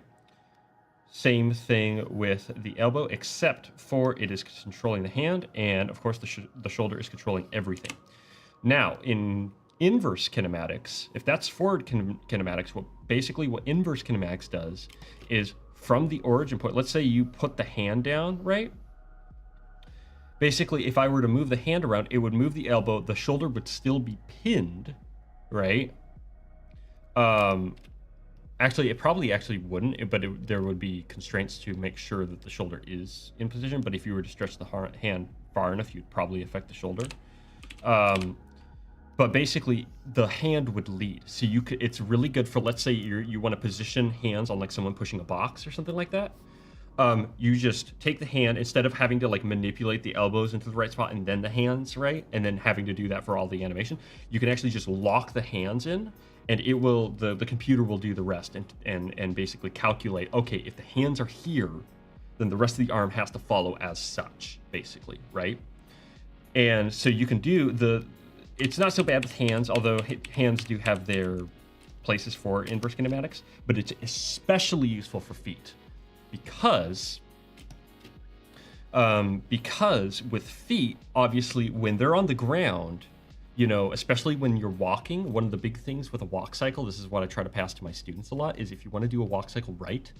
Same thing with the elbow, except for it is controlling the hand, and of course the shoulder is controlling everything. Now, in inverse kinematics, if that's forward kinematics, what inverse kinematics does is from the origin point, let's say you put the hand down, right? Basically, if I were to move the hand around, it would move the elbow. The shoulder would still be pinned, right? Actually, it probably wouldn't, but there would be constraints to make sure that the shoulder is in position. But if you were to stretch the hand far enough, you'd probably affect the shoulder. But basically, the hand would lead. So you could. It's really good for, let's say you want to position hands on like someone pushing a box or something like that. You just take the hand, instead of having to like manipulate the elbows into the right spot and then the hands, right? And then having to do that for all the animation, you can actually just lock the hands in, and it will, the computer will do the rest and basically calculate, okay, if the hands are here, then the rest of the arm has to follow as such, basically, right? And so you can do it's not so bad with hands, although hands do have their places for inverse kinematics, but it's especially useful for feet. Because with feet, obviously, when they're on the ground, especially when you're walking, one of the big things with a walk cycle, this is what I try to pass to my students a lot, is if you want to do a walk cycle right,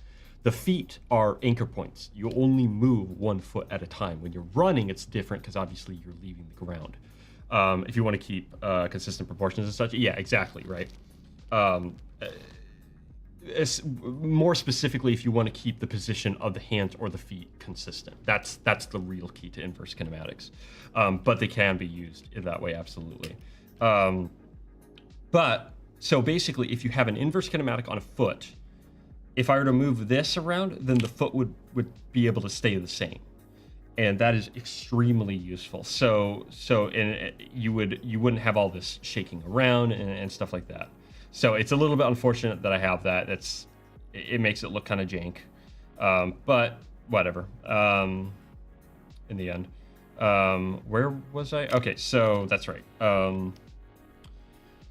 the feet are anchor points. You only move 1 foot at a time. When you're running, it's different because obviously you're leaving the ground. If you want to keep consistent proportions and such, yeah, exactly, right. More specifically, if you want to keep the position of the hands or the feet consistent, that's the real key to inverse kinematics. But they can be used in that way, absolutely. But so basically, if you have an inverse kinematic on a foot, if I were to move this around, then the foot would be able to stay the same, and that is extremely useful. So you wouldn't have all this shaking around and stuff like that. So it's a little bit unfortunate that I have that. It makes it look kind of jank, but whatever. In the end, where was I? Okay, so that's right.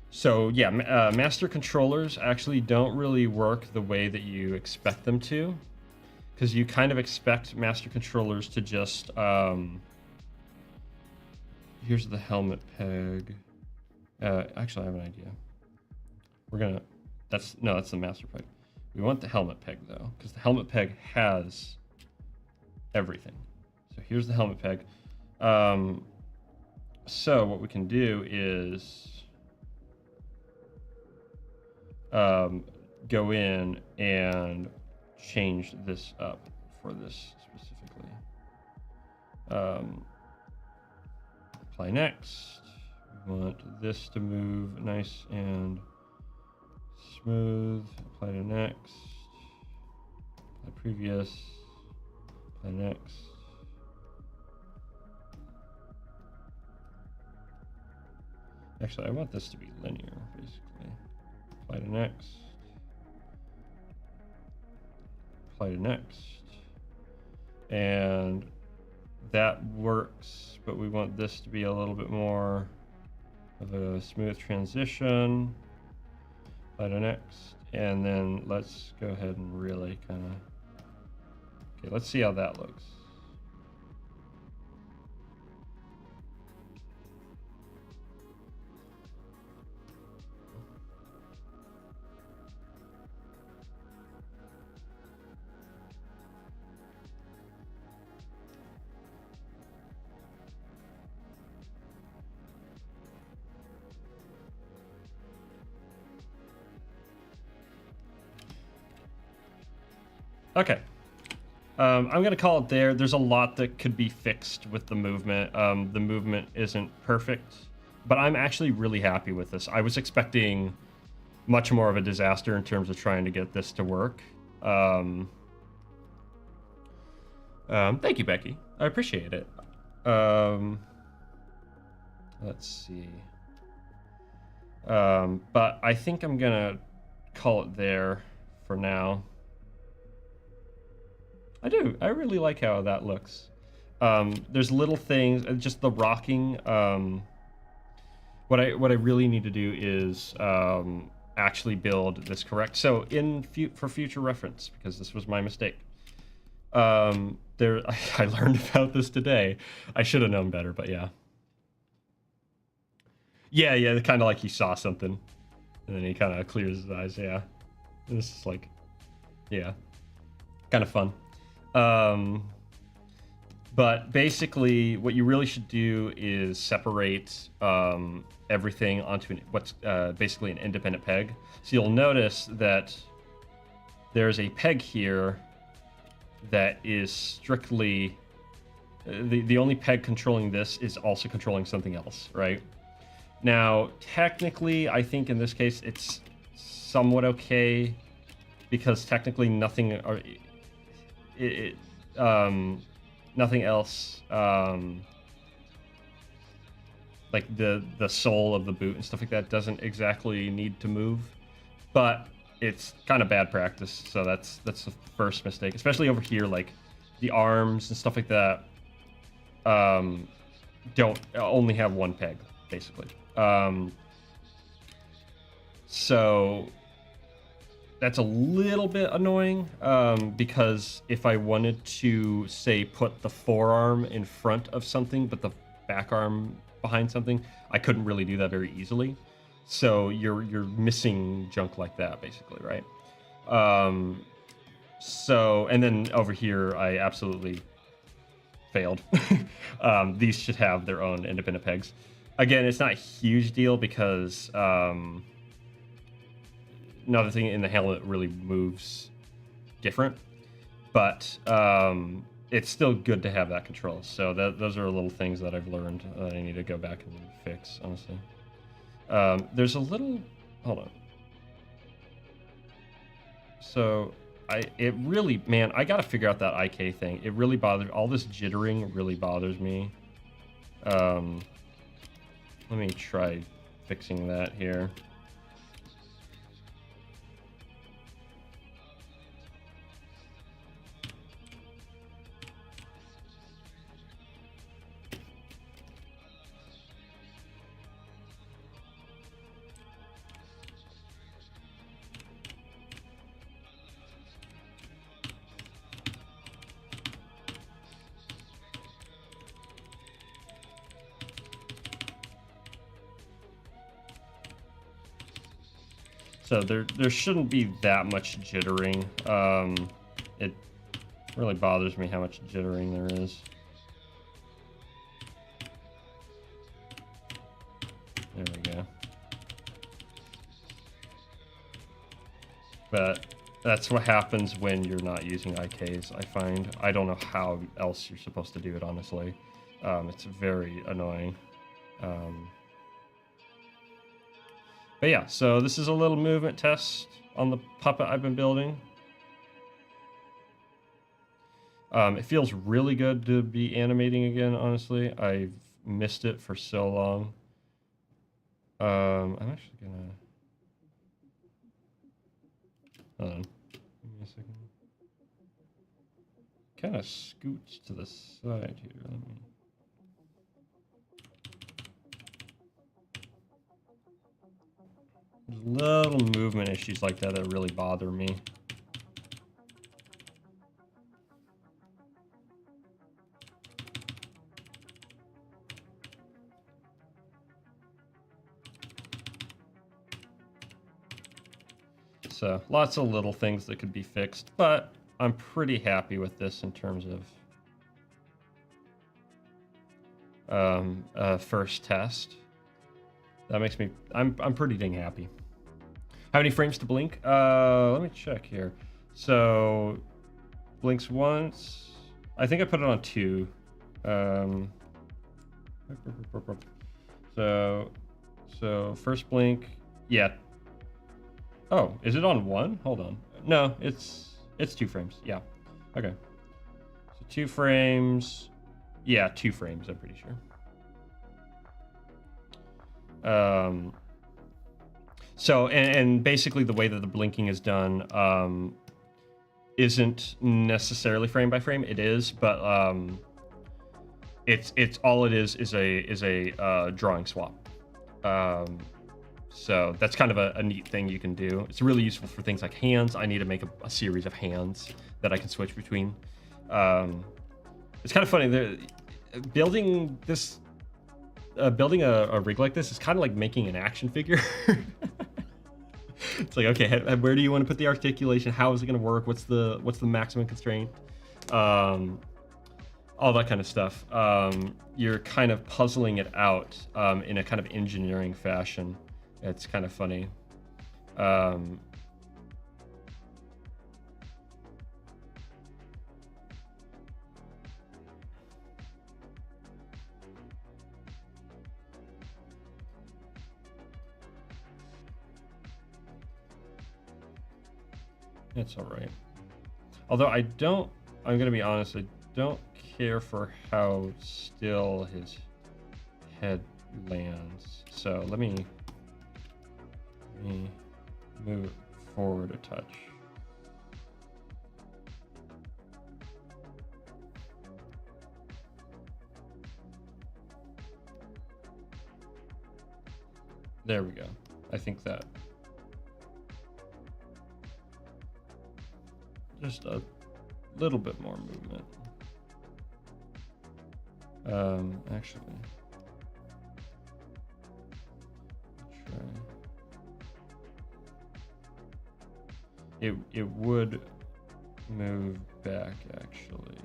So yeah, master controllers actually don't really work the way that you expect them to, because you kind of expect master controllers to just. Here's the helmet peg. Actually, I have an idea. That's the master peg. We want the helmet peg though, because the helmet peg has everything. So here's the helmet peg. So what we can do is go in and change this up for this specifically. Apply next. We want this to move nice and smooth. Apply to next. Apply previous. Apply next. Actually, I want this to be linear, basically. Apply to next. Apply to next. And that works, but we want this to be a little bit more of a smooth transition. Apply to next. And then let's go ahead and really kind of... Okay, let's see how that looks. Okay. I'm going to call it there. There's a lot that could be fixed with the movement. The movement isn't perfect, but I'm actually really happy with this. I was expecting much more of a disaster in terms of trying to get this to work. Thank you, Becky. I appreciate it. Let's see. But I think I'm going to call it there for now. I do. I really like how that looks. There's little things, just the rocking. What I really need to do is actually build this correct. So for future reference, because this was my mistake. I learned about this today. I should have known better, but yeah. Yeah, kind of like he saw something, and then he kind of clears his eyes. Yeah, and this is like, yeah, kind of fun. But basically, what you really should do is separate everything onto what's basically an independent peg. So you'll notice that there's a peg here that is strictly the only peg controlling this is also controlling something else, right? Now, technically, I think in this case it's somewhat okay because technically nothing nothing else like the sole of the boot and stuff like that doesn't exactly need to move, but it's kind of bad practice. So that's the first mistake, especially over here, like the arms and stuff like that don't only have one peg basically. So that's a little bit annoying because if I wanted to, say, put the forearm in front of something but the back arm behind something, I couldn't really do that very easily. So you're missing junk like that, basically, right? So, and then over here, I absolutely failed. These should have their own independent pegs. Again, it's not a huge deal because nothing in the helmet really moves different, but it's still good to have that control. So those are little things that I've learned that I need to go back and fix, honestly. There's a little, hold on. So it really, man, I gotta figure out that IK thing. It really bothers, all this jittering really bothers me. Let me try fixing that here. So there shouldn't be that much jittering. It really bothers me how much jittering there is. There we go. But that's what happens when you're not using IKs, I find. I don't know how else you're supposed to do it, honestly. It's very annoying. But yeah, so this is a little movement test on the puppet I've been building. It feels really good to be animating again, honestly. I've missed it for so long. I'm actually gonna... Hold on. Give me a second. Kind of scoots to the side here. Let me... There's little movement issues like that that really bother me. So lots of little things that could be fixed, but I'm pretty happy with this in terms of first test. That makes me, I'm pretty dang happy. How many frames to blink? Let me check here. So blinks once. I think I put it on 2. So first blink, yeah. Oh, is it on 1? Hold on. No, it's 2 frames. Yeah. Okay. So 2 frames. Yeah, 2 frames. I'm pretty sure. So and basically the way that the blinking is done isn't necessarily frame by frame. It is, but it's all it is a drawing swap. So that's kind of a neat thing you can do. It's really useful for things like hands. I need to make a series of hands that I can switch between. It's kind of funny. Building this, building a rig like this is kind of like making an action figure. It's like, okay, where do you want to put the articulation? How is it going to work? What's the maximum constraint? All that kind of stuff. You're kind of puzzling it out in a kind of engineering fashion. It's kind of funny. It's all right. Although I'm going to be honest, I don't care for how still his head lands. So let me move it forward a touch. There we go. I think that just a little bit more movement. Actually, try. It would move back actually.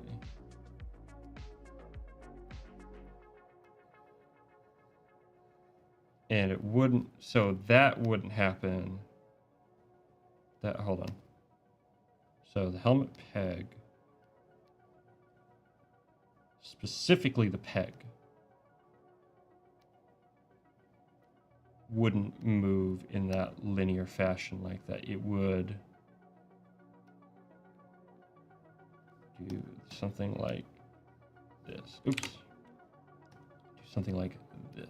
And it wouldn't, so that wouldn't happen. Hold on. So the helmet peg, specifically the peg, wouldn't move in that linear fashion like that. It would do something like this. Oops. Do something like this.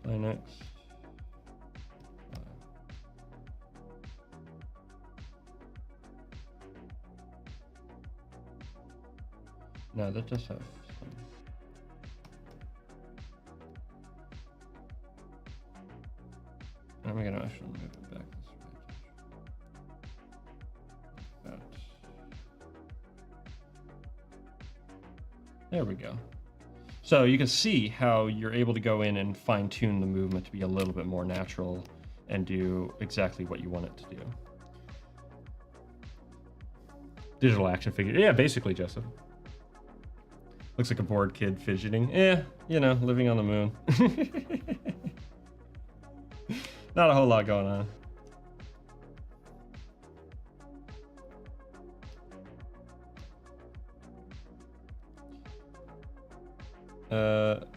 Play next. No, that does have some. I'm gonna actually move it back this way. Like that. There we go. So you can see how you're able to go in and fine tune the movement to be a little bit more natural and do exactly what you want it to do. Digital action figure. Yeah, basically, Joseph. Looks like a bored kid fidgeting. You know, living on the moon. Not a whole lot going on.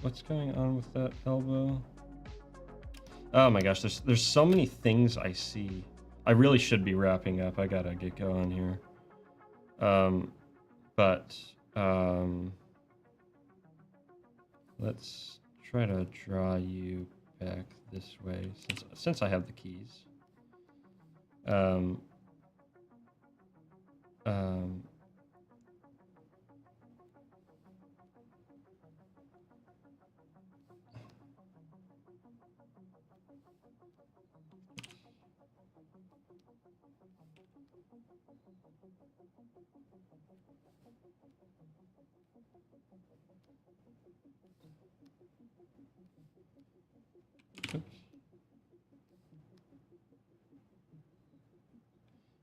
What's going on with that elbow? Oh my gosh, there's so many things I see. I really should be wrapping up. I gotta get going here. Let's try to draw you back this way since I have the keys.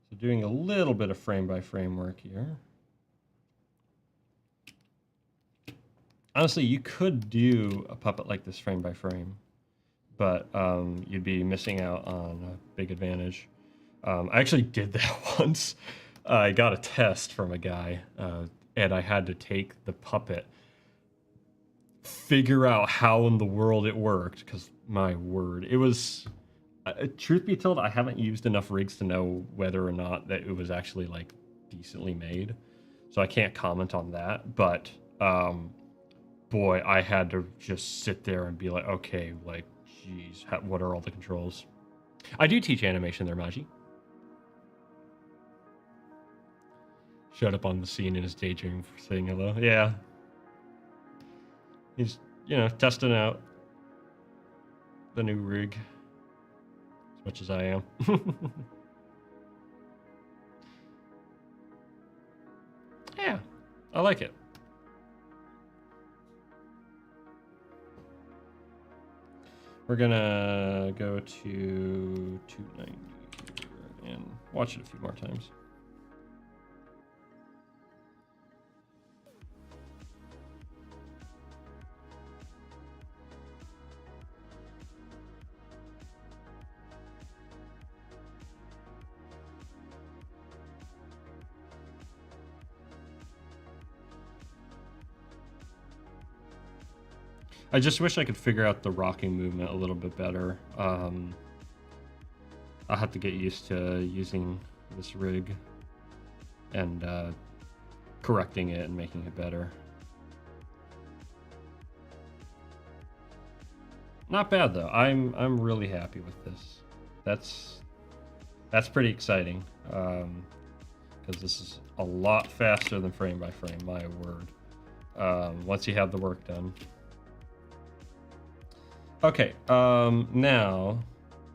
So doing a little bit of frame by frame work here. Honestly, you could do a puppet like this frame by frame, but you'd be missing out on a big advantage. I actually did that once. I got a test from a guy, and I had to take the puppet, figure out how in the world it worked, because my word, it was... truth be told, I haven't used enough rigs to know whether or not that it was actually like decently made, so I can't comment on that. But boy, I had to just sit there and be like, okay, like, geez, what are all the controls? I do teach animation there, Maji. Showed up on the scene in his daydream for saying hello. Yeah, he's testing out the new rig as much as I am. Yeah, I like it. We're gonna go to 290 here and watch it a few more times. I just wish I could figure out the rocking movement a little bit better. I'll have to get used to using this rig and correcting it and making it better. Not bad though. I'm really happy with this. That's pretty exciting, because this is a lot faster than frame by frame. My word. Once you have the work done. Okay, now,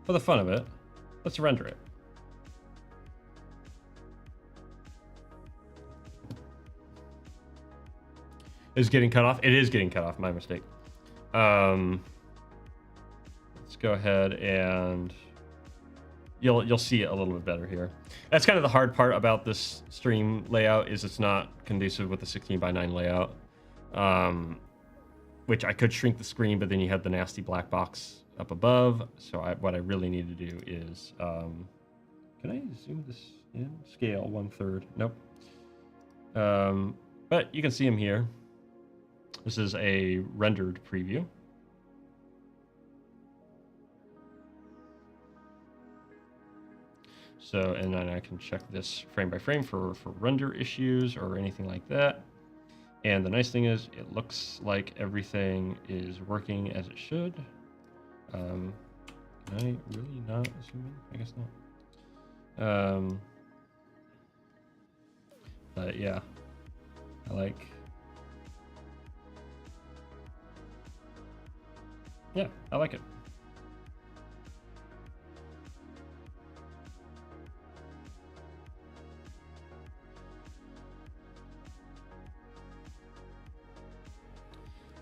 for the fun of it, let's render it. Is getting cut off? It is getting cut off, my mistake. Let's go ahead and you'll see it a little bit better here. That's kind of the hard part about this stream layout, is it's not conducive with the 16:9 layout. Which I could shrink the screen, but then you have the nasty black box up above. So what I really need to do is, can I zoom this in? Scale 1/3. Nope. But you can see them here. This is a rendered preview. So, and then I can check this frame by frame for render issues or anything like that. And the nice thing is, it looks like everything is working as it should. Can I really not zoom in? I guess not. But yeah, I like it.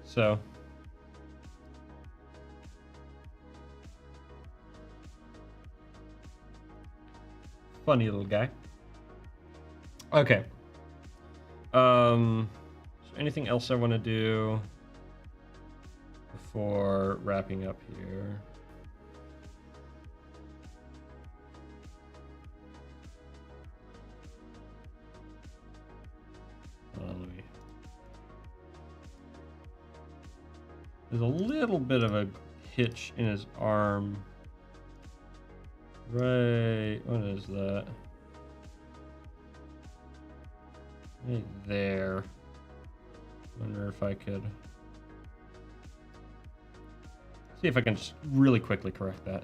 So, funny little guy. Okay. Is there anything else I want to do before wrapping up here? There's a little bit of a hitch in his arm. Right, what is that? Right there. Wonder if I could see if I can just really quickly correct that.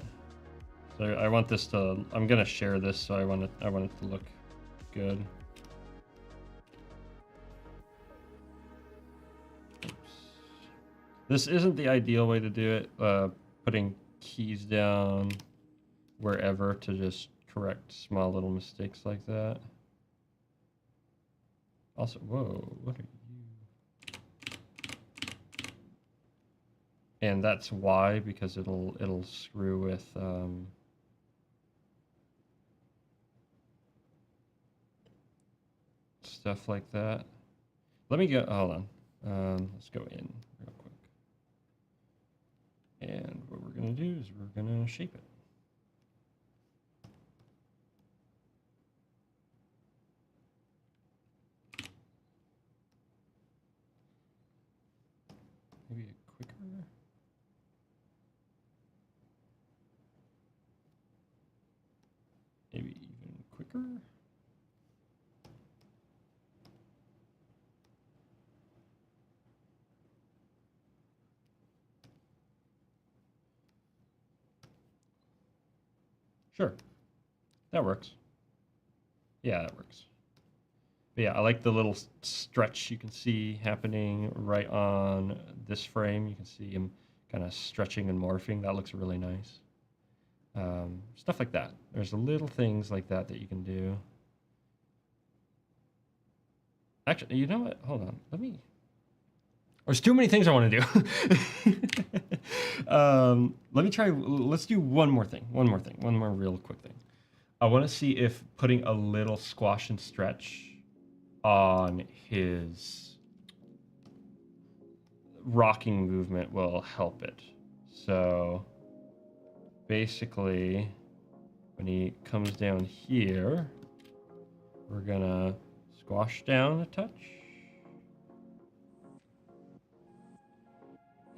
So I want this to, I'm gonna share this, so I want it to look good. Oops. This isn't the ideal way to do it, putting keys down wherever to just correct small little mistakes like that. Also, whoa, what are you? And that's why, because it'll screw with stuff like that. Let me go, hold on. Let's go in real quick. And what we're going to do is we're going to shape it. Maybe a quicker. Maybe even quicker. Sure, that works. Yeah, that works. But yeah, I like the little stretch you can see happening right on this frame. You can see him kind of stretching and morphing. That looks really nice. Stuff like that. There's little things like that that you can do. Actually, you know what? Hold on. There's too many things I want to do. Let me try. Let's do one more thing. One more real quick thing. I want to see if putting a little squash and stretch on his rocking movement will help it. So basically, when he comes down here, we're gonna squash down a touch.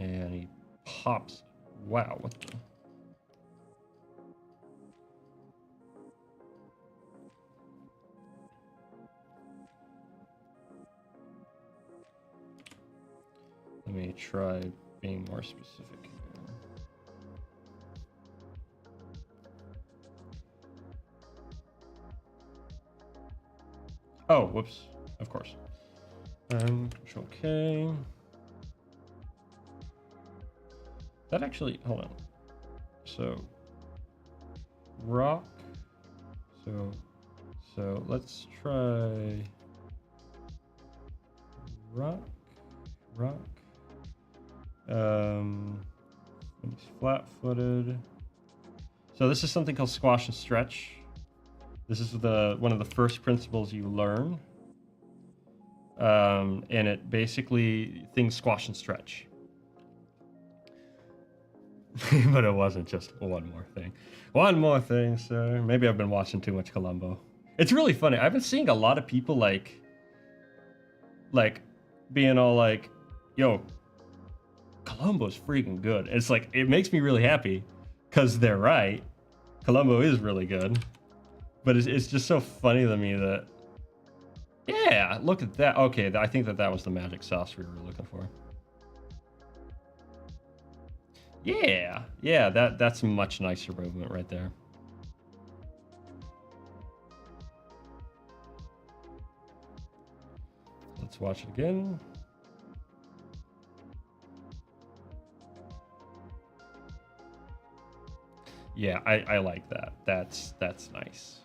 And he pops. Wow, what the? Let me try being more specific here. Oh, whoops. Of course. Control K. That actually, hold on. So, rock. So let's try rock. When he's flat-footed. So this is something called squash and stretch. This is one of the first principles you learn. And it basically things squash and stretch. But it wasn't just one more thing. One more thing, sir. Maybe I've been watching too much Columbo. It's really funny. I've been seeing a lot of people like being all like, yo, Columbo's freaking good. It's like, it makes me really happy because they're right. Columbo is really good. But it's just so funny to me that, yeah, look at that. Okay, I think that was the magic sauce we were looking for. Yeah, that's a much nicer movement right there. Let's watch it again. Yeah, I like that. That's nice.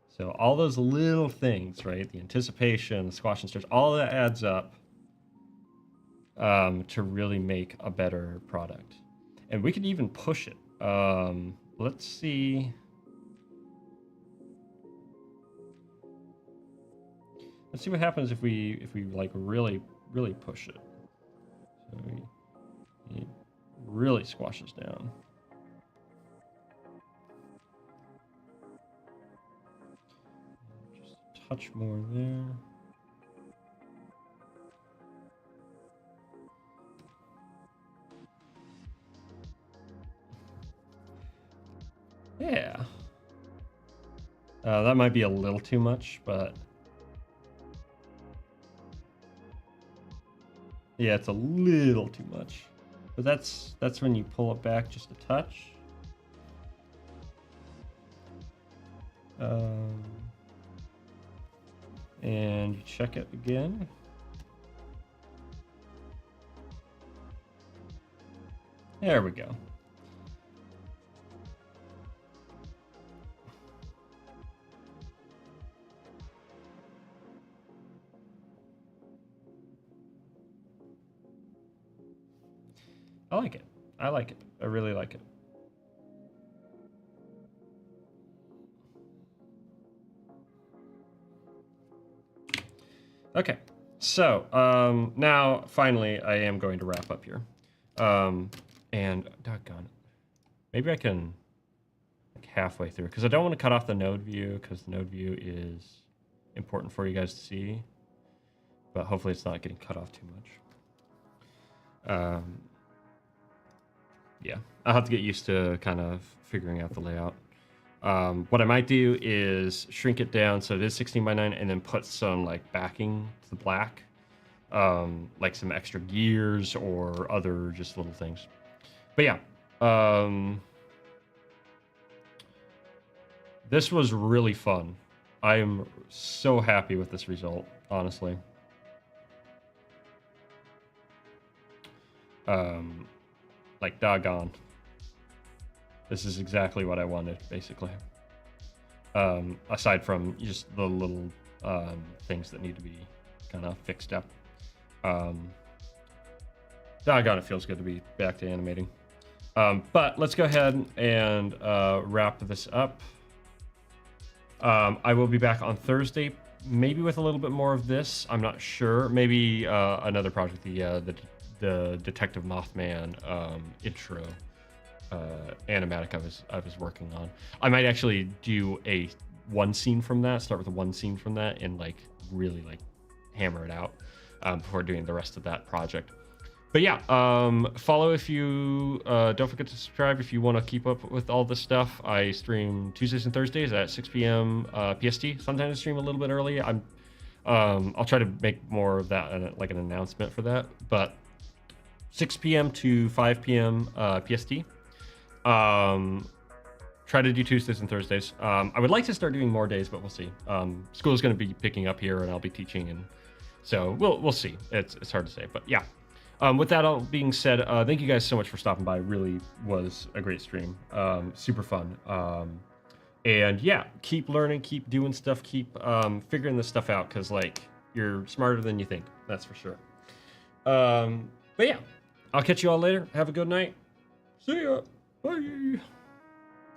So all those little things, right? The anticipation, the squash and stretch, all that adds up to really make a better product. And we could even push it. Let's see. Let's see what happens if we like really push it. So it really squashes down. Just a touch more there. Yeah. That might be a little too much, but yeah, it's a little too much. But that's when you pull it back just a touch. And you check it again. There we go. I like it. I like it. I really like it. Okay. So, now finally I am going to wrap up here. And doggone it. Maybe I can like halfway through, because I don't want to cut off the node view, because the node view is important for you guys to see. But hopefully it's not getting cut off too much. Yeah, I'll have to get used to kind of figuring out the layout. What I might do is shrink it down so it is 16 by 9 and then put some like backing to the black, like some extra gears or other just little things. But yeah, this was really fun. I am so happy with this result, honestly. Like doggone. This is exactly what I wanted, basically. Aside from just the little things that need to be kind of fixed up. Doggone, it feels good to be back to animating. But let's go ahead and wrap this up. I will be back on Thursday, maybe with a little bit more of this. I'm not sure. Maybe another project, the Detective Mothman intro animatic I was working on. I might actually do one scene from that, start with one scene from that, and like really like hammer it out before doing the rest of that project. But yeah, follow if you don't forget to subscribe if you want to keep up with all this stuff. I stream Tuesdays and Thursdays at 6 p.m. PST. Sometimes I stream a little bit early. I'll try to make more of that like an announcement for that. But 6 p.m. to 5 p.m. PST. Try to do Tuesdays and Thursdays. I would like to start doing more days, but we'll see. School is going to be picking up here, and I'll be teaching, and so we'll see. It's hard to say, but yeah. With that all being said, thank you guys so much for stopping by. It really was a great stream. Super fun. And yeah, keep learning, keep doing stuff, keep figuring this stuff out, because like you're smarter than you think. That's for sure. But yeah, I'll catch you all later. Have a good night. See ya. Bye.